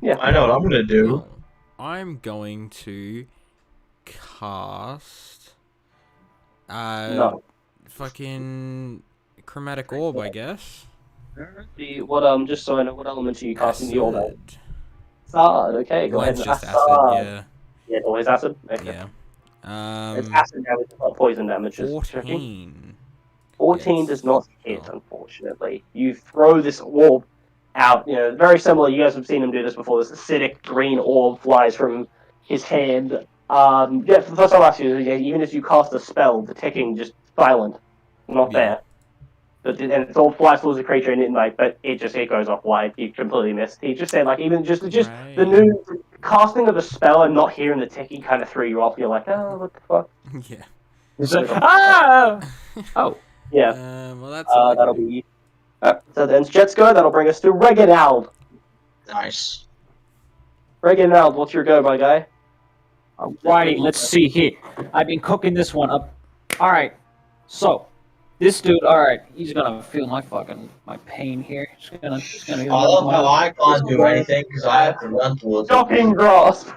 Yeah. I know what I'm gonna do. Oh, I'm going to cast fucking Chromatic Orb, I guess. Just so I know, what element are you casting the orb at? Acid, okay, go ahead. Mine's just acid, yeah. Yeah, always acid? Okay. Yeah. It's acid damage, not poison damage. 14. 14 does not hit, unfortunately. You throw this orb out, you know, very similar, you guys have seen him do this before, this acidic green orb flies from his hand. For the first time last year, even as you cast a spell, the ticking just silent. Not there. But and it all flies towards the creature and but it goes off wide. You completely missed. He just said, like, even just Right. the new casting of the spell and not hearing the ticking kind of threw you off. You're like, oh, what the fuck? Yeah. It's like, ah! Oh. Yeah. Well, that's that'll be. So then Jet's go. That'll bring us to Reginald. Nice. Reginald, what's your go, my guy? Alrighty, let's see here. I've been cooking this one up. Alright, so this dude, alright, he's gonna feel my pain here. He's gonna I love how I can't do anything because I have to run towards it. Shocking grasp.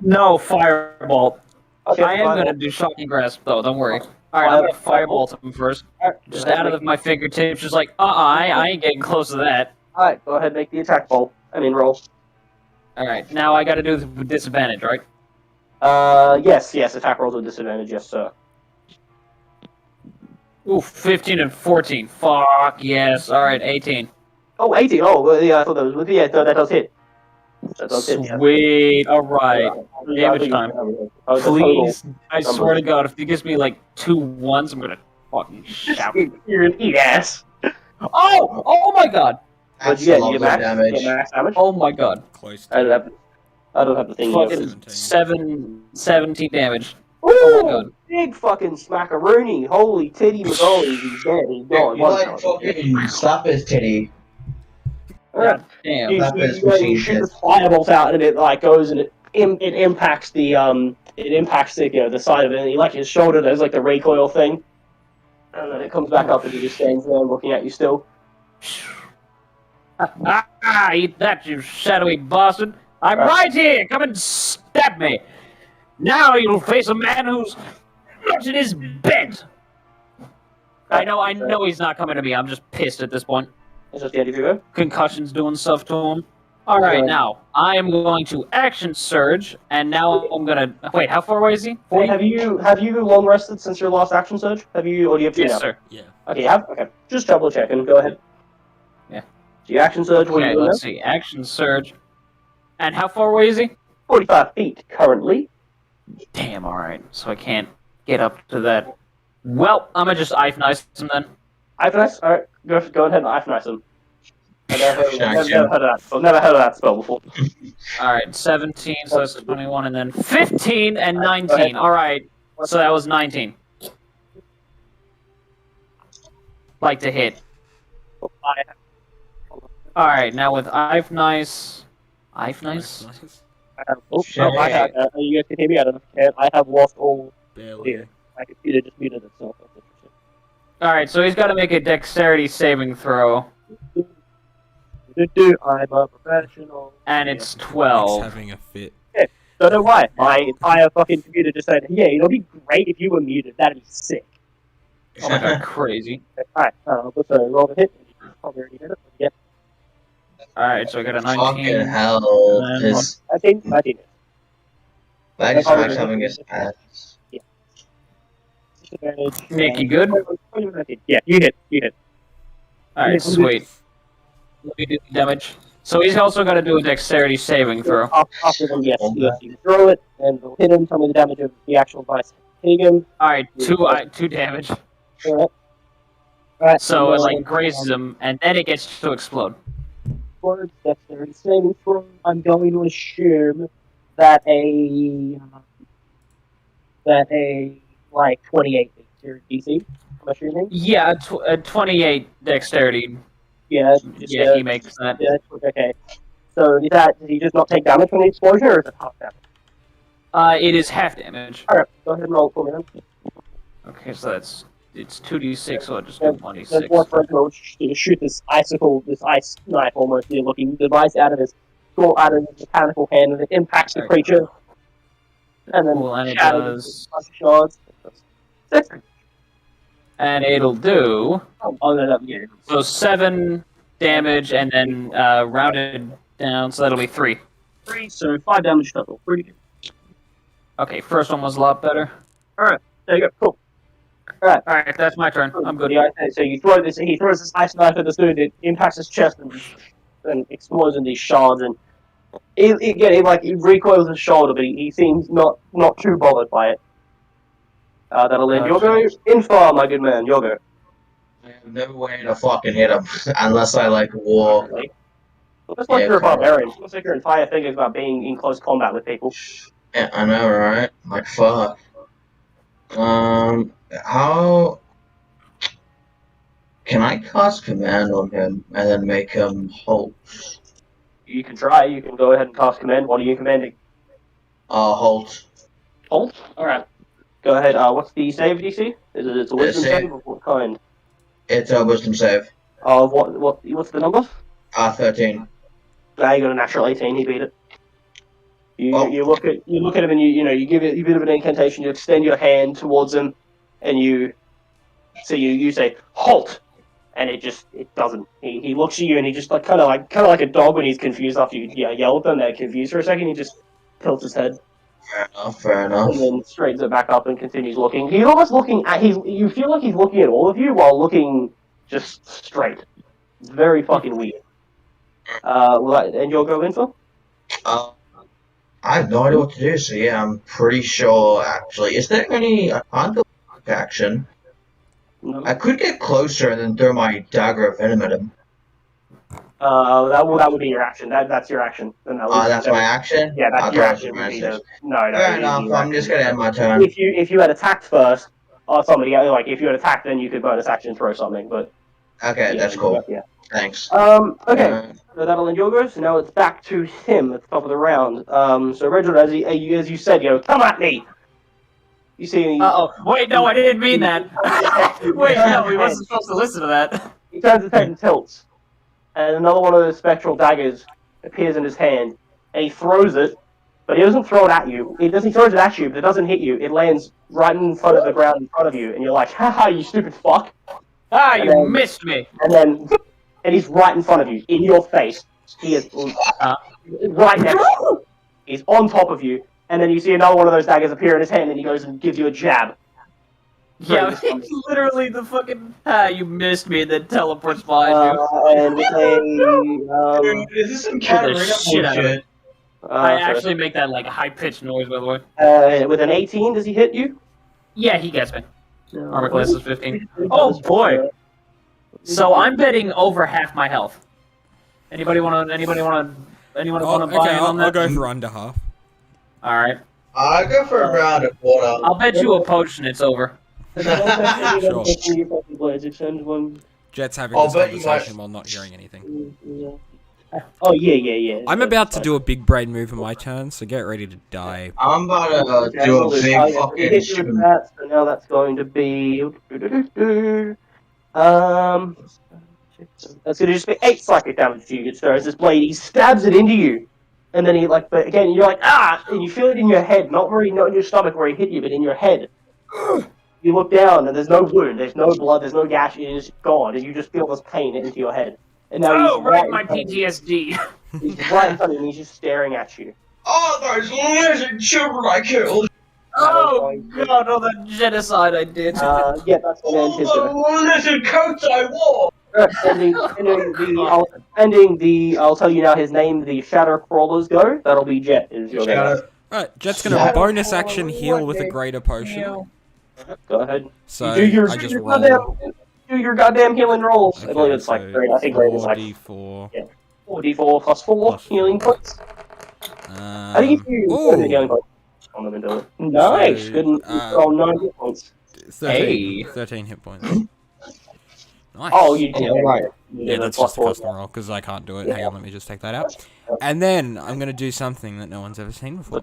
No, fireball. Okay, I am gonna do shocking grasp though, don't worry. Alright, I'm gonna fireball him first. Just out of my fingertips, just like, I ain't getting close to that. Alright, go ahead and make the attack roll. Roll. Alright, now I gotta do this with disadvantage, right? Yes, attack rolls with disadvantage, yes, sir. Ooh, 15 and 14. Fuck, yes. Alright, 18. Oh, 18. Oh, well, yeah, I thought that was with no, that does hit. That does hit, yeah. Sweet, alright. Damage time. Please, I swear to God, if he gives me like 2 1s, I'm gonna fucking shout. You're an eat ass. Oh my God! But That's yeah, a you lot get of max damage. Oh my god. Close I to don't have the thing. Fucking 17. 17 damage. Ooh, Oh my god. big fucking smackaroonie. Holy titty McGolly. He's dead. He's gone. You One like shot. fucking slap his titty. Alright. God damn. You, Slap his you machine shoot shit. this firebolt out and it like goes and it impacts the the side of it. And like his shoulder, there's like the recoil thing. And then it comes back up and he just stands there looking at you still. Eat that, you shadowy bastard! I'm right here! Come and stab me! Now you'll face a man who's not in his bed! I know he's not coming to me, I'm just pissed at this point. It's just the end of your go. Concussion's doing stuff to him. Alright, now, I'm going to action surge, and now I'm gonna... Wait, how far away is he? Hey, have you long rested since your last action surge? Or do you have two Yes, now? sir. Yeah. Okay, you have? Okay. Just double checking. Go ahead. Yeah. So your action surge, what are Okay, you doing let's see. Action surge. And how far away is he? 45 feet currently. Damn, alright. So I can't get up to that. Well, I'm gonna just Ice Nice him then. Ice Nice? Alright, go ahead and Ice Nice him. I've never Nice, heard of that spell. Never heard of that spell before. Alright, 17, so that's 21, and then 15 and 19. Alright, so that was 19. Like to hit. Alright, now with Ice Nice. Ice Nice? You guys can hear me? I don't know if you can. I have lost all. Barely. Yeah. My computer just muted itself. That's interesting. Alright, so he's gotta make a dexterity saving throw. I'm a professional. And it's Mike's 12. having a fit. Don't know why. My entire fucking computer just said, yeah, it'll be great if you were muted. That'd be sick. Oh my god, crazy. Alright, let's roll the hit. Probably already hit it. Yeah. Alright, so I got a 19. Fucking hell. His 19. legs are having his ass. Nick, you good? Yeah, you hit. Alright, sweet. Let me do the damage. So he's also got to do a dexterity saving throw. After them, yes, you throw it, and it'll hit him. Tell me the damage of the actual device hitting him. Alright, two damage. Alright. So it like grazes him, and then it gets to explode. Words, dexterity saving throw. I'm going to assume that a like 28 is your DC. I'm assuming. Yeah, a 28 dexterity. Yeah. Yeah, he makes that. Yeah, okay. So does he just not take damage from the explosion, or is it half damage? It is half damage. Alright, go ahead and roll it for me then. Okay, so it's 2d6, so I'll just do There's 1d6. one person who will shoot this ice knife almost looking device out of his mechanical hand, and it impacts the creature. And then Cool, and it shatters does. shards. And it'll do. Yeah. So 7 damage, and then rounded down, so that'll be 3. 3, so 5 damage total. Pretty good. Okay, first one was a lot better. Alright, there you go. Cool. Alright, that's my turn. I'm good. Yeah, so he throws this ice knife at this dude, it impacts his chest and explodes in these shards, and he recoils his shoulder, but he seems not too bothered by it. That'll end your go. Infar, my good man, your go. I have no way to fucking hit him unless I like war. Looks like you're a barbarian. Looks like your entire thing is about being in close combat with people. Yeah, I know, right? Like fuck. How can I cast command on him and then make him halt? You can try. You can go ahead and cast command. What are you commanding? Halt. Halt. All right. Go ahead. What's the save DC? Is it a wisdom save of what kind? It's a wisdom save. What's the number? 13. Now you got a natural 18. He beat it. You look at him and you give it a bit of an incantation. You extend your hand towards him, and you say halt, and it doesn't. He looks at you and he just kind of like a dog when he's confused after you yell at them. They're confused for a second. He just tilts his head. Fair enough. And then straightens it back up and continues looking. He's almost looking at you feel like he's looking at all of you while looking just straight. It's very fucking weird. And you'll go info? I have no idea what to do, so yeah, I'm pretty sure actually. Is there any I can't do action? No. I could get closer and then throw my dagger of venom at him. That would be your action. That's your action. That's my action? Yeah, that's your action. No, Fair enough, I'm just gonna end my turn. If you had attacked first, or somebody like if you had attacked, then you could bonus action throw something. But okay, that's cool. Yeah. Thanks. Okay. So that'll end your go. So now it's back to him at the top of the round. So Reginald, as you said, come at me. You see? Wait, no, I didn't mean that. Wait, no, we wasn't supposed to listen to that. He turns his head and tilts, and another one of those spectral daggers appears in his hand, and he throws it, but he doesn't throw it at you. He throws it at you, but it doesn't hit you. It lands right in front of the ground in front of you, and you're like, haha, you stupid fuck. You missed me. And he's right in front of you, in your face. He is right next to you. He's on top of you, and then you see another one of those daggers appear in his hand, and he goes and gives you a jab. Yeah, it's literally the fucking you missed me and then teleports behind you. And with a is this some shit? I actually make that like high pitched noise, by the way. With an 18, does he hit you? Yeah, he gets me. Armor class is 15. Oh boy! So I'm betting over half my health. Anybody wanna buy in on that? I'll go for under half. All right. I'll go for around a quarter. I'll bet you a potion it's over. Sure. Jet's having this conversation while not hearing anything. Oh, yeah. I'm about to do a big brain move on my turn, so get ready to die. I'm about to do a big fucking so now that's going to be... That's going to just be 8 psychic damage to you, good sir. As this blade, he stabs it into you. And then he, but again, you're like, and you feel it in your head. Not in your stomach where he hit you, but in your head. You look down, and there's no wound, there's no blood, there's no gash, it is gone, and you just feel this pain into your head. And now my PTSD. He's right in front of you, and he's just staring at you. Oh, those lizard children I killed! Oh god, all that genocide I did. Yeah, that's what it is. Oh, the lizard coats I wore! I'll tell you now his name, the Shadow Crawlers go. That'll be Jet, is your name. Alright, Jet's gonna bonus action heal with a greater potion. Go ahead. So I just roll. Do your goddamn healing rolls. Okay, I believe it's like great. I think great is like 4d4. Yeah, 4d4 plus 4 healing points. I think if you put the healing points on them and do it. Nice. Good. Roll 9 hit points. 13 hit points. Nice. Oh, you did. Right. Yeah, that's just a custom roll because I can't do it. Hang on, let me just take that out. And then I'm gonna do something that no one's ever seen before.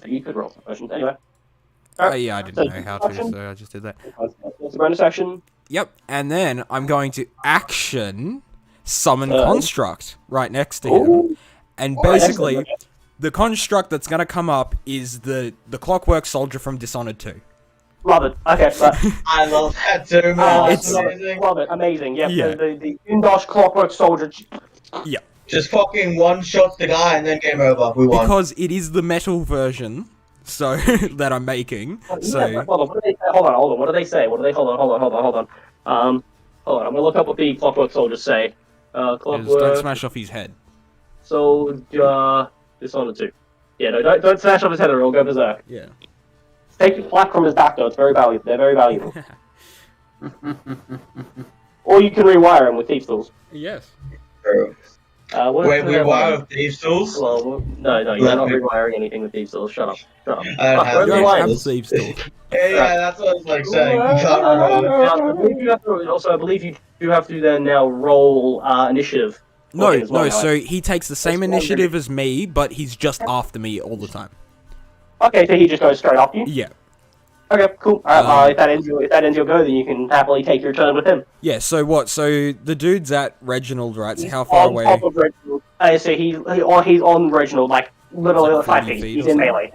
You could roll some potions anyway. Yeah, I didn't know how to, so I just did that. That's a bonus action. Yep, and then I'm going to action summon Construct right next to him. And basically, the Construct that's going to come up is the Clockwork Soldier from Dishonored 2. Love it. Okay, I love that too, man. It's amazing. Love it. Amazing. Yeah. The Indosh Clockwork Soldier. Yeah. Just fucking one-shot the guy and then game over. We won. Because it is the metal version. So that I'm making. So hold on. What do they say? Hold on. I'm gonna look up what the Clockwork Soldiers say. Clockwork. Don't smash off his head. Soldier Dishonored 2. Yeah, no, don't smash off his head or he'll go berserk. Yeah. Take the plaque from his back though. It's very valuable. They're very valuable. Or you can rewire them with thief tools. Yes. True. Wait, rewire with thieves tools? Well, no, you're not rewiring anything with thieves tools. Shut up. I don't have thieves tools. Yeah, that's what I was like saying. Also, I believe you do have to then now roll initiative. No, so he takes the same initiative as me, but he's just after me all the time. Okay, so he just goes straight after you? Yeah. Okay, cool. If that ends your go, then you can happily take your turn with him. Yeah, so what? So the dude's at Reginald, right? So how far away? On top of Reginald. So he's on Reginald, like literally like 5 feet. He's in melee.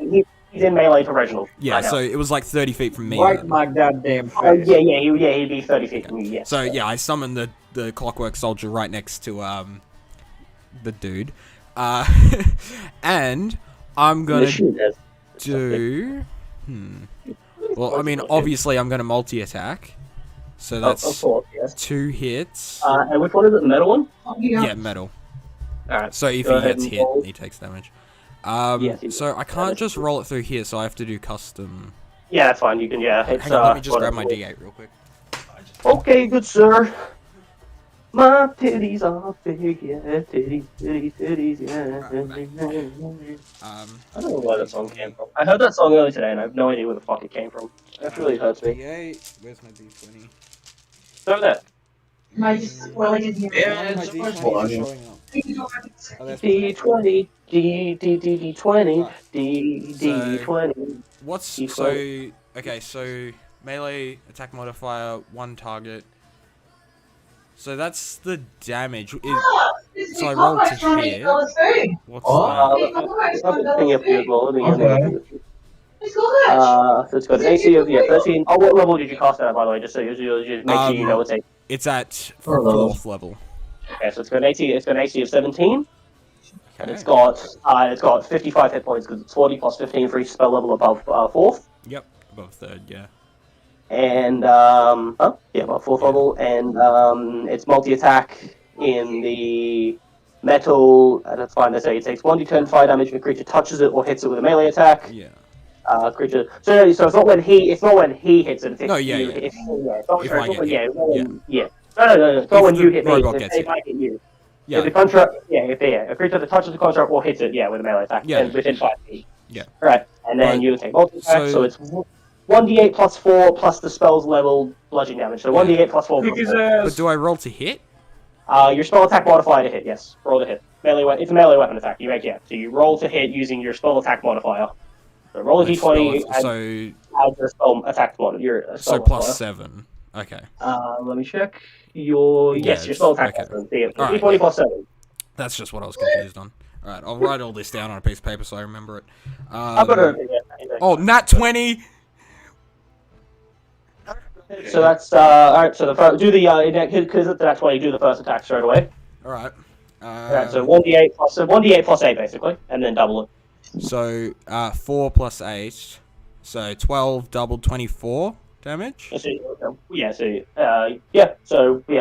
He's in melee for Reginald. Yeah, so it was like 30 feet from me. Right, my goddamn face. He'd be 30 feet from you, yeah. So yeah, I summoned the Clockwork Soldier right next to the dude. And I'm gonna do... Well, I mean, obviously I'm gonna multi-attack. So that's of course, yes. 2 hits. And which one is it, the metal one? Yeah, metal. Alright. So if he gets hit, he takes damage. So I can't just roll it through here, so I have to do custom. Yeah, that's fine. You can, Hang on, let me just grab my D8 real quick. Okay, good sir. My titties are big, yeah, titties, yeah. I don't know where that song came from. I heard that song earlier today, and I have no idea where the fuck it came from. That really hurts me. D8. Where's my D20? So that. Yeah, My it's D20 is showing up. Oh, that's D20, D20, Right. D20. What's D20. so? Okay, so melee attack modifier, 1 target. So that's the damage. So I rolled to hit. What's that? I've been thinking of you as well. Okay. So it's got an AC of 13. Oh, what level did you cast that at, by the way? Just so you just make sure you know it's 8. It's at 4th level. Okay, so it's got an AC. It's got an AC of 17. And Okay. it's got 55 hit points because it's 40 plus 15 for each spell level above 4th. Yep, above 3rd, yeah. And above 4th level, and it's multi-attack in the metal. That's fine. They say it takes 1d10 fire damage if a creature touches it or hits it with a melee attack. Yeah. Creature. So it's not when he. It's not when he hits it. It's No, yeah, you, yeah. It's not, If sorry, I it's not get when, hit, yeah. No. It's not If when the you hit me. robot It's gets if hit. I hit you. Yeah. If the construct, a creature that touches the construct or hits it, with a melee attack, Yeah. and within 5 feet. Yeah. Right, and then But- you take multi-attack, so so- it's 1d8 plus 4 plus the spell's level bludgeoning damage. So 1d8 plus 4. Plus 4. But do I roll to hit? Your spell attack modifier to hit, yes. Roll to hit. It's a melee weapon attack. So you roll to hit using your spell attack modifier. So roll a d20 and add your spell attack modifier. So plus 7. Okay. Let me check. Your spell attack okay. modifier. So Alright, d20 yeah. plus 7. That's just what I was confused on. Alright, I'll write all this down on a piece of paper so I remember it. I've got it. Oh, nat 20! So that's alright. So the first, do the because it's that 20. Do the first attack straight away. Alright. Alright. So 1d8 plus 8 basically, and then double it. So 4 plus 8. So 12 doubled 24 damage. So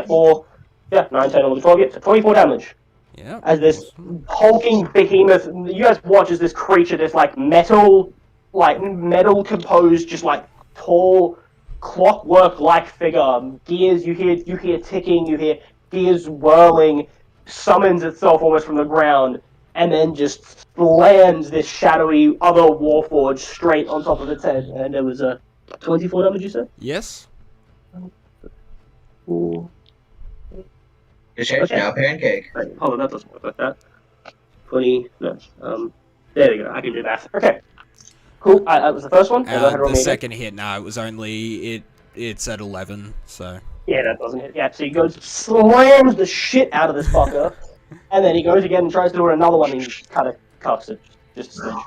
4. 9, 10, 11, 12. So 24 damage. Yeah. As this hulking behemoth, you guys watch as this creature, this metal composed, just tall, clockwork-like figure, gears. You hear ticking, you hear gears whirling, summons itself almost from the ground, and then just lands this shadowy other warforged straight on top of its head. And there was a 24 damage, you said? Yes. Ooh. Just change now, pancake. Wait, hold on, that doesn't work like that. 20, no, there we go, I can do that. Okay. Cool, that was the first one. The second hit, no, it was only, it's at 11, so. Yeah, that doesn't hit. Yeah, so he goes, slams the shit out of this fucker, and then he goes again and tries to do another one, and he kind of cuffs it. Just a smidge.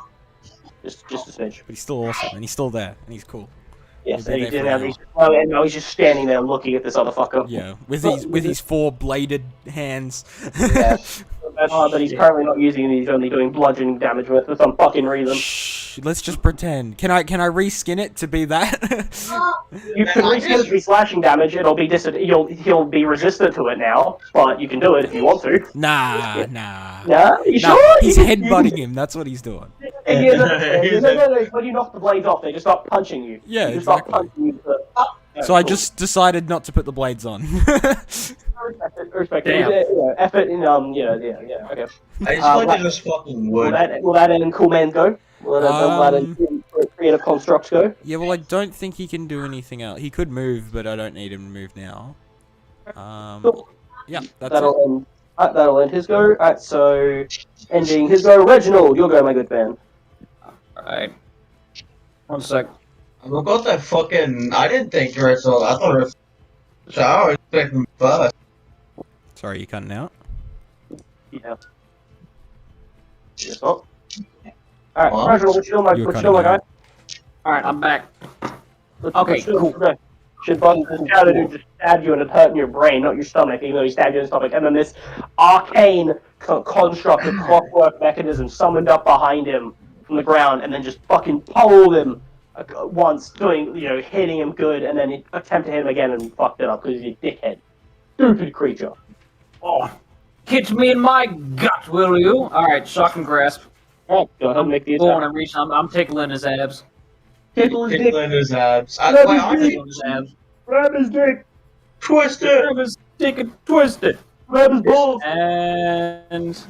Just a smidge. But he's still awesome, and he's still there, and he's cool. Yes, He'll and be he there did for have now. these, and now he's just standing there looking at this other fucker. Yeah, with his 4 bladed hands. Yeah. But he's currently not using it, he's only doing bludgeoning damage with for some fucking reason. Shh, let's just pretend. Can I reskin it to be that? You can reskin it to be slashing damage, he'll be resistant to it now, but you can do it if you want to. Nah. Nah, you Nah, sure? he's headbutting him, that's what he's doing. No, when you knock the blades off, they just stop punching you. Yeah, They just stop exactly. punching you. So I just decided not to put the blades on. Respect it. Damn. Effort in, okay. I just like to just fucking wood. Will that end Cool Man's go? Will that end Creative Constructs go? Yeah, well, I don't think he can do anything else. He could move, but I don't need him to move now. Cool. Yeah, that's it. That'll end his go. Alright, so ending his go. Reginald, your go, my good man. Alright. 1 sec. I got that fucking. I didn't think you were so. I thought it was. So I was expecting first. Sorry, you cutting out? Yeah. Yes, oh. Alright, Well, Reginald, what you doing, you're my guy? cutting Alright, I'm back. Let's Okay, cool. Should button this shadow dude just stab you and it's hurting your brain, not your stomach, even though he stabbed you in the stomach. And then this arcane construct of clockwork mechanism summoned up behind him from the ground, and then just fucking pulled him once, hitting him good, and then he attempted to hit him again and fucked it up because he's a dickhead. Stupid creature. Oh, hit me in my gut, will you? Alright, shock and grasp. Alright, go ahead and make the Go on attack. and reach. I'm tickling his abs. Tickle his dick. Tickling his abs. Grab his I dick. Tickling his abs. Grab his dick. twist it. Grab his Take it twisted. Grab his balls. And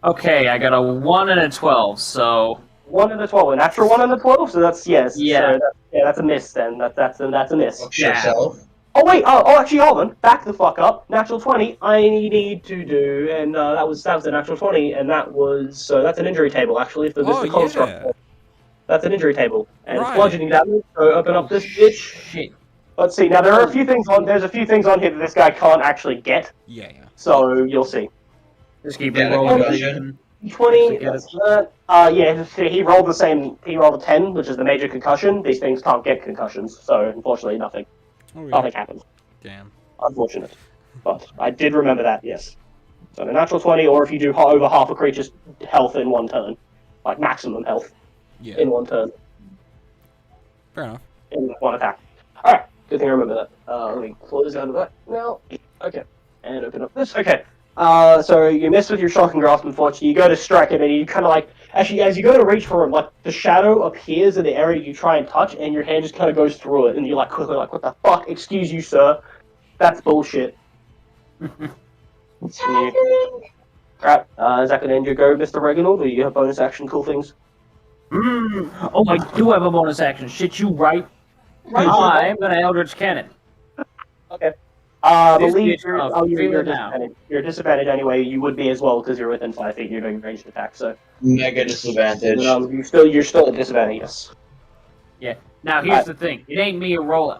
okay, I got a 1 and a 12. So 1 and a 12, a natural 1 and a 12. So that's yes. Yeah. So that's a miss then. That's a miss. Fuck yourself. Oh wait. Actually, hold on. Back the fuck up. Natural 20. I need to do, and that was a natural 20, and that's an injury table actually. If the construct. yeah. That's an injury table, and it's Right. bludgeoning damage. So open up this bitch. shit. Let's see. Now there are a few things on. There's a few things on here that this guy can't actually get. Yeah. So you'll see. Just keep Yeah, rolling. concussion. 20. That's that. Yeah. He rolled the same. He rolled a 10, which is the major concussion. These things can't get concussions, so unfortunately, nothing happens. Damn. Unfortunate. But I did remember that. Yes. So a natural 20, or if you do over half a creature's health in one turn, like maximum health Yeah. in one turn. Fair enough. In one attack. Alright, good thing I remember that. Let me close out of that now. Okay. And open up this. Okay. So you miss with your shocking grasp, unfortunately. You go to strike him, and you kind of like... Actually, as you go to reach for him, like, the shadow appears in the area you try and touch, and your hand just kind of goes through it, and you're like, quickly like, what the fuck? Excuse you, sir. That's bullshit. What's happening? Alright, is that going to end your go, Mr. Reginald, or you have bonus action cool things? Oh, I do have a bonus action. Shit, you right. I'm gonna Eldritch Cannon. Okay. This Believe bitch, you're now. disadvantaged. You're disadvantaged anyway. You would be as well because you're within 5 feet. You're doing ranged attack, so Mega disadvantage. you're still at disadvantage. Yes. Yeah. Now here's the thing. It ain't me a roll.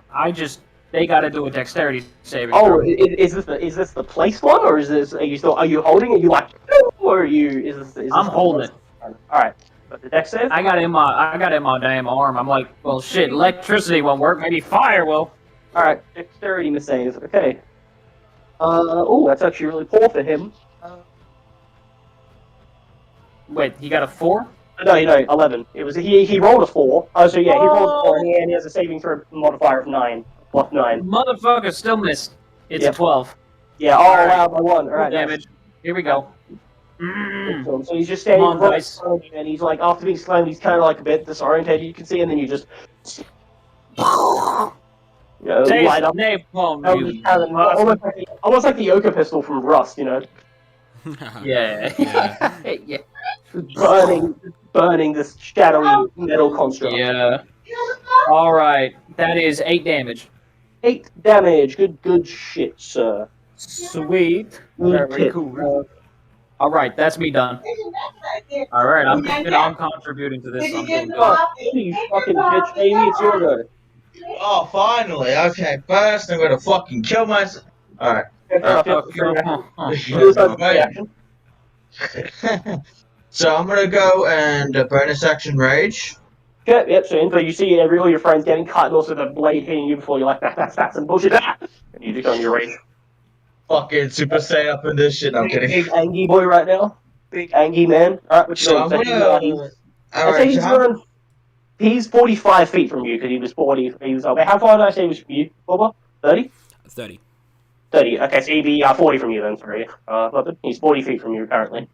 They gotta do a dexterity saving Oh, throw. is this the place one, or is this? Are you holding it? You like, or are you? Is this I'm holding it. All right. But the dex save. I got it in my damn arm. I'm like, well, shit. Electricity won't work. Maybe fire will. All right. Dexterity miss save. Okay. Oh, that's actually really poor for him. Wait, he got a 4? No, 11. It was he rolled a 4. Oh, so yeah, he rolled a 4, and he has a saving throw modifier of 9, plus 9. Motherfucker still missed. It's a 12. Yeah, wow, by 1. All right, damage. Here we go. So he's just standing Come on, dice. and he's like, after being slammed, he's kind of like a bit disorientated, you can see, and then you just light up. Napalm, Almost like the Yoka pistol from Rust, Yeah. Yeah. burning this shadowy metal construct. Yeah. Alright. That is 8 damage. 8 damage. Good shit, sir. Sweet. Good Very shit. cool. Alright, that's me done. Alright, I'm contributing to this. I'm doing good. You fucking bitch, Amy, it's your go. Oh, finally. Okay, first I'm gonna fucking kill myself. Alright. So I'm gonna go and bonus action rage. Yep, so you see all your friends getting cut, and also the blade hitting you before you're like, that's some bullshit. And you just go on your rage. Fucking Super Saiyan up in this shit. I'm kidding. Big angry boy right now. Big angry man. Alright, which So I'm gonna. Alright, he's 45 feet from you, because he was 40. He was, how far did I say he was from you, Boba? 30? 30. 30. Okay, so he'd be 40 from you then, sorry. He's 40 feet from you, currently. Of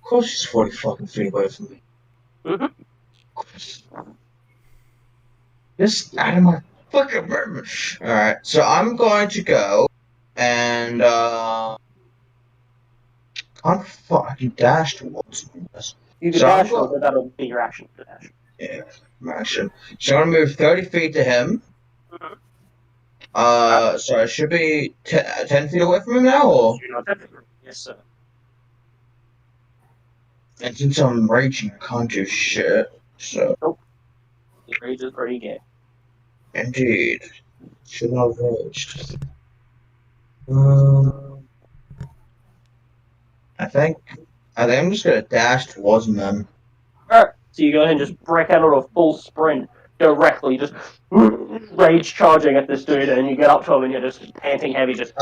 course she's 40 fucking feet away from me. Mm-hmm. Just out of my fucking room. Alright, so I'm going to go and can't fucking dash towards this. You can So dash, I'm but that'll be your action to dash. Yeah, my action. So I'm gonna move 30 feet to him. So I should be 10 feet away from him now, or? Yes, sir. And since I'm raging, I can't do shit. So. Nope. The rage is pretty gay. Indeed. Should not have raged. I think I'm just gonna dash towards him then. Alright, so you go ahead and just break out on a full sprint directly, just rage charging at this dude, and you get up to him and you're just panting heavy, just...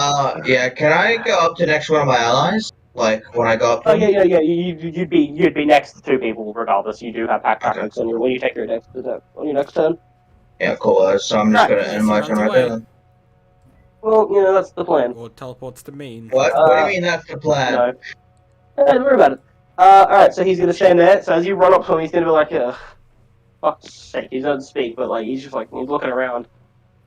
Yeah, can I go up to next one of my allies? Like, when I go up to him? Yeah, you'd be next to 2 people regardless. You do have pack tactics when you take your next turn. Yeah, cool. So I'm just gonna end my turn right there then. Well, that's the plan. Or teleports to me. What? What do you mean that's the plan? No. Don't worry about it. Alright, so he's gonna stand there, so as you run up to him, he's gonna be like, fuck's sake, he doesn't speak, but like, he's just like, he's looking around.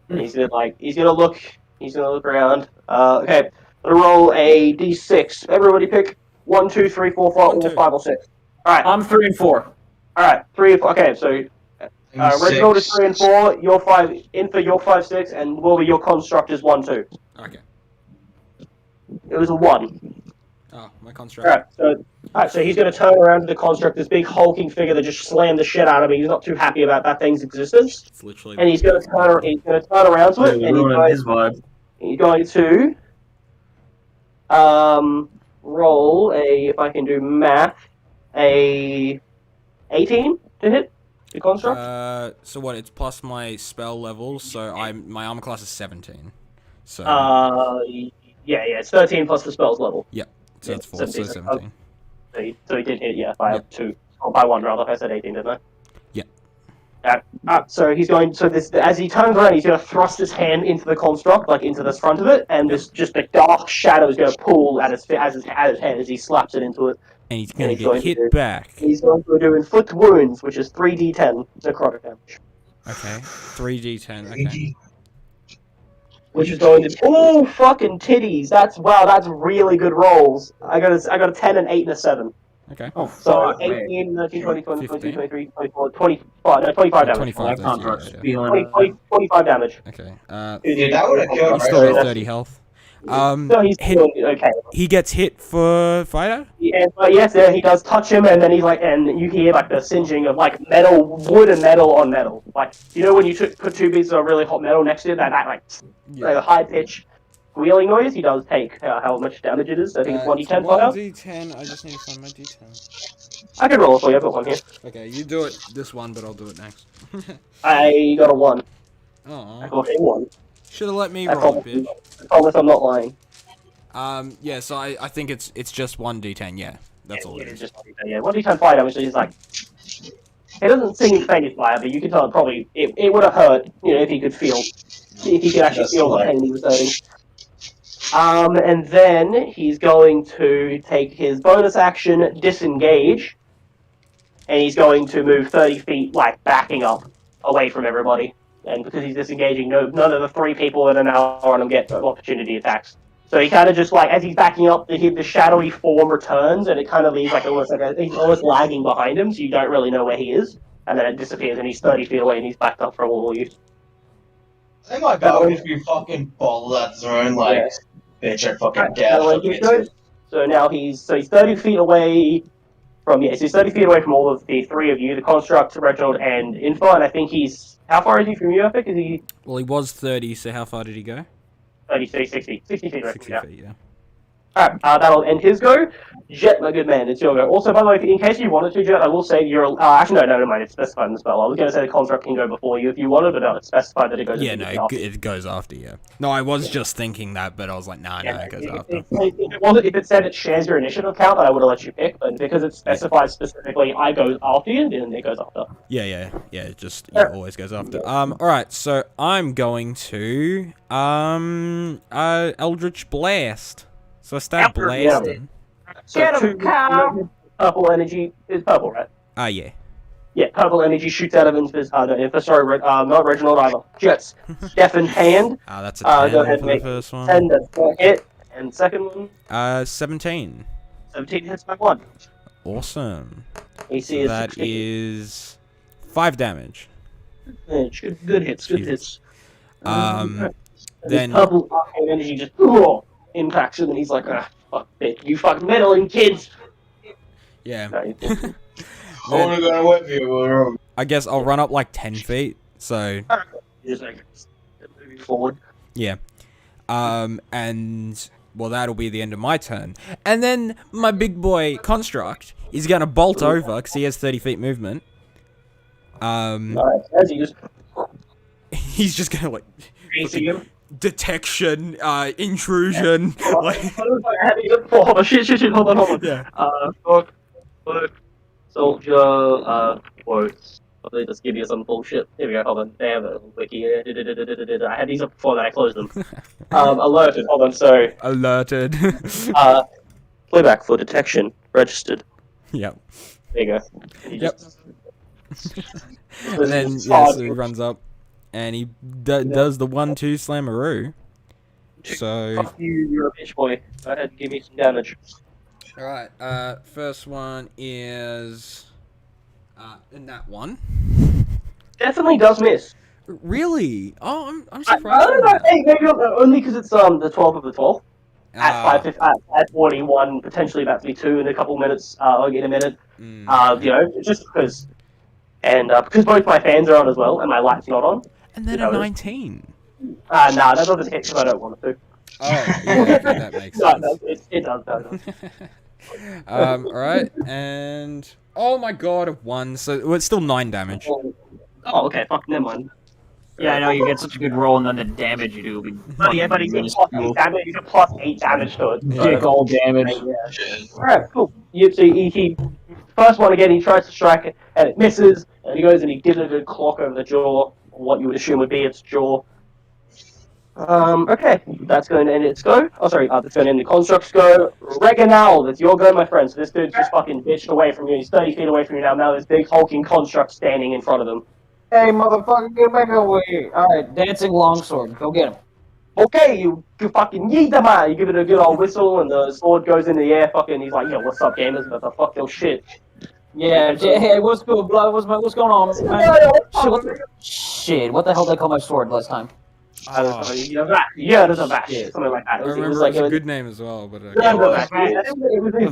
And he's gonna look He's gonna look around. Okay. I'm gonna roll a d6. Everybody pick 1, 2, 3, 4, 5, or 5 or 6. Alright. I'm 3 and 4. Alright, 3 and 4. Okay, so Reginald is 3 and 4, you're 5, Info, you're 5, 6, and Wilbur, your construct is 1, 2. Okay. It was a 1. Oh, my construct. Alright, so he's going to turn around to the construct, this big hulking figure that just slammed the shit out of him. He's not too happy about that thing's existence. It's literally. And he's going to turn around to it, and he's going to roll a, if I can do math, a 18 to hit the construct. So what? It's plus my spell level, so my armor class is 17. So. Yeah, it's 13 plus the spell's level. Yep. So it's 4, so 17. So he did hit, by 2. Or by 1, rather. I said 18, didn't I? Yeah. So he's going. So this, as he turns around, he's going to thrust his hand into the construct, like into the front of it, and this just a dark shadow is going to pull at his head as he slaps it into it. And he's going to get hit back. He's going to do inflict wounds, which is 3d10 necrotic damage. Okay. 3d10. Okay. Which is going to fucking titties. That's really good rolls. I got a 10, an 8, and a 7. Okay. Oh, so 18, 19, 20, 21, 22, 23, 24, 25, no, 25 damage. 25 damage. Okay. Dude, that would have killed He's still got 30 health. So he's okay. He gets hit for fighter? Yeah, but yes, he does touch him, and then he's like, and you hear like the singeing of like wood and metal on metal. Like, you know when you put 2 pieces of really hot metal next to it, that like a high pitch squealing noise. He does take how much damage it is. I think it's 1d10 fire. 1d10. I just need to find my d10. I can roll it for you. I've got one here. Okay, you do it this one, but I'll do it next. I got a 1. Oh. I got a 1. Should have let me roll, bitch. I promise I'm not lying. Yeah, so I think it's just 1d10, yeah. That's all it is. Just 1d10, yeah. 1d10 fire damage is like... It doesn't sing faint fire, but you can tell probably... It would have hurt, if he could feel... If he could actually feel the pain he was hurting. And then he's going to take his bonus action, Disengage, and he's going to move 30 feet, like, backing up, away from everybody. And because he's disengaging, none of the 3 people that are now on him get opportunity attacks. So he kind of just, like, as he's backing up, the shadowy form returns, and it kind of leaves, he's almost lagging behind him, so you don't really know where he is. And then it disappears, and he's 30 feet away, and he's backed up from all of you. I think my God would be fucking bullets throwing bitch at fucking death. So now he's 30 feet away from, so he's 30 feet away from all of the 3 of you, the Construct, Reginald, and Info, and I think he's, how far is he from you, Epic? Is he? Well, he was 30, so how far did he go? 60 feet. 60 feet, 60 feet, yeah. Alright, that'll end his go. Jet, my good man, it's your go. Also, by the way, in case you wanted to, Jet, I will say you're... actually, no, never mind, it's specified in the spell. I was going to say the construct can go before you if you wanted, but no, it's specified that it goes after. It goes after, yeah. No, I was just thinking that, but I was like, no, it goes after. If it said it shares your initiative count, then I would have let you pick, but because it's specified specifically, I go after you, then it goes after. Yeah, it just always goes after. Alright, so I'm going to... Eldritch Blast. So I start blasting. So get him, Kyle! Purple energy is purple, right? Yeah. Yeah, purple energy shoots out of Info, not Reginald either. Jet's deafened hand. That's a 10 go ahead for and the first one. 10, that's a hit. And second one? 17. 17 hits by 1. Awesome. AC so is that 16. is 5 damage. Good hits, good hits. Then purple arcane energy just impacts him, and he's like, fuck it, you fucking meddling kids. Yeah. I want to go with you. I guess I'll run up like 10 feet. So. Just like moving forward. Yeah. And well, that'll be the end of my turn. And then my big boy Construct is gonna bolt over because he has 30 feet movement. As he just. He's just gonna like. Him. Detection, intrusion. Like. Hold on. Yeah. Fuck, soldier, quotes. They just give you some bullshit. Here we go, hold on. They have a wiki. I had these up before that, I closed them. Alerted, hold on, sorry. Alerted. Playback for detection, registered. Yep. There you go. Yep. And then, so he runs up, and he does the 1-2 slammeroo. So, Fuck you, you're a bitch boy. Go ahead and give me some damage. alright, first one is that one. Definitely does miss. Really? Oh, I'm I surprised. don't know, hey, maybe only because it's the 12 of the 12. At 41, potentially about to be 2 in a couple minutes, or in a minute. Just because. And because both my fans are on as well, and my light's not on. And then a 19. Nah, that doesn't hit because I don't want it to. Oh, yeah, okay, that makes sense. No, it does. Alright, and... Oh my god, a 1, so it's still 9 damage. Oh, okay, fuck, never mind. Yeah, I know you get such a good roll, and then the damage you do will be. But he's got plus 8 damage to it. So, Dick all damage. Alright, cool. He first one again, he tries to strike it, and it misses, and he goes and he gives it a clock over the jaw, what you would assume would be its jaw. Okay, that's going to end its go. Oh, sorry, that's going to end the construct's go. Reganal, that's your go, my friend. So this dude's just fucking bitched away from you. He's 30 feet away from you now. Now there's big hulking construct standing in front of him. Hey, motherfucker, get back over here. Alright, dancing longsword. Go get him. Okay, you fucking yeet him out. You give it a good old whistle, and the sword goes in the air. Fucking, he's like, yo, what's up, gamers? But the fuck your shit. Yeah, hey, what's good, blood? What's going on, man? Shit, what the hell did I call my sword last time? I don't know, there's a Vash, something like that. I remember it was a good name as well, but... It was a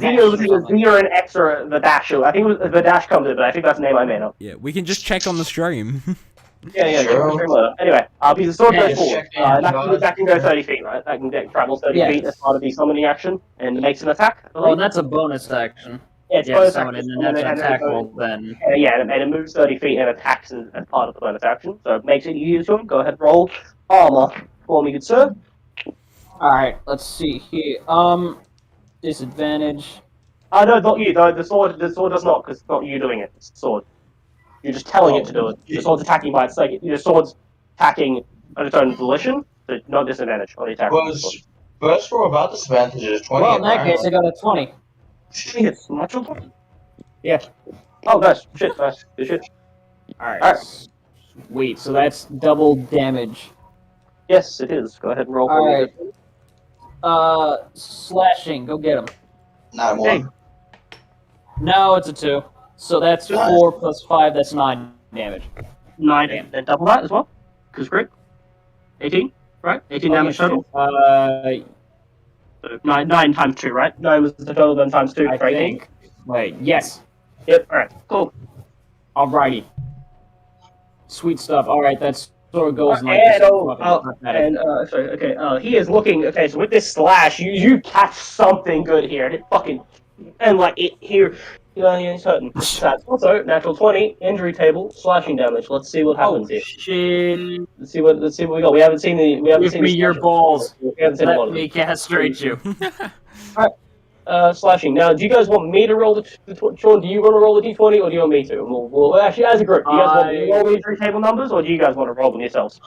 Zero and extra the dash. I think it was the dash comes in, but I think that's the name I made up. Yeah, we can just check on the stream. Yeah. Sure. Anyway, because the sword goes forward. That can go 30 feet, right? That can travel 30 feet as part of the summoning action, and makes an attack. Oh, and that's a bonus action. Yeah, it's bonus action. And that's an attack roll then. Yeah, and it moves 30 feet and attacks as part of the bonus action, so it makes it easier to him. Go ahead, roll armor for me, good sir. Alright, let's see here. Disadvantage. No, not you. The sword does not, because it's not you doing it. It's the sword. You're just telling it to do it. The sword's attacking by itself. Your sword's attacking on its own volition, so no disadvantage on the attack. First roll about disadvantage is 20. Well, in that case, I got a 20. It's natural 20? Yeah. Oh, nice. Shit, nice. Good shit. Alright. Wait, so that's double damage. Yes, it is. Go ahead and roll for me. Slashing. Go get him. Not a 1. No, it's a 2. So that's 4 plus 5, that's 9 damage. 9, and double that as well? Because crit? 18, right? 18 damage total? So 9 times 2, right? 9 was the total, then times 2 for 18? Wait, yes. Yep, alright, cool. Alrighty. Sweet stuff. Alright, that's sort of goes like this. He is looking, so with this slash, you catch something good here, and it fucking, and like, it here, he's hurting. That's also, natural 20, injury table, slashing damage. Let's see what happens here. Shit. Let's see what we got. We haven't seen Give me your balls. We haven't seen Let me castrate you. Alright. Slashing. Now, do you guys want me to roll the Sean, do you want to roll the d20, or do you want me to? We'll actually, as a group, do you guys want me to roll the injury table numbers, or do you guys want to roll them yourselves?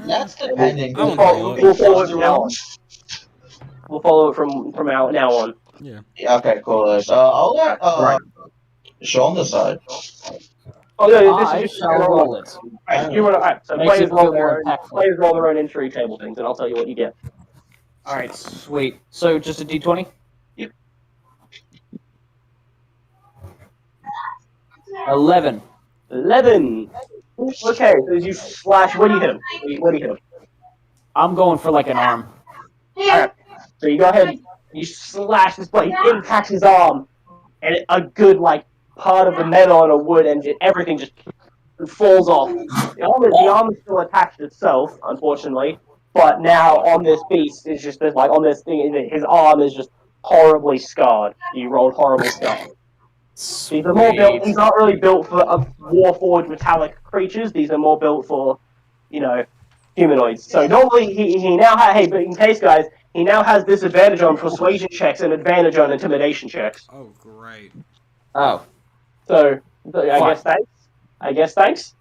That's depending. We'll follow it from now on. We'll follow it from now on. Yeah. Okay, cool. I'll let Sean decide. Oh yeah, this is just roll it. Alright, you want to. Alright, so players roll their own injury table things, and I'll tell you what you get. Alright, sweet. So just a d20? Yep. 11. 11. Okay, so as you slash, what do you hit him? What do you hit him? I'm going for like an arm. Alright, so you go ahead, you slash this blade, impacts his arm, and a good, like, part of the metal or wood, and everything just falls off. The arm is still attached itself, unfortunately, but now on this beast, it's just this, like, on this thing, his arm is just horribly scarred. You rolled horribly scarred. These aren't really built for warforged metallic creatures. These are more built for, humanoids. So normally he now but in case, guys, he now has disadvantage on persuasion checks and advantage on intimidation checks. Oh, great. Oh. So I guess thanks.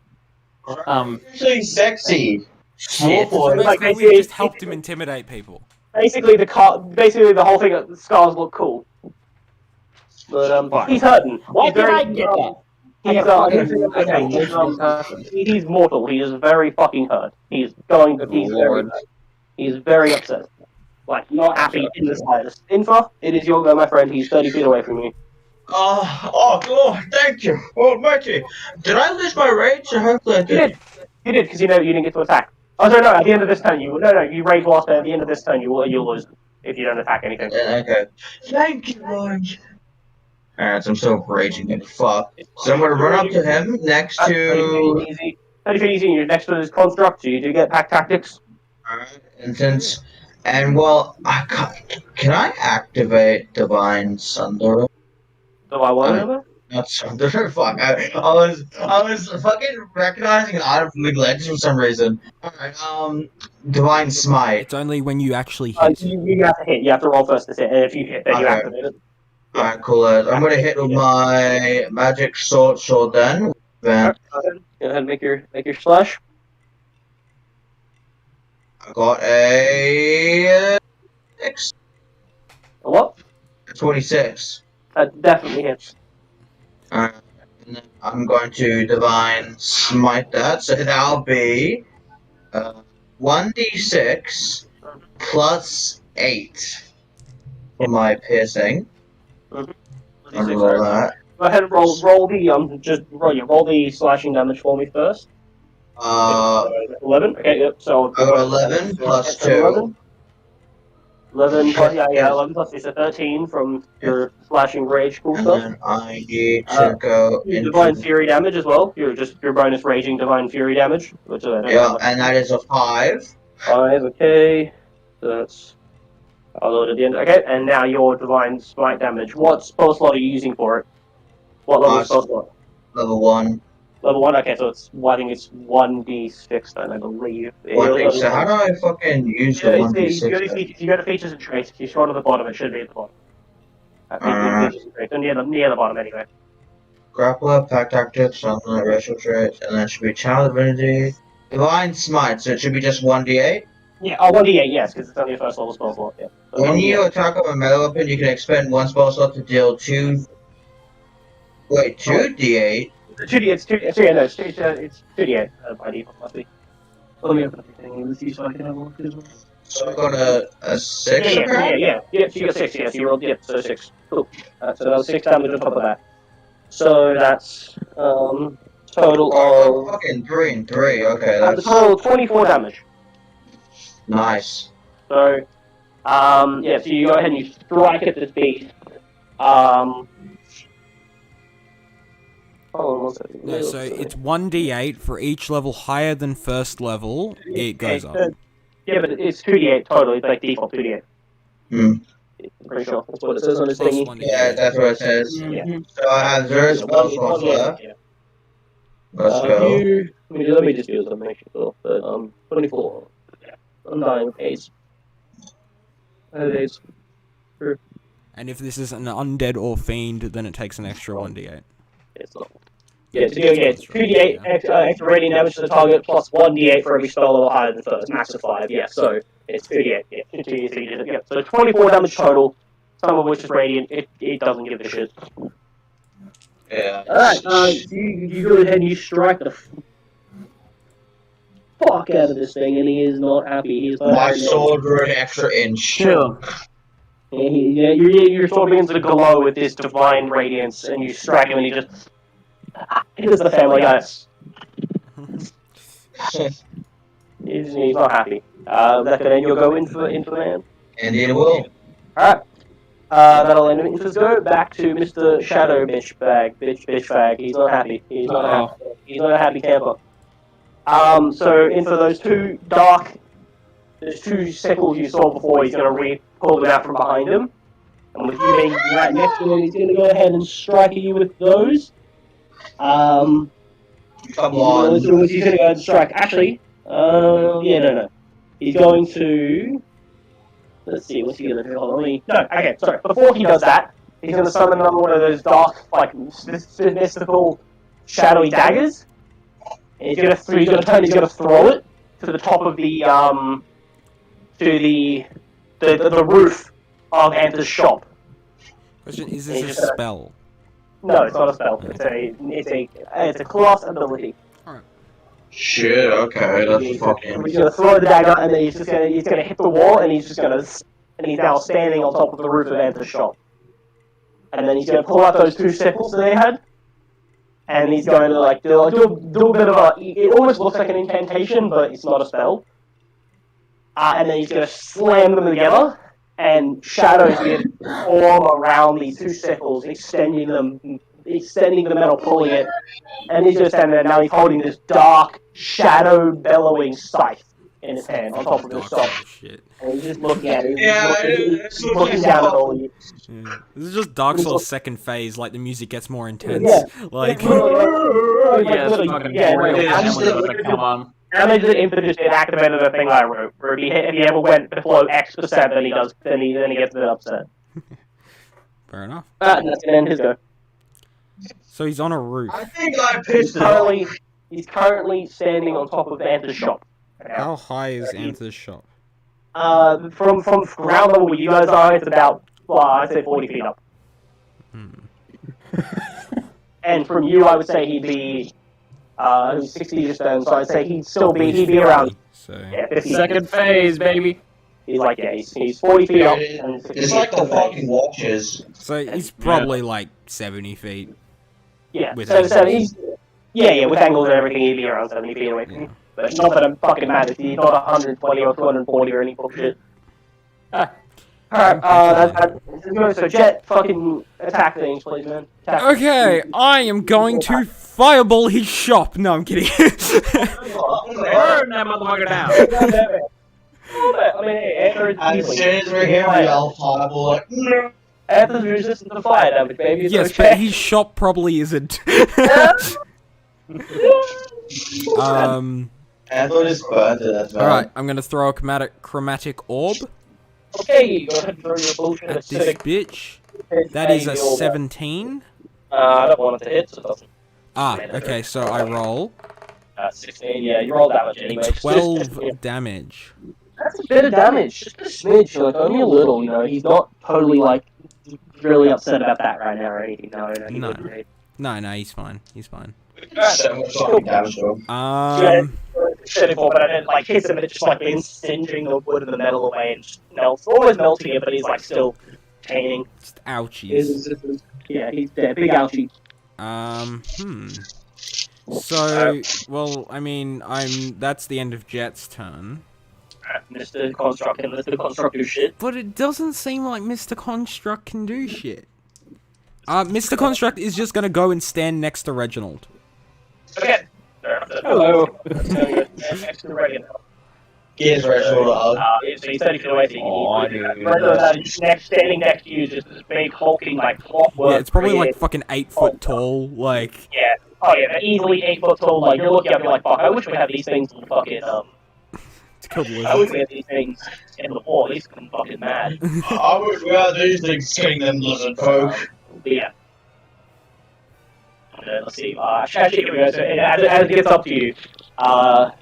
Actually sexy. Shit. So basically, we just helped him intimidate people. Basically, the whole thing, the scars look cool. But he's hurting. Why did I get that? He's mortal. He is very fucking hurt. He's He's very upset. Like, not happy in the slightest. Infa, it is your go, my friend. He's 30 feet away from you. Oh, thank you. Oh, Mikey. Did I lose my rage? Hopefully I did. You did, because you didn't get to attack. Oh, no, at the end of this turn, you rage lost, but at the end of this turn, you'll lose if you don't attack anything. Okay. Thank you, Mike. Alright, so I'm still raging and fuck. So I'm gonna run up to him next to... 30 feet easy, you're next to his construct, so you do get pack tactics. Alright, and well, can I activate Divine Thunder? Do I want to? Not Thunder, fuck. I was fucking recognizing an item from the glitch for some reason. Alright, Divine Smite. It's only when you actually hit. You have to hit, you have to roll first to hit, and if you hit, then you activate it. Alright, cool. I'm gonna hit with my magic sword then. Go ahead and make your slash. I got a 6. A what? 26. That definitely hits. And then I'm going to Divine Smite that, so that'll be 1d6 plus 8 for my piercing. Mm-hmm. Roll that. Go ahead and roll the slashing damage for me first. 11. Okay, yep. So I got 11 plus 2. 11 plus 11 plus 2, so 13 from your slashing rage cool stuff. And then I need to go into Divine Fury damage as well. Your bonus raging Divine Fury damage. Which and that is a 5. 5. Okay, so that's. I'll load at the end. Okay, and now your Divine Smite damage. What spell slot are you using for it? What level spell slot? Level 1. Level 1. Okay, so I think it's 1d6 then, I believe. So how do I fucking use the 1d6? If you go to features and traits, if you scroll to the bottom, it should be at the bottom. Features and traits, near the bottom anyway. Grappler, pack tactics, something like racial traits, and then it should be child divinity, divine smite. So it should be just 1d8. Yeah, 1d8, yes, because it's only a first level spell slot. Yeah. So when you attack with a melee weapon, you can expend 1 spell slot to deal 2. Wait, 2d8. It's 2d8 by default, must be. Let me open up the thing and see so I can have a look as well. So I got a 6. Yeah, so you got 6, yes, you rolled, so 6. Cool. So that was 6 damage on top of that. So that's, total of... Fucking 3 and 3, okay, that's... The total of 24 damage. Nice. So, so you go ahead and you strike at this beast. No, so it's 1d8 for each level higher than first level, it goes up. Yeah, but it's 2d8 total, it's like default 2d8. I'm pretty sure that's what it says on his thingy. Yeah, that's what it says. Yeah. So I have 0 spell slots left. Let's go. Let me just do some make sure. But 24. Undying phase. And if this is an undead or fiend, then it takes an extra 1d8. It's not. Yeah, to do it, 2d8 extra radiant damage to the target, plus 1d8 for every spell level higher than first, max of 5, yeah, so it's 2d8, yeah, so 24 damage total, some of which is radiant, it doesn't give a shit. Yeah. Alright, you go ahead and you strike the fuck out of this thing, and he is not happy. My sword grew an extra inch. Sure. Yeah, your sword begins to glow with this divine radiance, and you strike him, and he just... Here's the family, guys. He's not happy. Then you'll go in for man. Indeed it will. Alright. That'll end Infa's go. Back to Mr. Shadow Bitch Fag. He's not happy. He's not a happy camper. So Infa, those two sickles you saw before, he's gonna pull them out from behind him. And with you being right next to him, he's gonna go ahead and strike you with those. Come on. He's gonna go ahead and strike. Actually, no. He's going to... Let's see, what's he gonna do? Hold on, no, okay, sorry. Before he does that, he's gonna summon another one of those dark, like, mystical, shadowy daggers. And he's gonna throw it to the top of the, the roof of Anta's shop. Question, is this a spell? No, it's not a spell. It's a class ability. Alright. Shit, okay, that's fucking... He's gonna throw the dagger, and then he's gonna hit the wall, and he's now standing on top of the roof of Anth's shop. And then he's gonna pull out those 2 sickles that they had, and he's going to like do a bit of a. It almost looks like an incantation, but it's not a spell. And then he's gonna slam them together, and shadows form around these 2 sickles, extending the metal, pulling it, and he's just standing there. Now he's holding this dark, shadow bellowing scythe in his hand on top of his shop. And he's just looking at it. He's looking down at all of you. Yeah. This is just Dark Souls second phase, like the music gets more intense. Yeah. Like, Come on. Damage that Infinite just did activated a thing I wrote, where if he ever went below X%, then he gets a bit upset. fair enough. And that's gonna end his go. So he's on a roof. I think I pissed it off. He's currently standing on top of Anth's shop. How high is Anth's shop? From ground level where you guys are, it's about, I'd say 40 feet up. And from you, I would say he'd be, 60 just then, so I'd say he'd be around, So 50. Second phase, baby. He's like, he's 40 feet up. And It's like the fucking watches. So he's probably like 70 feet. Yeah, with so angles. he's, with angles and everything, he'd be around 70 feet away from you. But not that I'm fucking mad, he's not 120 or 240 or any bullshit. Alright, so Jet, fucking attack things, please, man. Attack. Okay, I am going to fireball his shop. No, I'm kidding. Burn that motherfucker down. I mean, hey, As soon as we're here, we all fireball like, no. Anthem's resistant to fire damage, baby. It's Yes, okay. but his shop probably isn't. Anthony is burned to that, man. Alright, I'm gonna throw a chromatic orb Okay, go ahead and throw your bullshit at this acidic. bitch. That is a 17. I don't want it to hit, so it doesn't. Okay, so I roll 16, yeah, you roll damage anyway. 12 damage. That's a bit of damage, just a smidge, like only a little, you know. He's not totally like really upset about that right now or anything. No, he's fine. He's fine. So much fucking damage, though. But I didn't like hits him and it's just like been singeing the wood and the metal away and just melts, always melting it, but he's like still painting. Just ouchies. Yeah, he's dead. Big ouchie. So, well, I mean, that's the end of Jet's turn. Mr. Construct and Mr. Construct do shit. But it doesn't seem like Mr. Construct can do shit. Mr. Construct is just gonna go and stand next to Reginald. Okay. Hello. Next to Reginald. Here's Reginald. So he's 30 feet away, so Reginald standing next to you is just this big hulking like clockwork. Yeah, it's probably like fucking 8 foot tall, like... Yeah. Oh yeah, they're easily 8 foot tall, like you're looking at me like, fuck, I wish we had these things in fucking, to kill the I wish lizard. we had these things in the fall, these are fucking mad. I wish we had these things killing them lizard folk. But yeah. Let's see, actually, here we go, so as it gets up to you, so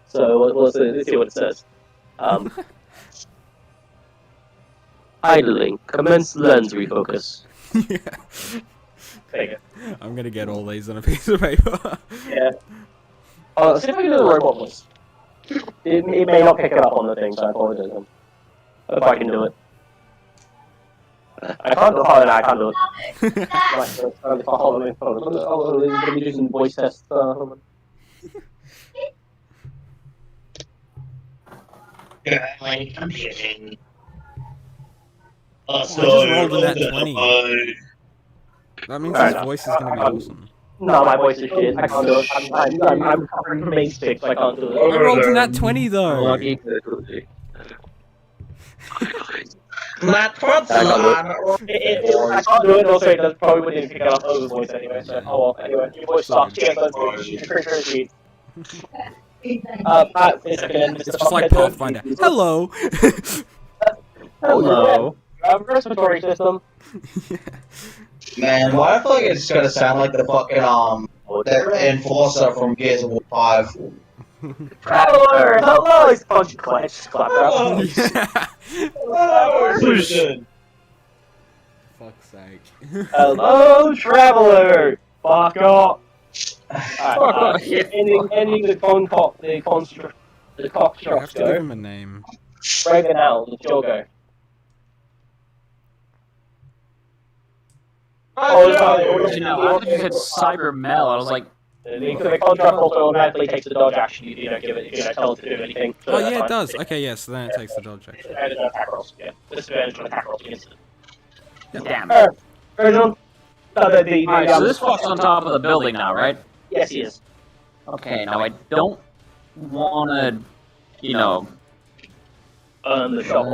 let's see what it says. Idling, commence lens refocus. Yeah. There you go. I'm gonna get all these on a piece of paper. Yeah. See if I can do the robot voice. It may not pick it up on the thing, so I apologize. If I can do it. I can't do it. I can't do it. Hold on, let me do some voice tests. I just rolled a nat 20. That means his voice is gonna be awesome. No, my voice is shit. I can't do it. I'm recovering from main stick, so I can't do it. I rolled a nat 20 though! Not I can't do it, also it probably wouldn't even pick it up over voice anyway, so oh well, anyway, your voice sucks, yeah, but it's pretty sure it's cheap. It's just like Pathfinder. Hello! Hello. Respiratory system. Man, why I feel like it's gonna sound like the fucking, the enforcer from Gears of War 5. Traveler! Hello! He's a bunch of claps. Fuck's sake. Hello, Traveler! Fuck off! Ending the cock You have shots to give go. him a name. Ravenel, it's your go. Oh, I thought you said Cyber Mel. I was like, The contract also automatically takes the dodge action if you don't give it, if you don't tell it to do anything. So Oh yeah, it does. Okay, yeah, so then it takes the dodge action. Disadvantage on attack rolls. Yeah, disadvantage on attack rolls against it. damn. Original. Alright, so this fuck's on top of the building now, right? Yes, he is. Okay, now I don't wanna, Burn the shop.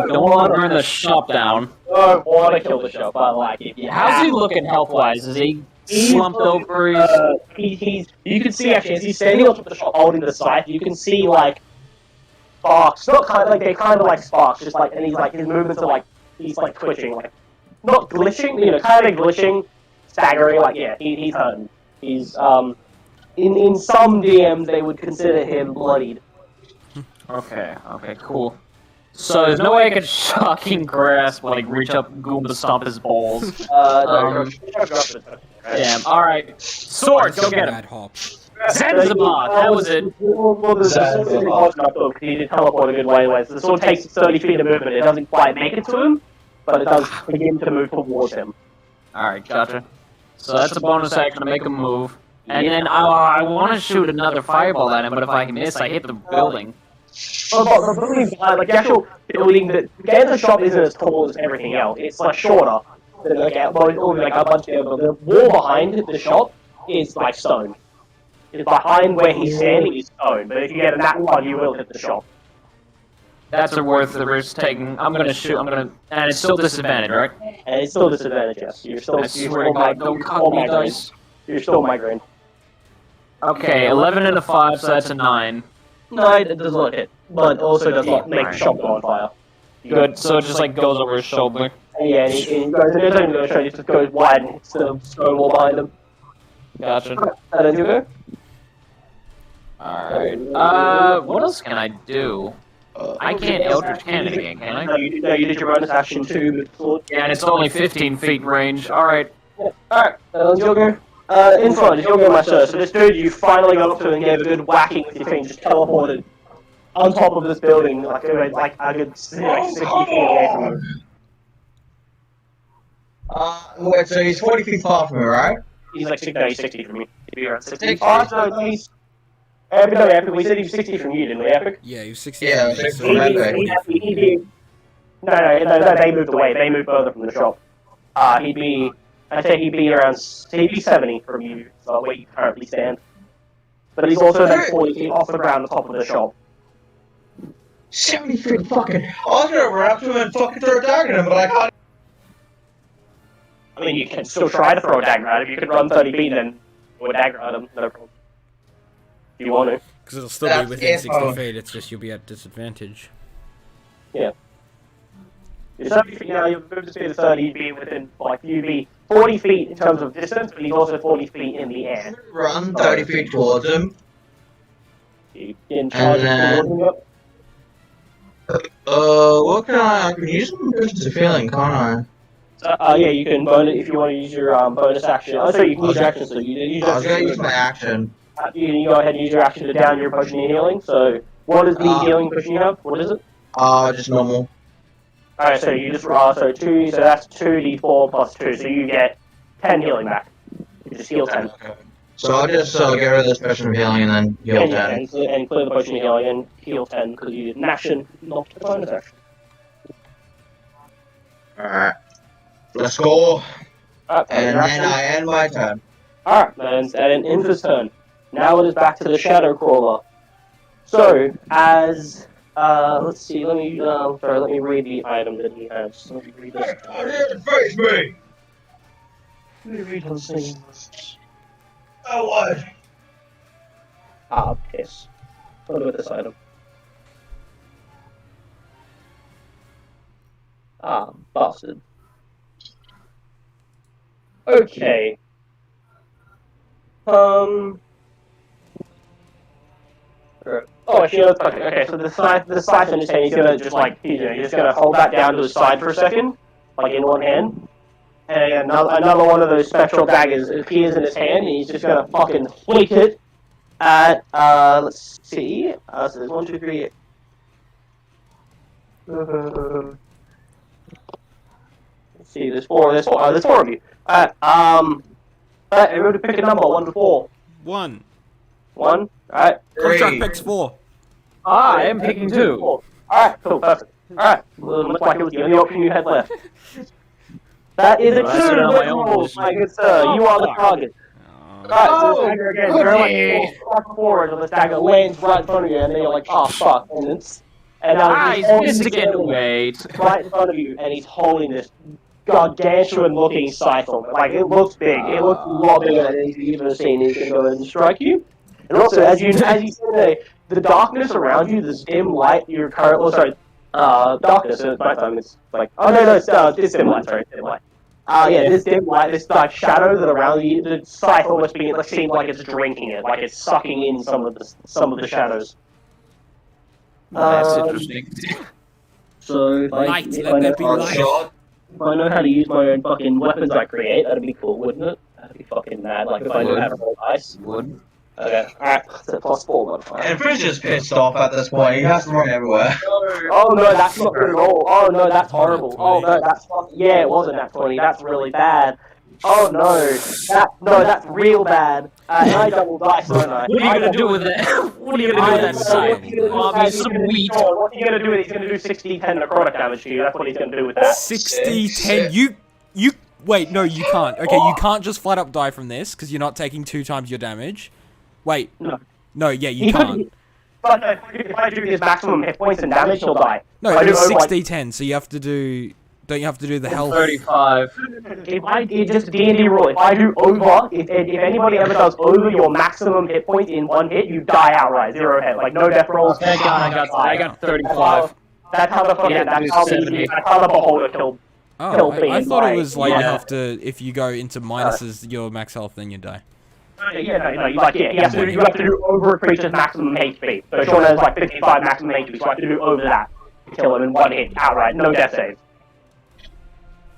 don't wanna burn the shop down. Don't want to kill the shop, but like if you How's he looking health-wise? Is he slumped over? He's. You can see actually as he's standing on top of the shop, holding the scythe. You can see like sparks. Not kind of like they're kind of like sparks, just like and he's like his movements are like he's like twitching, like not glitching, kind of glitching, staggering. Like yeah, he's hurting. He's in some DMs they would consider him bloodied. Okay, cool. So there's no way I could shocking grasp, like reach up Goomba stomp his balls. Damn, alright. Swords, go get him. Bad hop. Zanzibar, that was it. Well, the sword he did teleport a good way. The sword takes 30 feet of movement. It doesn't quite make it to him, but it does begin to move towards him. Alright, gotcha. So that's a bonus action to make him move. And then I want to shoot another fireball at him, but if I miss, I hit the building. But the building, like the actual building, the Gander shop isn't as tall as everything else. It's like shorter. Like a bunch of the wall behind the shop is like stone. It's behind where he's standing is stone. But if you get a nat one, you will hit the shop. That's a worth the risk taking. I'm gonna shoot. And it's still disadvantage, right? And it's still disadvantage. Yes, you're still. I swear to God, don't cock me dice. You're still migraine. Okay, 11 and a 5, so that's a 9. No, it does not hit, but also does not make the shop go on fire. Good, so it just like goes over his shoulder. And yeah, and he goes, and it doesn't go straight, it just goes wide and hits the stone wall behind him. Gotcha. And then you go? Alright. What else can I do? I can't Eldritch Cannon again, can I? No, you did your bonus action too with the sword. Yeah, and it's only 15 feet in range. Alright. Yeah. Alright, and then you'll go. In front, you'll go, my sir. So this dude, you finally got up to him and gave a good whacking with your thing, just teleported on top of this building, like a good 60 feet away from him. Wait, so he's 40 feet far from me, right? He's like 60, no, he's 60 from you. He'd be around 60. 60? Oh, no, he's... Epic, no, Epic, we said he was 60 from you, didn't we, Epic? Yeah, he was 60. Yeah, so 60 from Epic. No, they moved away. They moved further from the shop. I'd say he'd be around, he'd be 70 from you, so where you currently stand. But he's also then 40 feet off the ground on top of the shop. 70 feet fucking... I was gonna run up to him and fucking throw a dagger at him, but I can't... I mean, you can still try to throw a dagger at him. You can run 30 feet and then throw a dagger at him, no problem. If you want to. Because it'll still be within 60 feet, it's just you'll be at disadvantage. Yeah. You're 70 feet now, you've moved to speed of 30, you'd be within, like, you'd be 40 feet in terms of distance, but he's also 40 feet in the air. Run 30 feet towards him. You can charge And towards him up. What can I can use some Visions of Feeling, can't Yeah, you can burn it if you want to use your bonus action. Oh, sorry, you can use your action, so you use I? I was gonna use my action. You can go ahead and use your action to down your potion of healing. So, what is the healing potion you have? What is it? Just normal. Alright, so you just roll, so that's 2d4 plus 2, so you get 10 healing back. You just heal 10. Okay. So I'll just get rid of this Vision of Healing and then heal 10. And clear the potion of healing and heal 10, because you did an action, not a bonus action. Alright. Let's go. And And then I end my turn. Alright, and ends his turn. Now it is back to the Shadow Crawler. So, as... let's see, let me read the item that he has. Let me read this. I didn't face me! Let me read those things. Oh, what? Piss. What about this item? Bastard. Okay. Oh, actually, okay, so the siphon is saying he's gonna just like, he's just gonna hold that down to his side for a second, like in one hand, And another one of those spectral daggers appears in his hand, and he's just gonna fucking flick it at, let's see, so there's 1, 2, 3, let's see, there's four of you. Everyone pick a number, 1 to 4. 1. 1, alright. Construct picks 4. I am picking 2. Alright, cool, perfect. Alright, well, looks like it was the only option you had left. That is a 2 my good sir. You are the target. Alright, so this dagger again, very much forward, and this dagger lands right in front of you, and then you're like, oh fuck, and now He's missed again, wait. right in front of you, and he's holding this gargantuan-looking scythe. Like, it looks big. It looks a lot bigger than anything you've ever seen. He's gonna go and strike you. And also, as you said, the darkness around you, this dim light, your current, darkness, so it's nighttime, it's like, it's dim light, sorry, dim light. This dim light, this like shadow that around you, the scythe almost seems like it's drinking it, like it's sucking in some of the shadows. That's interesting. So if I know how to use my own fucking weapons I create, that'd be cool, wouldn't it? That'd be fucking mad. Like if I knew how to roll dice. Would. Okay, alright, so +4 modifier. And Fish is pissed off at this point. He has to run everywhere. Oh no, that's not good at all. Oh no, that's horrible. Oh no, it wasn't that 20. That's really bad. Oh no, that's real bad. And I double dice, don't I? What are you gonna do with that? What are you gonna do with that side? Some wheat. What's he gonna do? He's gonna do 60-10 necrotic damage to you. That's what he's gonna do with that. 60-10. You wait. No, you can't. Okay, you can't just flat up die from this because you're not taking 2 times your damage. Wait. No. Yeah, you can't. But no, if I do his maximum hit points and damage, he'll die. No, it's 60-10. So you have to do. Don't you have to do the health? 35. It's just a D&D rule. If I do over, if anybody ever does over your maximum hit points in 1 hit, you die outright, 0 hit. Like no death rolls. Thank God I got 35. That's how the fucking that's how the beholder killed. Oh, I thought it was like you have to. If you go into minuses your max health, then you die. You have to do over a creature's maximum HP. So Sean has like 55 maximum HP, so I have to do over that to kill him in 1 hit outright, no death save.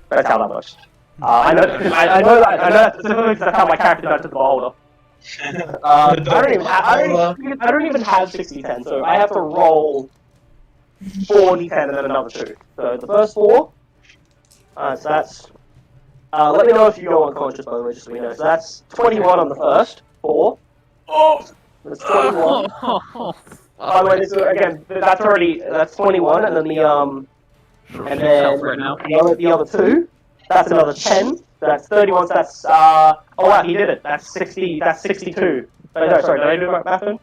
That's how that works. I know that specifically because that's how my character does to the beholder. I don't even have 60-10, so I have to roll 4d10 and then another 2. So the first 4. So that's. Let me know if you go unconscious, by the way, just so we know. So that's 21 on the first 4. Oh, that's 21. By the way, this is, again, that's 21, and then the other 2. That's another 10. That's 31. So that's oh wow, he did it. That's 60. That's 62. No, sorry, did I do my math then?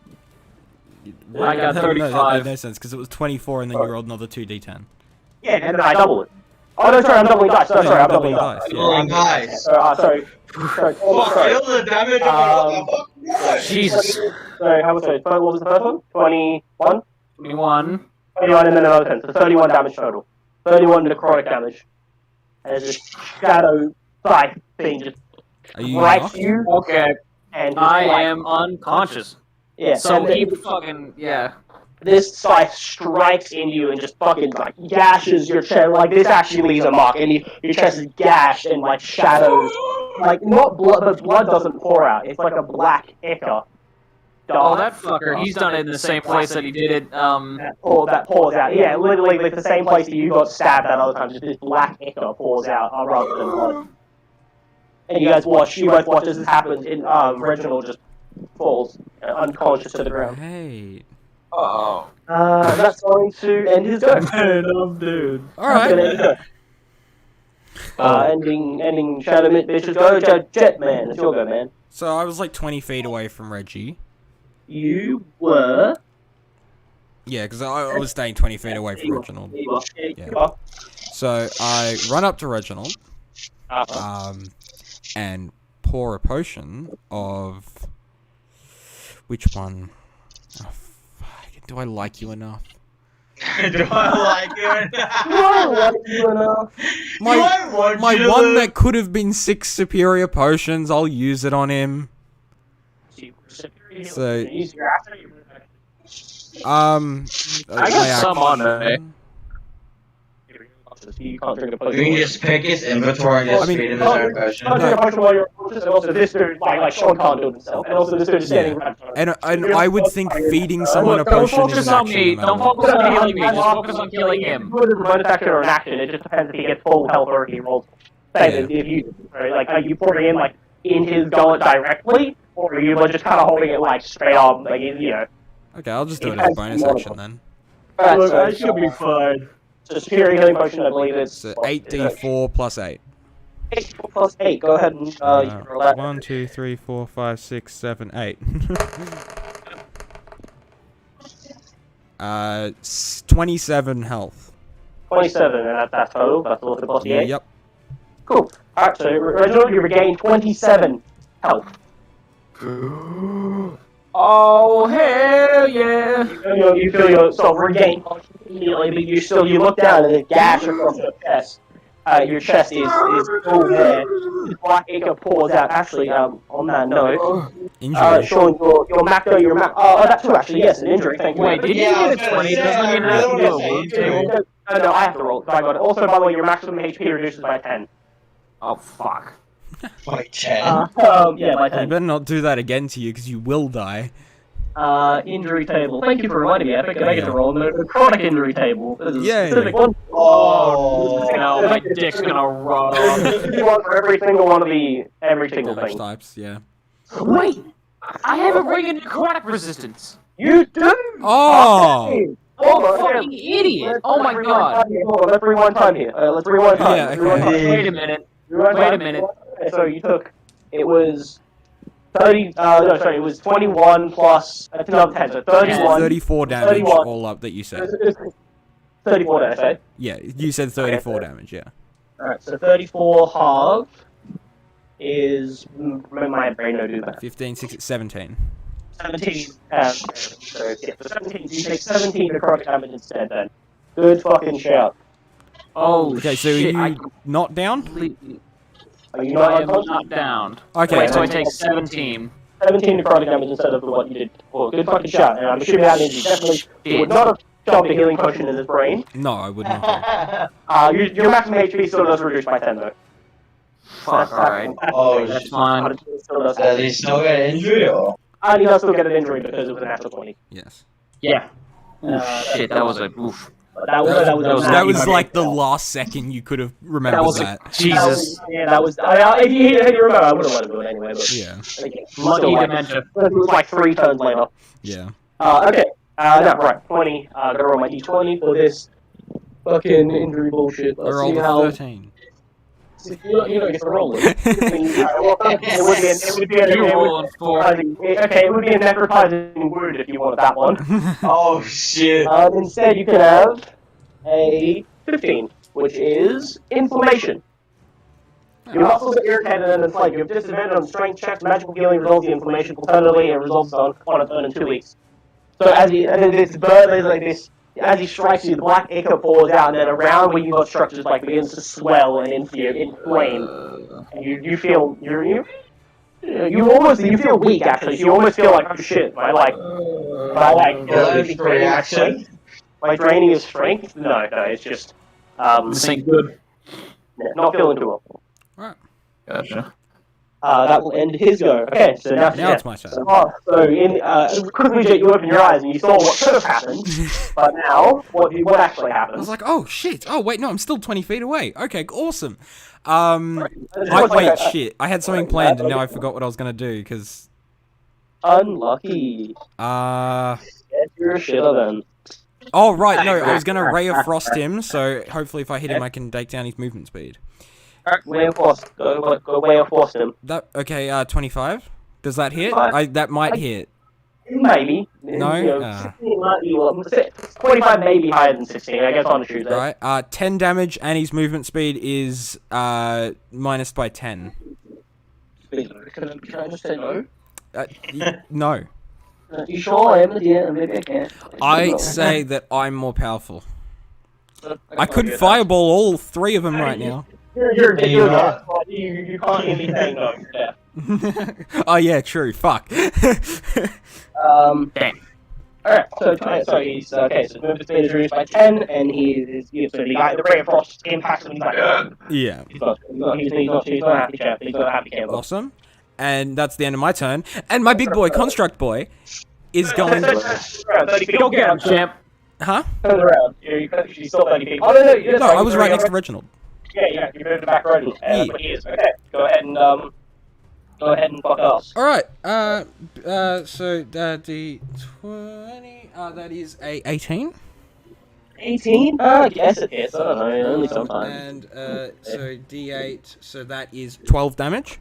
I got 35. No, that made no sense because it was 24, and then you rolled another 2d10. Yeah, and then I double it. Oh no, sorry, I'm doubling dice. Sorry, I'm doubling dice. Doubling dice. Sorry. Fuck, feel the damage of Jesus. Sorry, how was it? What was the first one? 21? 21. 21 and then another 10, so 31 damage total. 31 necrotic damage. As this shadow scythe thing just strikes you. Okay. And I am unconscious. Yeah. So he fucking, yeah. This scythe strikes in you and just fucking like gashes your chest. Like this actually leaves a mark, and your chest is gashed and like shadows, like not blood, but blood doesn't pour out. It's like a black ichor. Oh, that fucker! He's done it in the same place that he did it. That pours out. Yeah, literally like the same place that you got stabbed that other time. Just this black ichor pours out rather than blood. And you guys watch as this happens. And Reginald just falls unconscious to the ground. Hey. Uh-oh. That's going to end his go. Dude. Alright. Ending Shadow Bitch's go. Jet Man, it's your go, man. So I was like 20 feet away from Reggie. You were. Yeah, because I was staying 20 feet away from Reginald. Yeah. So I run up to Reginald, and pour a potion of which one? Oh, fuck. Do I like you enough? Do I like you enough? Do I like you enough? My one that could have been 6 superior potions, I'll use it on him. So, I got some on there. unconscious. You can't drink a You potion. can just pick his inventory and just feed him his own potion. You can't drink a potion while you're unconscious, and also this dude, like Sean can't do it himself, and also this dude is standing right in front of And I would think feeding someone a Don't potion is focus an on action. me. No Don't matter what. focus on healing me. Just focus on killing him. Whether it's a bonus action or an action, it just depends if he gets full health or if he rolls. Say that if you, like, are you pouring in, like, in his gullet directly, or are you just kind of holding it, like, straight up, like, you know? Okay, I'll just do it as a bonus action then. Alright, so I should be fine. So superior healing potion, I believe it's... So 8d4 plus 8. 8 plus 8, go ahead and, you can roll that. 1, 2, 3, 4, 5, 6, 7, 8. 27 health. 27, and that's total, that's also plus 8. Yep. Cool. Alright, so Reginald, you regain 27 health. Oh, hell yeah. You feel yourself regain immediately, but you look down and a gash across your chest. Your chest is full there. The black ichor pours out. Actually, on that note, Injury. Sean, your Macdo, oh, that's true, actually, yes, an injury, thank you. Wait, did you get a 20? Doesn't mean I have to do a wound table. No, I have to roll, so I got it. Also, by the way, your maximum HP reduces by 10. Oh, fuck. By 10. Yeah, by You 10. better not do that again to you, because you will die. Injury table. Thank you for reminding me. I think I get to roll the chronic injury table. This is a Yay. specific one. Oh, No, my dick's gonna rot off. One for every single one of every single Damage thing. types, yeah. Wait! I have a ring of necrotic resistance! You do? Oh! Oh, fucking idiot! Oh my god! Hold on, let's rewind time here. Let's rewind time. Yeah, Let's rewind okay. time. Wait a minute. Rewind Wait time. a minute. Okay, so you took, it was 30, no, sorry, it was 21 plus, another 10, so 31. 34 damage 31. all up that you said. 34, did I say? Yeah, you said 34 damage, yeah. Alright, so 34 halved is, my brain no do that. 15, 16, 17. 17, so yeah, so 17, you take 17 necrotic damage instead then. Good fucking shout. Oh, Okay, so shit. are you not down? completely... Are you I not am unconscious? not down. Okay, Wait, so I take 17. 17 necrotic damage instead of what you did before. Good fucking shot, and I'm assuming that means you definitely Shit. would not have shoved a healing potion in his brain. no, I would not. have. Your maximum HP still does reduce by 10 though. Fuck, alright. Oh, That's fine. But it still does. Does he still get an injury or? And he does still get an injury because it was a natural 20. Yes. Yeah. Shit, that was a... Oof. But that was That was like the last second you could have remembered That was that. a... Jesus. Yeah, that was. If you remember, I would have let him do it anyway. But Yeah, okay, Lucky still, like, dementia. it was like 3 turns later. yeah. Okay. No, right. 20. Gotta roll my d20 for this fucking injury bullshit. I Let's rolled see a how. 13. You don't get to roll it. It would be a You rolled for... okay, it would be a necrotizing wound if you wanted that one. Oh shit. Instead, you can have a 15, which is inflammation. Your muscles are irritated and inflamed. You have disadvantage on strength checks. Magical healing resolves the inflammation. Alternatively, it resolves on a turn in 2 weeks. So as he strikes you, the black ichor pours out, and then around where you got struck just like begins to swell and inflame. And you feel you feel weak actually. So you almost feel like oh shit by Reaction. by draining his strength. No, it's just This ain't good. not feeling too well. Alright. Gotcha. That will end his go. Okay, so now It's my turn. So quickly, Jake, you open your eyes and you saw what could have happened, but now what actually I happened? was like, oh shit. Oh wait, no, I'm still 20 feet away. Okay, awesome. Shit. I had something planned and now I forgot what I was gonna do, because... Unlucky. Get your shitter then. Oh, right, no, I was gonna Ray of Frost him, so hopefully if I hit him I can take down his movement speed. Alright, way of frost. Go way of frost him. Okay, 25? Does that hit? 25? That might hit. Maybe. No? You know, 16 might be, 25 may be higher than 16, I guess on the Tuesday. Right, 10 damage and his movement speed is, minus by 10. Can I just say no? No. You sure I am the DM? Maybe I can. I say that I'm more powerful. I could fireball all 3 of them right now. You're you deaf. You can't hear me saying no, you're deaf. Oh yeah, true, fuck. Damn. Alright, so he's okay. So movement speed is reduced by 10, and so the ray of frost impacts him. He's like, Yeah. he's not a happy chap. He's not a happy camper. Awesome. And that's the end of my turn. And my big boy, Construct Boy, is going. Go get him, champ. Huh? Turn around. She's still 30 feet. Oh no, No, I was right next to Reginald. Yeah, you moved back Reginald. Yeah. But he is. Okay, go ahead and fuck us. Alright, so the 20, that is a 18. 18? I guess it is. I don't know, only sometimes. And, so D8, so that is 12 damage.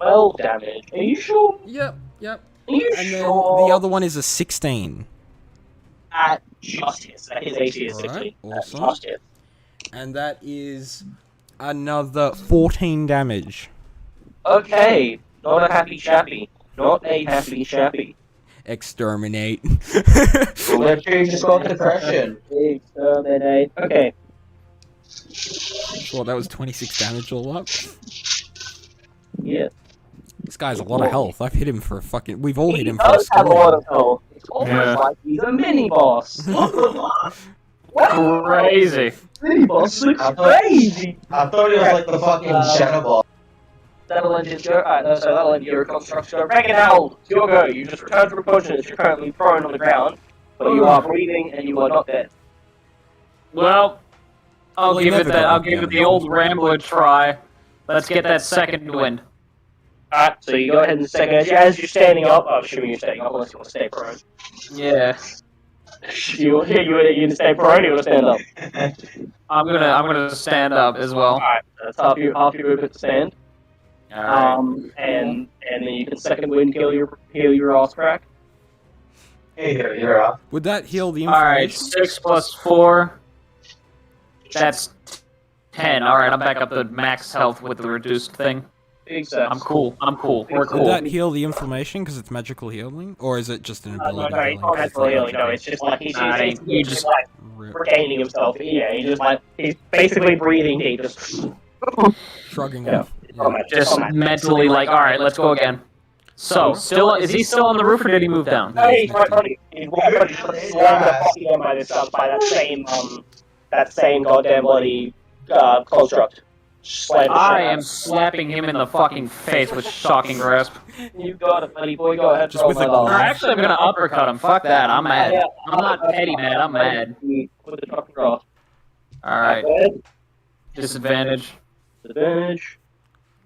12 damage. Are you sure? Yep. Are you And then sure? the other one is a 16. That just hits. His AC is 16. Alright, awesome. That just hits. And that is another 14 damage. Okay, not a happy chappy. Not a happy chappy. Exterminate. Literally just got depression. Exterminate. Okay. Well, that was 26 damage all up. Yeah. This guy's a lot of health. I've hit him for a fucking... We've all hit him He for a does have a lot of score. health. It's almost like he's a mini boss. Crazy. Mini boss looks crazy. I thought he was like the fucking shadow boss. That'll end your construction. Reginald, it's your go. You just returned to unconsciousness. You're currently prone on the ground, but you are breathing and you are not dead. Well, I'll Well, give you it never that. got I'll it. give it the old Rambler try. Let's get that second wind. Alright, so you go ahead and second as you're standing up. I'm assuming you're standing up unless you want to stay prone. Yeah. You gonna stay prone or you want to stand up? I'm gonna stand up as well. Alright, that's half your movement to stand. Alright. And then you can second wind heal your ass crack. Hey, you're up. Would that heal the Alright, information? 6 plus 4. That's 10. Alright, I'm back up to max health with the reduced thing. I'm cool. We're Would cool. that heal the inflammation because it's magical healing? Or is it just an No, ability it's not magical healing. No, it's just like he's just like Rip. regaining himself. Yeah, he's basically breathing deep. Just Shrugging Yeah. off. Just mentally like, alright, let's go again. So, is he still on the roof or did he move down? No, he's right in front of you. He's right in front of you. Just slammed the fucking down by that same goddamn bloody construct. Slam the I shit out am slapping him in the fucking face with shocking grasp. You got it, buddy boy. Go ahead. Just with a roll Or my actually, I'm gonna uppercut him. Fuck that. I'm mad. Yeah. I'm not petty mad. I'm mad. With the fucking cross. Alright. Go ahead. Disadvantage. Disadvantage.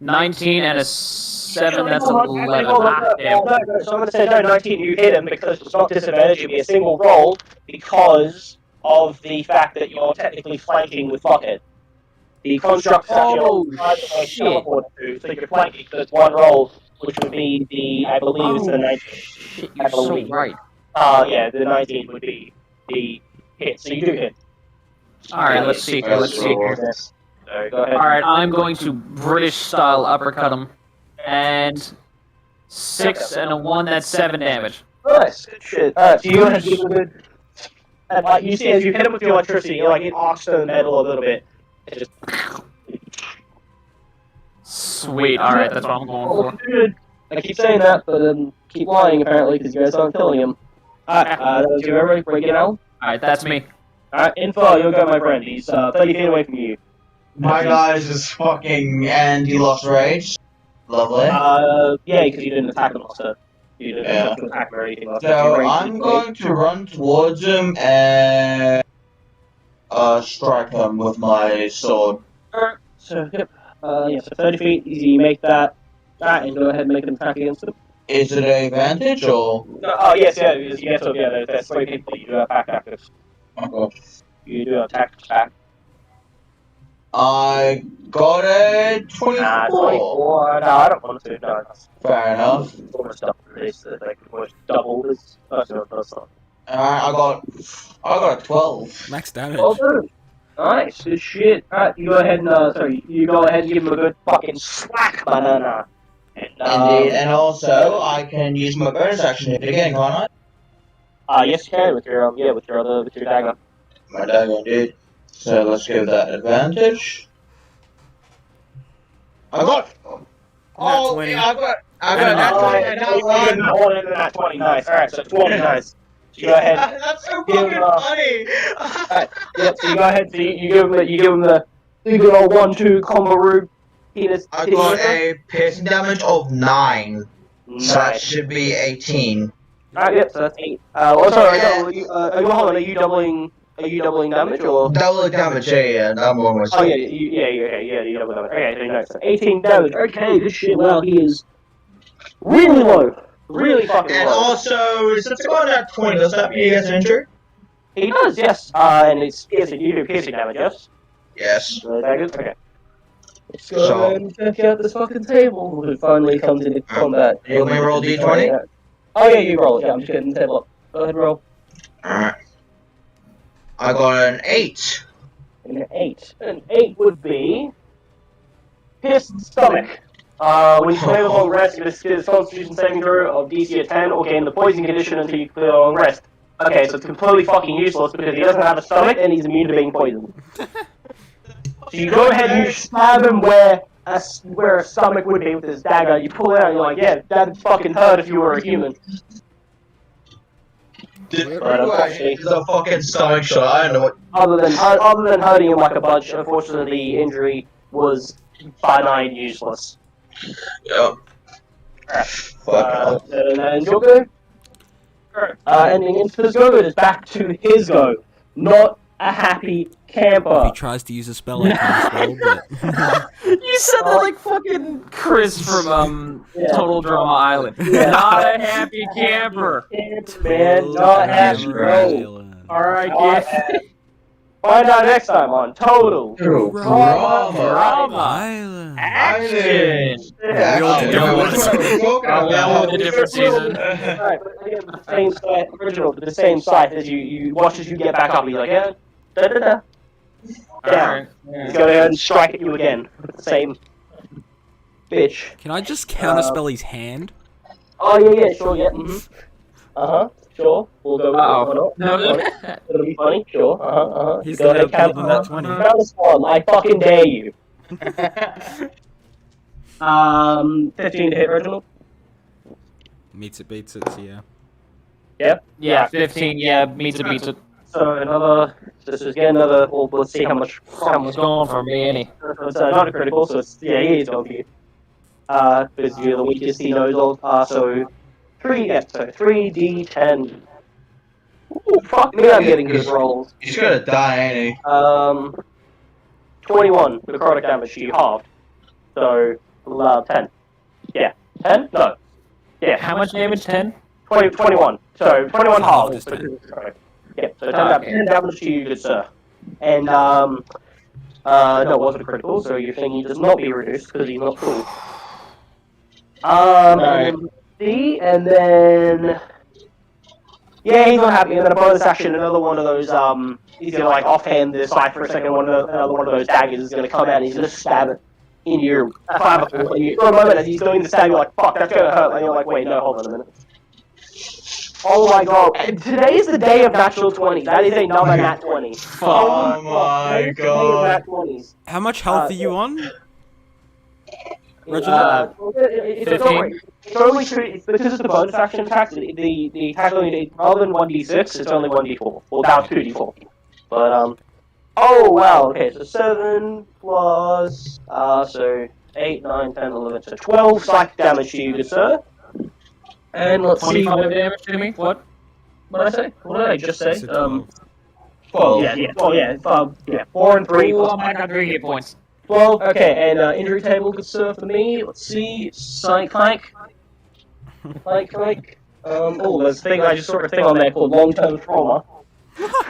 19 and a 7. That's Hold on, 11. hold on, Ah, damn. no, so I'm going to say no, 19, you hit him because it's not disadvantage, it'd be a single roll because of the fact that you're technically flanking with Fuckhead. The construct shit. teleport to, so you're flanking, so it's one roll, which would be I believe it's the 19. Shit, I you're so believe. right. Yeah, the 19 would be the hit, so you do hit. Alright, let's see here. Let's see here. So go ahead. Alright, I'm going to British style uppercut him. And 6 and a 1, that's 7 damage. Nice, good shit. Alright, so you go ahead and give him a good... And like, you see, as you hit him with the electricity, like, it arcs to the metal a little bit. It just... Sweet, alright, that's what I'm going for. Good. I keep saying that, but keep lying apparently, because you guys aren't killing him. Alright, that was you everybody break it out. Alright, that's me. Alright, Info, you'll go, my friend. He's 30 feet away from you. My guys is fucking and he lost rage. Lovely. Yeah, because you didn't attack him last turn. You didn't have to attack him or anything last turn. So I'm going to run towards him and strike him with my sword. Alright, so, yep. Yeah, so 30 feet, you make that, and go ahead and make an attack against him. Is it an advantage or? No, oh, yes, yeah, there's 3 people you do have back actives. Okay. You do have tactics back. I got a 24. 24, no, I don't want to, no. Fair enough. It's almost double, it's like almost double this. Oh, no, that's not. I got a 12. Max damage. Well done. Nice, good shit. Alright, you go ahead and, you go ahead and give him a good fucking smack, banana. Indeed, and also I can use my bonus action to hit again, can't I? Yes you can with your, with your dagger. My dagger, indeed. So let's give that advantage. I got Oh, 20. yeah, I And a nat got 20. that one. Nat 20, nice. Alright, so 20, nice. So you go ahead. That's so Give, fucking funny. Alright, yep, so you go ahead, so you give him the good old 1-2 combo root. Penis. I got a piercing damage of 9. So that Nice. should be 18. Alright, yep, so that's 8. Sorry, no, hold on, are you doubling damage, or? Double damage, yeah, I'm almost. Oh, yeah, you double damage. Okay, so you know, so 18 damage. Okay, good shit, wow, he is really low. Really fucking And low. also, since I got that 20, does that mean he gets injured? He does, yes. And it's piercing, you do piercing damage, yes? Yes. Daggers? Okay. Let's go So- ahead and check out this fucking table. It finally comes into combat. You want me to roll D20? Oh yeah, you roll it. Yeah, I'm just getting the table up. Go ahead, roll. Alright. I got an 8. An 8. An 8 would be pissed stomach. When you play with long rest, you get a Constitution saving throw of DC of 10 or gain the poison condition until you clear long rest. Okay, so it's completely fucking useless because he doesn't have a stomach and he's immune to being poisoned. So you go ahead and you stab him where a stomach would be with this dagger. You pull it out and you're like, yeah, that'd fucking hurt if you were a human. It's a fucking stomach shot. I don't know what. Other than hurting him like a bunch, unfortunately the injury was by 9 useless. Yep. Fuck. And your go? Ending into this go, it is back to his go. Not a happy If camper. he tries to use a spell, I can't spell, but... You said that like fucking Chris from Yeah. Total Drama Island. Yeah. Not a happy camper. Man, not happy, bro. Island. Alright, Not yeah. happy. Find out next time on Total Drama. Island. Action! Yeah, With a different season. Right, but again, the same site, original, but the same site as you watch as you get back up. He's like, yeah, da da da. Down. He's gonna go and strike at you again with the same bitch. Can I just counterspell his hand? Oh yeah, sure, yeah. Sure. We'll go with it. No, Why not? It'll be funny. Sure. He's Go gonna ahead, have more than that 20. Counterspell. I fucking dare you. 15 to hit, Reginald. Meets it, beats it, so yeah. Yeah, 15, yeah, meets it, beats it. So another. This is again another. Well, let's see how much. Someone's going for me, ain't he? It's not a critical, so it's he is going for you. Because you're the weakest he knows of. So 3d10. Ooh, fuck me, I'm getting good rolls. He's gonna die, ain't he? 21 necrotic damage to you halved. So 10. Yeah, 10? No. Yeah. How much damage? 10? 21. So 21 halved. Halved is 10. Yeah, so 10 damage to you, good sir. And no, it wasn't a critical, so your thingy does not be reduced because he's not full. And then yeah, he's not happy. And then a bonus action, another one of those. He's gonna like offhand this side for a second. Another one of those daggers is gonna come out and he's gonna stab it in your clavicle. And for a moment, as he's doing the stab, you're like, "Fuck, that's gonna hurt." And you're like, "Wait, no, hold on a minute." Oh my god! And today is the day of natural 20s. That is another nat 20. Oh my god. How much health are you on? It's only because it's the bonus action attack. The attack only rather than 1d6, it's only 1d4. Well, down 2d4. But oh wow. Okay, so 7 plus so 8, 9, 10, 11, so 12 psychic damage to you, good sir. And let's see. 25 damage to me? What? What did I say? What did I just say? 12. 12. Yeah. 4 and 3. Oh my god, 3 hit points. 12. Okay, and injury table could serve for me. Let's see. Psych. Oh, there's a thing I just saw a thing on there called long-term trauma.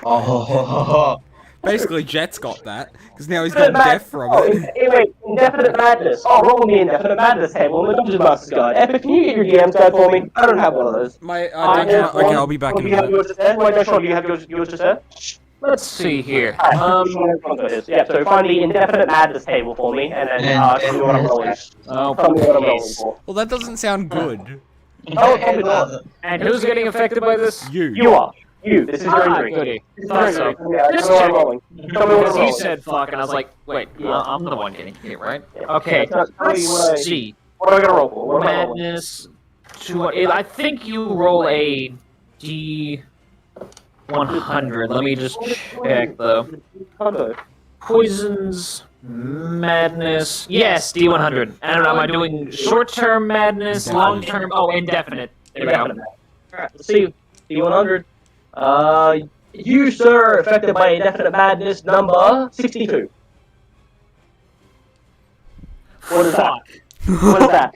Oh. Basically, Jet's got that, because now he's got death from it. Wait, indefinite madness. Oh, roll me indefinite madness table in the Dungeon Master's Guide. Epic, can you get your DM's guide for me? I don't have one of those. Okay, I'll be back in a minute. Do you have yours just there? Let's see here. Yeah, so find the indefinite madness table for me, and then tell me what I'm rolling. Oh, Tell me what I'm rolling please. for. Well, that doesn't sound good. Oh, probably not. And who's getting affected by this? You are. This is your injury. Goody. This is Thought your so. injury. Yeah, Just tell me what I'm checking. rolling. Tell me what Because I'm you rolling. said fuck, and I was like, wait, Yeah. I'm the one getting hit, right? Yeah. Okay, Tell me what I- let's see. What am I gonna roll for? What am I rolling? Madness. I think you roll a D100. Let me just check though. Poisons, madness. Yes, D100. I don't know. Am I doing short-term madness, long-term? Oh, indefinite. There we go. Alright, let's see. D100. You, sir, are affected by indefinite madness number 62. What is that? What is that?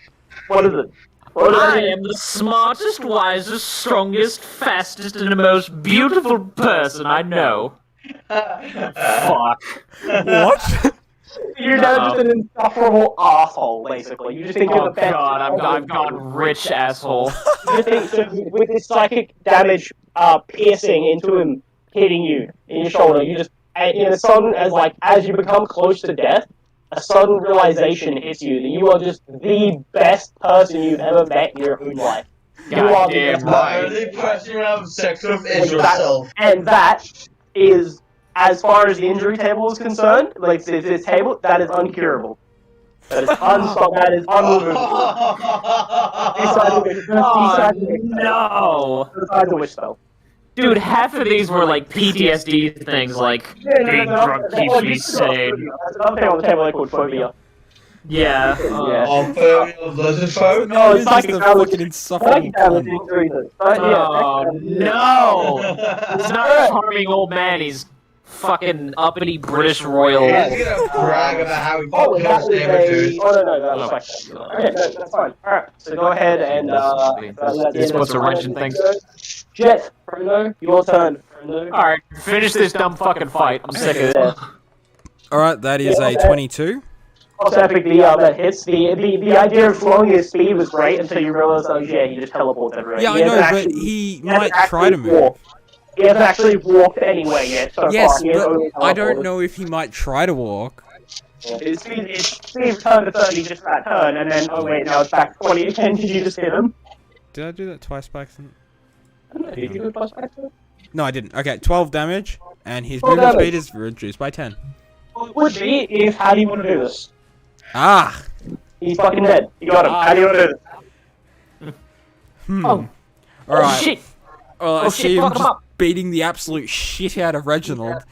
What is it? I am the smartest, wisest, strongest, fastest, and the most beautiful person I know. Fuck. What? You're now just an insufferable asshole, basically. You just think you're the best. God, I've gone rich asshole. You think so with this psychic damage piercing into him, hitting you in your shoulder, you just in a sudden as you become close to death, a sudden realization hits you that you are just the best person you've ever met in your own life. You are the best right. The only person you have sex with is yourself. And that is, as far as the injury table is concerned, like this table, that is uncurable. That is unstoppable. That is unremovable. No! Besides a wish spell. Dude, half of these were like PTSD things, like being drunk keeps me sane. That's another thing on the table called phobia. Yeah. Of lizard folk? No, it's It's just psychic a damage. fucking insufferable Damage cunt. increases. Oh no! He's not a charming old man. He's fucking uppity British royal. He's gonna brag about how he Oh, fucking that was damage. Oh, no, that's fine. Okay, that's fine. Alright, so go ahead and, You're supposed to wrench and things. Jet, Frodo, your turn, Frodo. Alright, finish this dumb fucking fight. I'm sick of it. Alright, that is a 22. Also, epic, that hits. The idea of slowing his speed was great until you realize, oh yeah, he just teleports everywhere. Yeah, I know, but he might try to move. Walk. He hasn't actually walked anywhere yet so Yes, far. He has but only I don't teleported. know if he might try to walk. His speed returned to 30 just that turn, and then, oh wait, now it's back to 20 again. Did you just hit him? Did I do that twice by accident? I don't know, did you go plus back to him? No, I didn't. Okay, 12 damage, and his 12 movement damage. speed is reduced by 10. Well, it would be if, how do you want to do this? Ah! He's fucking dead. You got him. How do you want to do this? Oh Alright. shit! Well, I Oh, see shit, him fuck him just up. beating the absolute shit out of Reginald.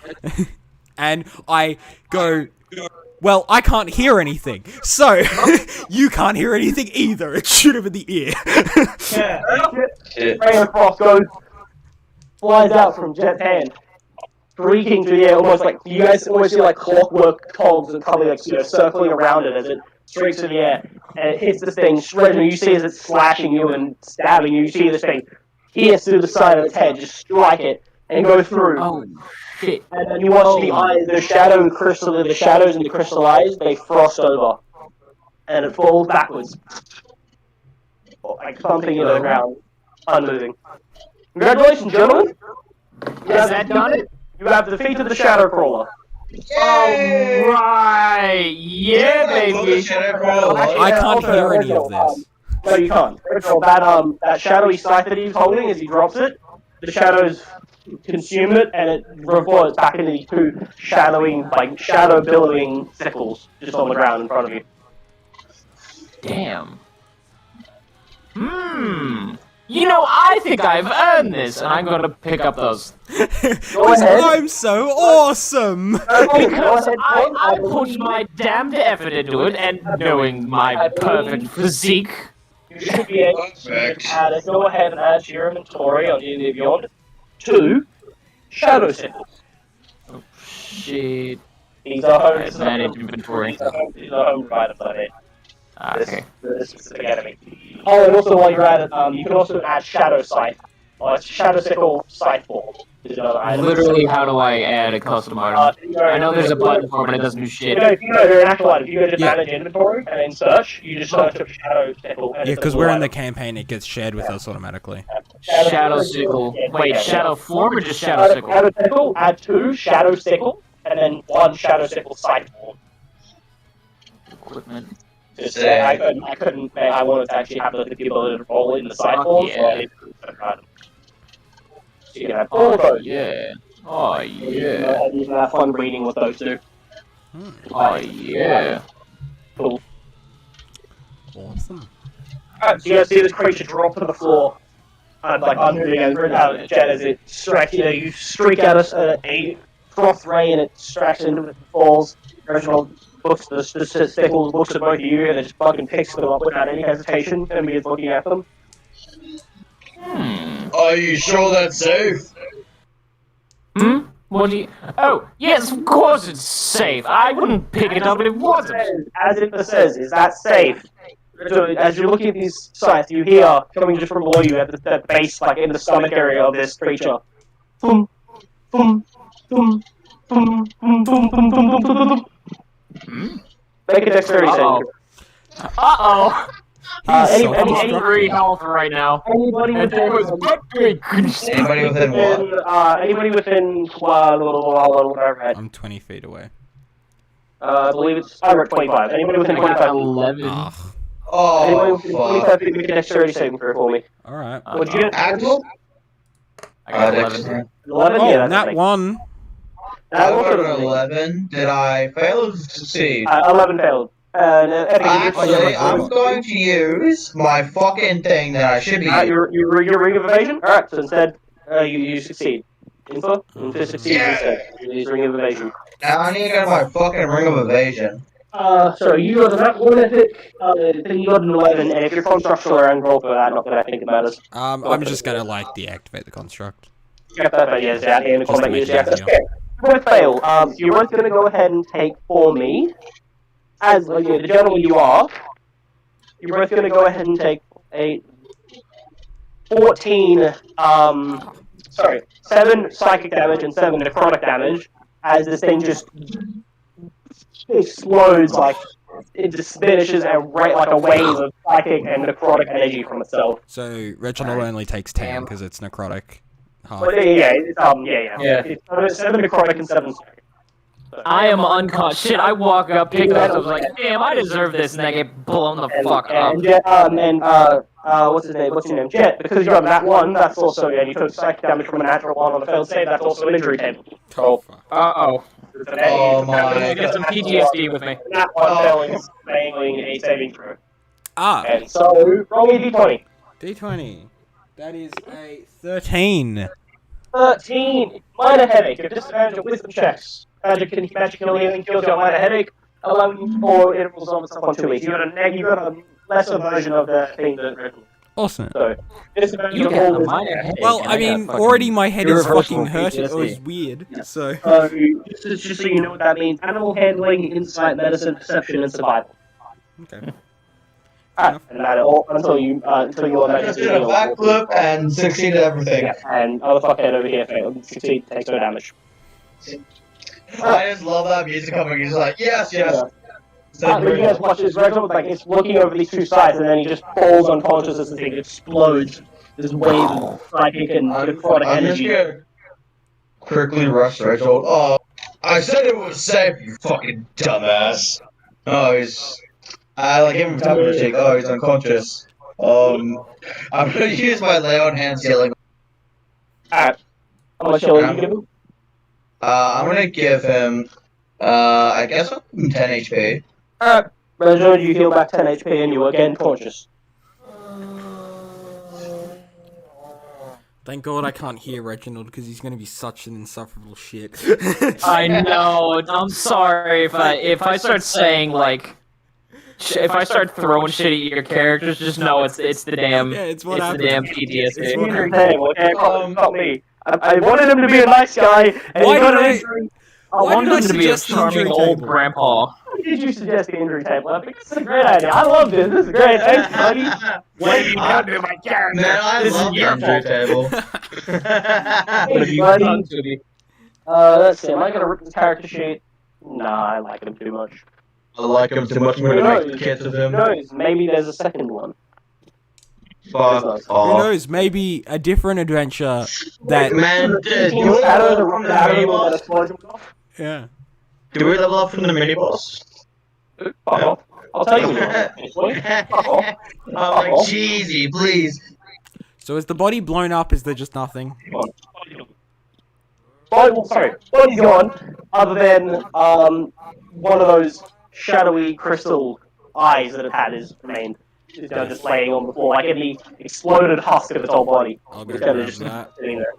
And I go, well, I can't hear anything. So, you can't hear anything either. It shoot him in the ear. Ray across goes, flies out from Jet's hand, streaking through the air, almost like, you guys always see like clockwork cogs and probably like, circling around it as it streaks through the air, and it hits this thing, shredding you. You see as it's slashing you and stabbing you, you see this thing pierce through the side of its head, just strike it, and go through. Oh shit! And then you watch the eyes, the shadows in the crystal eyes, they frost over. And it falls backwards. Like something in the ground, unmoving. Congratulations, gentlemen! Has that done it? You have defeated the Shadow Crawler. Alright! Yeah, baby! I can't hear any of this. No, you can't. That shadowy scythe that he's holding, as he drops it, the shadows consume it, and it reverts back into these two shadow billowing sickles just on the ground in front of you. Damn. You know, I think I've earned this, and I'm gonna pick up those. Go ahead. I'm so awesome! Because I put my damned effort into it, and knowing my perfect physique. You should be able to go ahead and add to your inventory on D&D Beyond 2 shadow sickles. Oh, shit. These are home. Alright, manage inventory. These are home provided by me. Okay. This specific enemy. Oh, and also while you're at it, you can also add Shadow Scythe. It's Shadow Sickle Scythe Ball. Is another item. Literally, how do I add a custom item? I know there's a button for it, but it doesn't do shit. If you go to an actual item, if you go to manage inventory and then search, you just search up Shadow Sickle. Yeah, because we're in the campaign, it gets shared with us automatically. Shadow Sickle. Wait, Shadow Form or just Shadow Sickle? Shadow Sickle, add 2 Shadow Sickle, and then 1 Shadow Sickle Scythe Ball. Equipment. I couldn't. I wanted to actually have the ability to roll in the side form, so I didn't. So you can have all of those. Yeah. Oh, yeah. And you can have fun reading with those two. Oh, yeah. Cool. Awesome. So you guys see this creature drop to the floor, like unmoving and jet as it strikes. You streak out a frost ray and it strikes into it and falls. Reginald looks at the stickles, looks at both of you, and it just fucking picks them up without any hesitation and begins looking at them. Are you sure that's safe? What do you... Oh, yes, of course it's safe. I wouldn't pick it up if it wasn't. As it says, is that safe? So as you're looking at these sights, you hear, coming just from below you at the base, like in the stomach area of this creature. Boom, boom, boom, boom, boom, boom, boom, boom, boom, boom. Make a dexterity saving. Uh-oh. Any 3 health right now. Anybody within what? Anybody within whatever. I'm 20 feet away. I believe it's. I'm at 25. Anybody within 25 feet? 11. Ugh. Anybody Oh, within 25 feet, make a dexterity saving throw for me. Alright. What'd you get? I got 11. 11? Oh, Yeah, that's that one. I got an 11. Did I fail or succeed? 11 failed. Actually, I'm going to use my fucking thing that I should be using. Your ring of evasion? Alright, so instead, you succeed. Info? To succeed instead. You use ring of evasion. Now I need to get my fucking ring of evasion. So you got that one epic, then you got an 11, and if you're from structural around roll for that, not that I think it matters. I'm just gonna, like, deactivate the construct. Get that, yes, out here in the Just to combat make use, it yeah. easier. Okay. Both fail. You're both going to go ahead and take for me, as the gentleman you are, you're both going to go ahead and take a 14, 7 psychic damage and 7 necrotic damage, as this thing just explodes, like, it just finishes like a wave of psychic and necrotic energy from itself. So, Reginald only takes 10 because it's necrotic. Half. But yeah. It's 7 necrotic and 7 psychic. I am unconscious. Shit, I walk up, pick it up, I was like, damn, I deserve this, and I get blown the fuck up. And Jet, what's his name? What's your name? Jet, because you got that one, that's also, you took psychic damage from a natural one on a failed save, that's also an injury table. Oh, fuck. Uh-oh. Oh my I get some PTSD with me. That one failing a saving throw. Ah, And so, roll me a d20. D20. That is a 13. 13. Minor headache. Your disadvantage of wisdom checks. Magical healing kills your minor headache, allowing for intervals of itself on 2 weeks. You got a lesser version of the thing that. Awesome. So, disadvantage You of get all a wisdom minor headache. Well, and I got mean, fucking already my head is irreversible fucking hurt. It PTSD. was weird. So. Just so you know what that means: animal handling, insight, medicine, perception, and survival. Okay. And that all until you I just did a backflip and succeeded everything. Yeah, and other fuckhead over here failed. Succeed, takes no damage. I just love that music coming. He's like, yes. But you guys watch this Reginald, like it's looking over these two sides, and then he just falls unconscious as the thing explodes. This wave of psychic and necrotic I'm just energy. gonna quickly rush Reginald. Oh, I said it was safe, you fucking dumbass. Oh, I gave him time to shake. Oh, he's unconscious. I'm gonna use my lay on hands healing. Alright. How much healing you give him? I'm gonna give him, I guess I'll give him 10 HP. Alright. Reginald, you heal back 10 HP and you are again conscious. Thank God I can't hear Reginald because he's gonna be such an insufferable shit. I know. I'm sorry if I start saying like, if I start throwing shit at your characters, just know it's the damn Yeah, it's what the happened. damn It's PTSD. what happened. Hey, okay, not me. I wanted him to be a nice guy, and Why he got did an I- injury. I Why wanted did I him to be a suggest the charming injury old table? grandpa. Why did you suggest the injury table? I think this is a great idea. I love this. This is great. Thanks, buddy. What have you done to my character? Man, I This is love the your injury fault. table. What have you buddy. done to me? Let's see. Am I gonna rip this character sheet? Nah, I like him too much. I like him too much. I'm gonna make kids of Who him. knows? Maybe there's a second one. Fuck Who off. knows? Maybe a different adventure that. Man, do we level Shadow, up the from the shadow mini that boss? explodes himself. Yeah. Do we level up from the mini boss? Fuck off. I'll tell you when you're Fuck off. I'm like, cheesy, please. So is the body blown up? Is there just nothing? Body's gone, other than one of those shadowy crystal eyes that it had is remained. just laying on the floor, like in the exploded husk of its whole body. I'll go It's kind grab of just that. sitting there.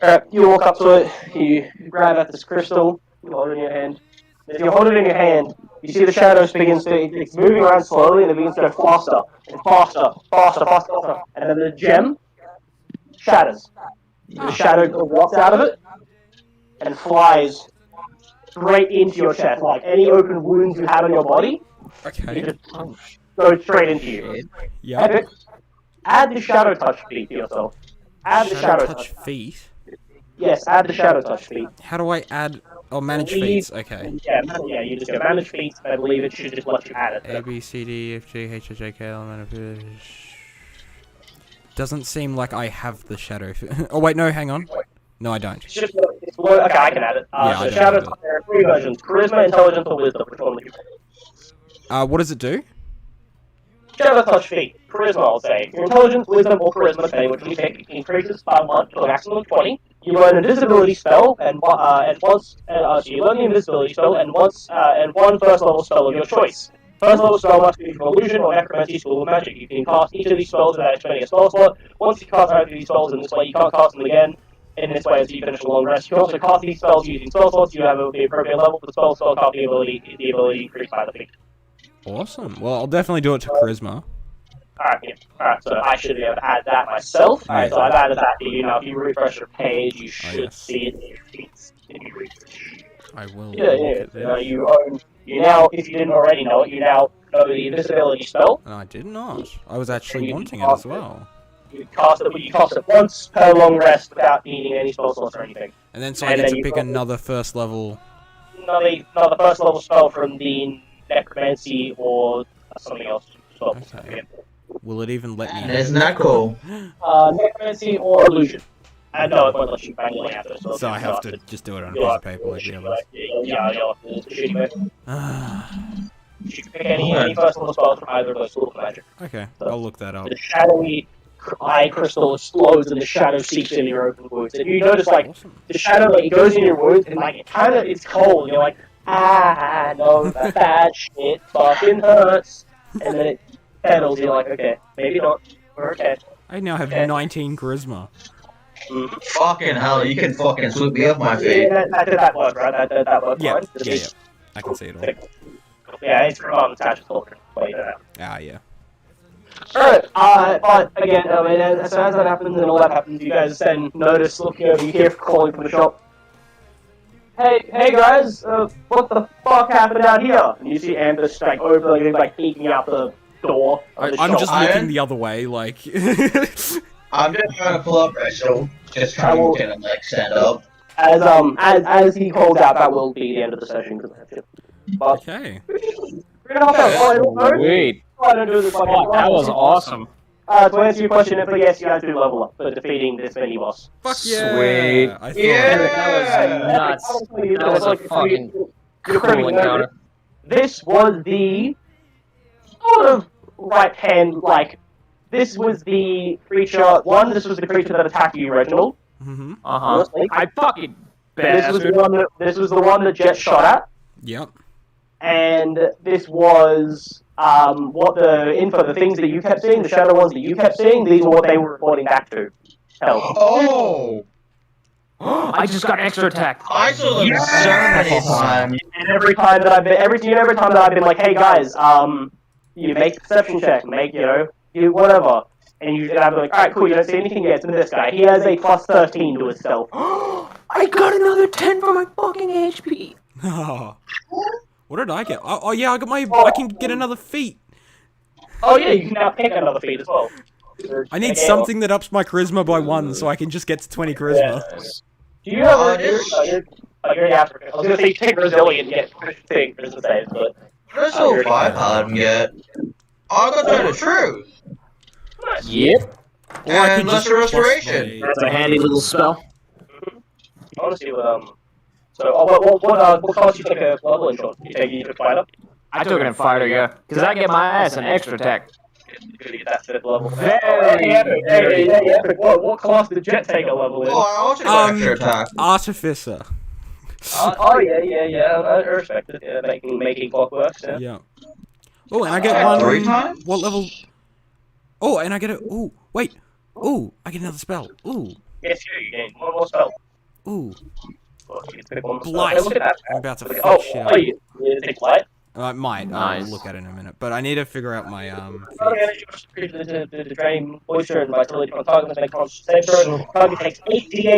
Alright, you walk up to it, you grab at this crystal, you hold it in your hand. As you hold it in your hand, you see the shadows it's moving around slowly and it begins to go faster and faster, and then the gem shatters. The shadow erupts out of it and flies straight into your chest. Like any open wounds you had on your body, Okay. it just goes straight into you. Yeah. Epic. Add the shadow touch feat to yourself. Add the shadow touch. feet. Yes, add the shadow touch feat. How do I add? Oh, manage feats. Okay. Yeah, you just go manage feats. I believe it should just let you add it. A B C D F G H I J K L M N O P. Doesn't seem like I have the shadow. Oh wait, no, hang on. No, I don't. Okay, I can add it. So shadow touch, there are 3 versions: charisma, intelligence, or wisdom. Which one would you pick? What does it do? Shadow touch feat. Charisma, I'll say. Your intelligence, wisdom, or charisma, depending which you pick, increases by 1 to a maximum of 20. You learn an invisibility spell, and once, so you learn the invisibility spell, and one first level spell of your choice. First level spell must be from illusion or necromancy, school of magic. You can cast each of these spells without expending a spell slot. Once you cast either of these spells in this way, you can't cast them again in this way until you finish a long rest. You can also cast these spells using spell slots. You have the appropriate level for the spell casting ability increased by the feat. Awesome. Well, I'll definitely do it to charisma. Alright, yeah. Alright, so I should be able to add that myself. Alright, so I've added that to you. Now, if you refresh your page, you should see it in your feats. I will. You now, if you didn't already know it, you now know the invisibility spell. And I did not. I was actually wanting it as well. You cast it once per long rest without needing any spell slots or anything. And then I get to pick another first level. Another first level spell from the necromancy or something else. Okay. Will it even let me? Isn't that cool? Necromancy or illusion. No, it won't let you manually after. So I have to just do it on a piece of paper like the others. Yeah, you'll have to shoot it. You can pick any first level spells from either of those schools of magic. Okay, I'll look that up. The shadowy eye crystal explodes and the shadow seeps into your open wounds. And you notice, like, the shadow, like, it goes in your wounds and, like, it's cold. And you're like, no, that shit fucking hurts. And then it settles. You're like, okay, maybe not. We're okay. I now have 19 charisma. Fucking hell, you can fucking sweep me off my feet. Yeah, that worked, right? That worked, Yeah, right? yeah. I can see it all. Yeah, it's from attached to the Yeah. Alright, but again, as soon as that happens and all that happens, you guys then notice, looking over, you hear calling from the shop. Hey guys, what the fuck happened out here? And you see Ambus, like peeking out the door of the shop. I'm just looking the other way, like... I'm just trying to pull up Rachel, just trying to like stand up. As he calls out, that will be the end of the session. But okay. Wait. That was awesome. To answer your question, yes, you guys do level up for defeating this mini boss. Fuck yeah! Sweet. I thought That was nuts. That was a fucking cool encounter. This was the sort of right hand, like, this was the creature, this was the creature that attacked you, Reginald. Mm-hmm. I fucking bastard. This was the one that Jet shot at. Yep. And this was the things that you kept seeing, the shadow ones that you kept seeing, these are what they were reporting back to. Hell. Oh! I just got extra attack. I saw them so many times. And every time that I've been like, hey guys, you make the perception check, you whatever. And I'd be like, alright, cool, you don't see anything yet, it's this guy. He has a plus 13 to his stealth. I got another 10 for my fucking HP. What did I get? Oh yeah, I can get another feat. Oh yeah, you can now pick another feat as well. I need something that ups my charisma by 1 so I can just get to 20 charisma. Yeah. Do you have you're after I was gonna say take resilient and get thing for the same, but That's all 5 paladin get. I got that is true. Yep. And lesser restoration. That's a handy little spell. I want to see what what cost you take a level in short? You took fighter? I took it in fighter, yeah. Because I get my ass an extra attack. Could get that 5th level. Very epic. What class did Jet take a level in? Oh, I also got extra attack. Artificer. Yeah. I respect it. Yeah, making clockworks. Yeah. Oh, and I get one. 3 times? What level? Oh, and I get a. Oh, wait. Oh, I get another spell. Ooh. Yes, you gain one more spell. Ooh. Well, you pick one more spell. Blight. Hey, look at that. I'm about to fuck Oh, shit oh, up. you take Blight? I might. Nice. I'll look at it in a minute. But I need to figure out my Target energy to drain moisture and vitality from target that makes conscious save throw. Target takes 8d8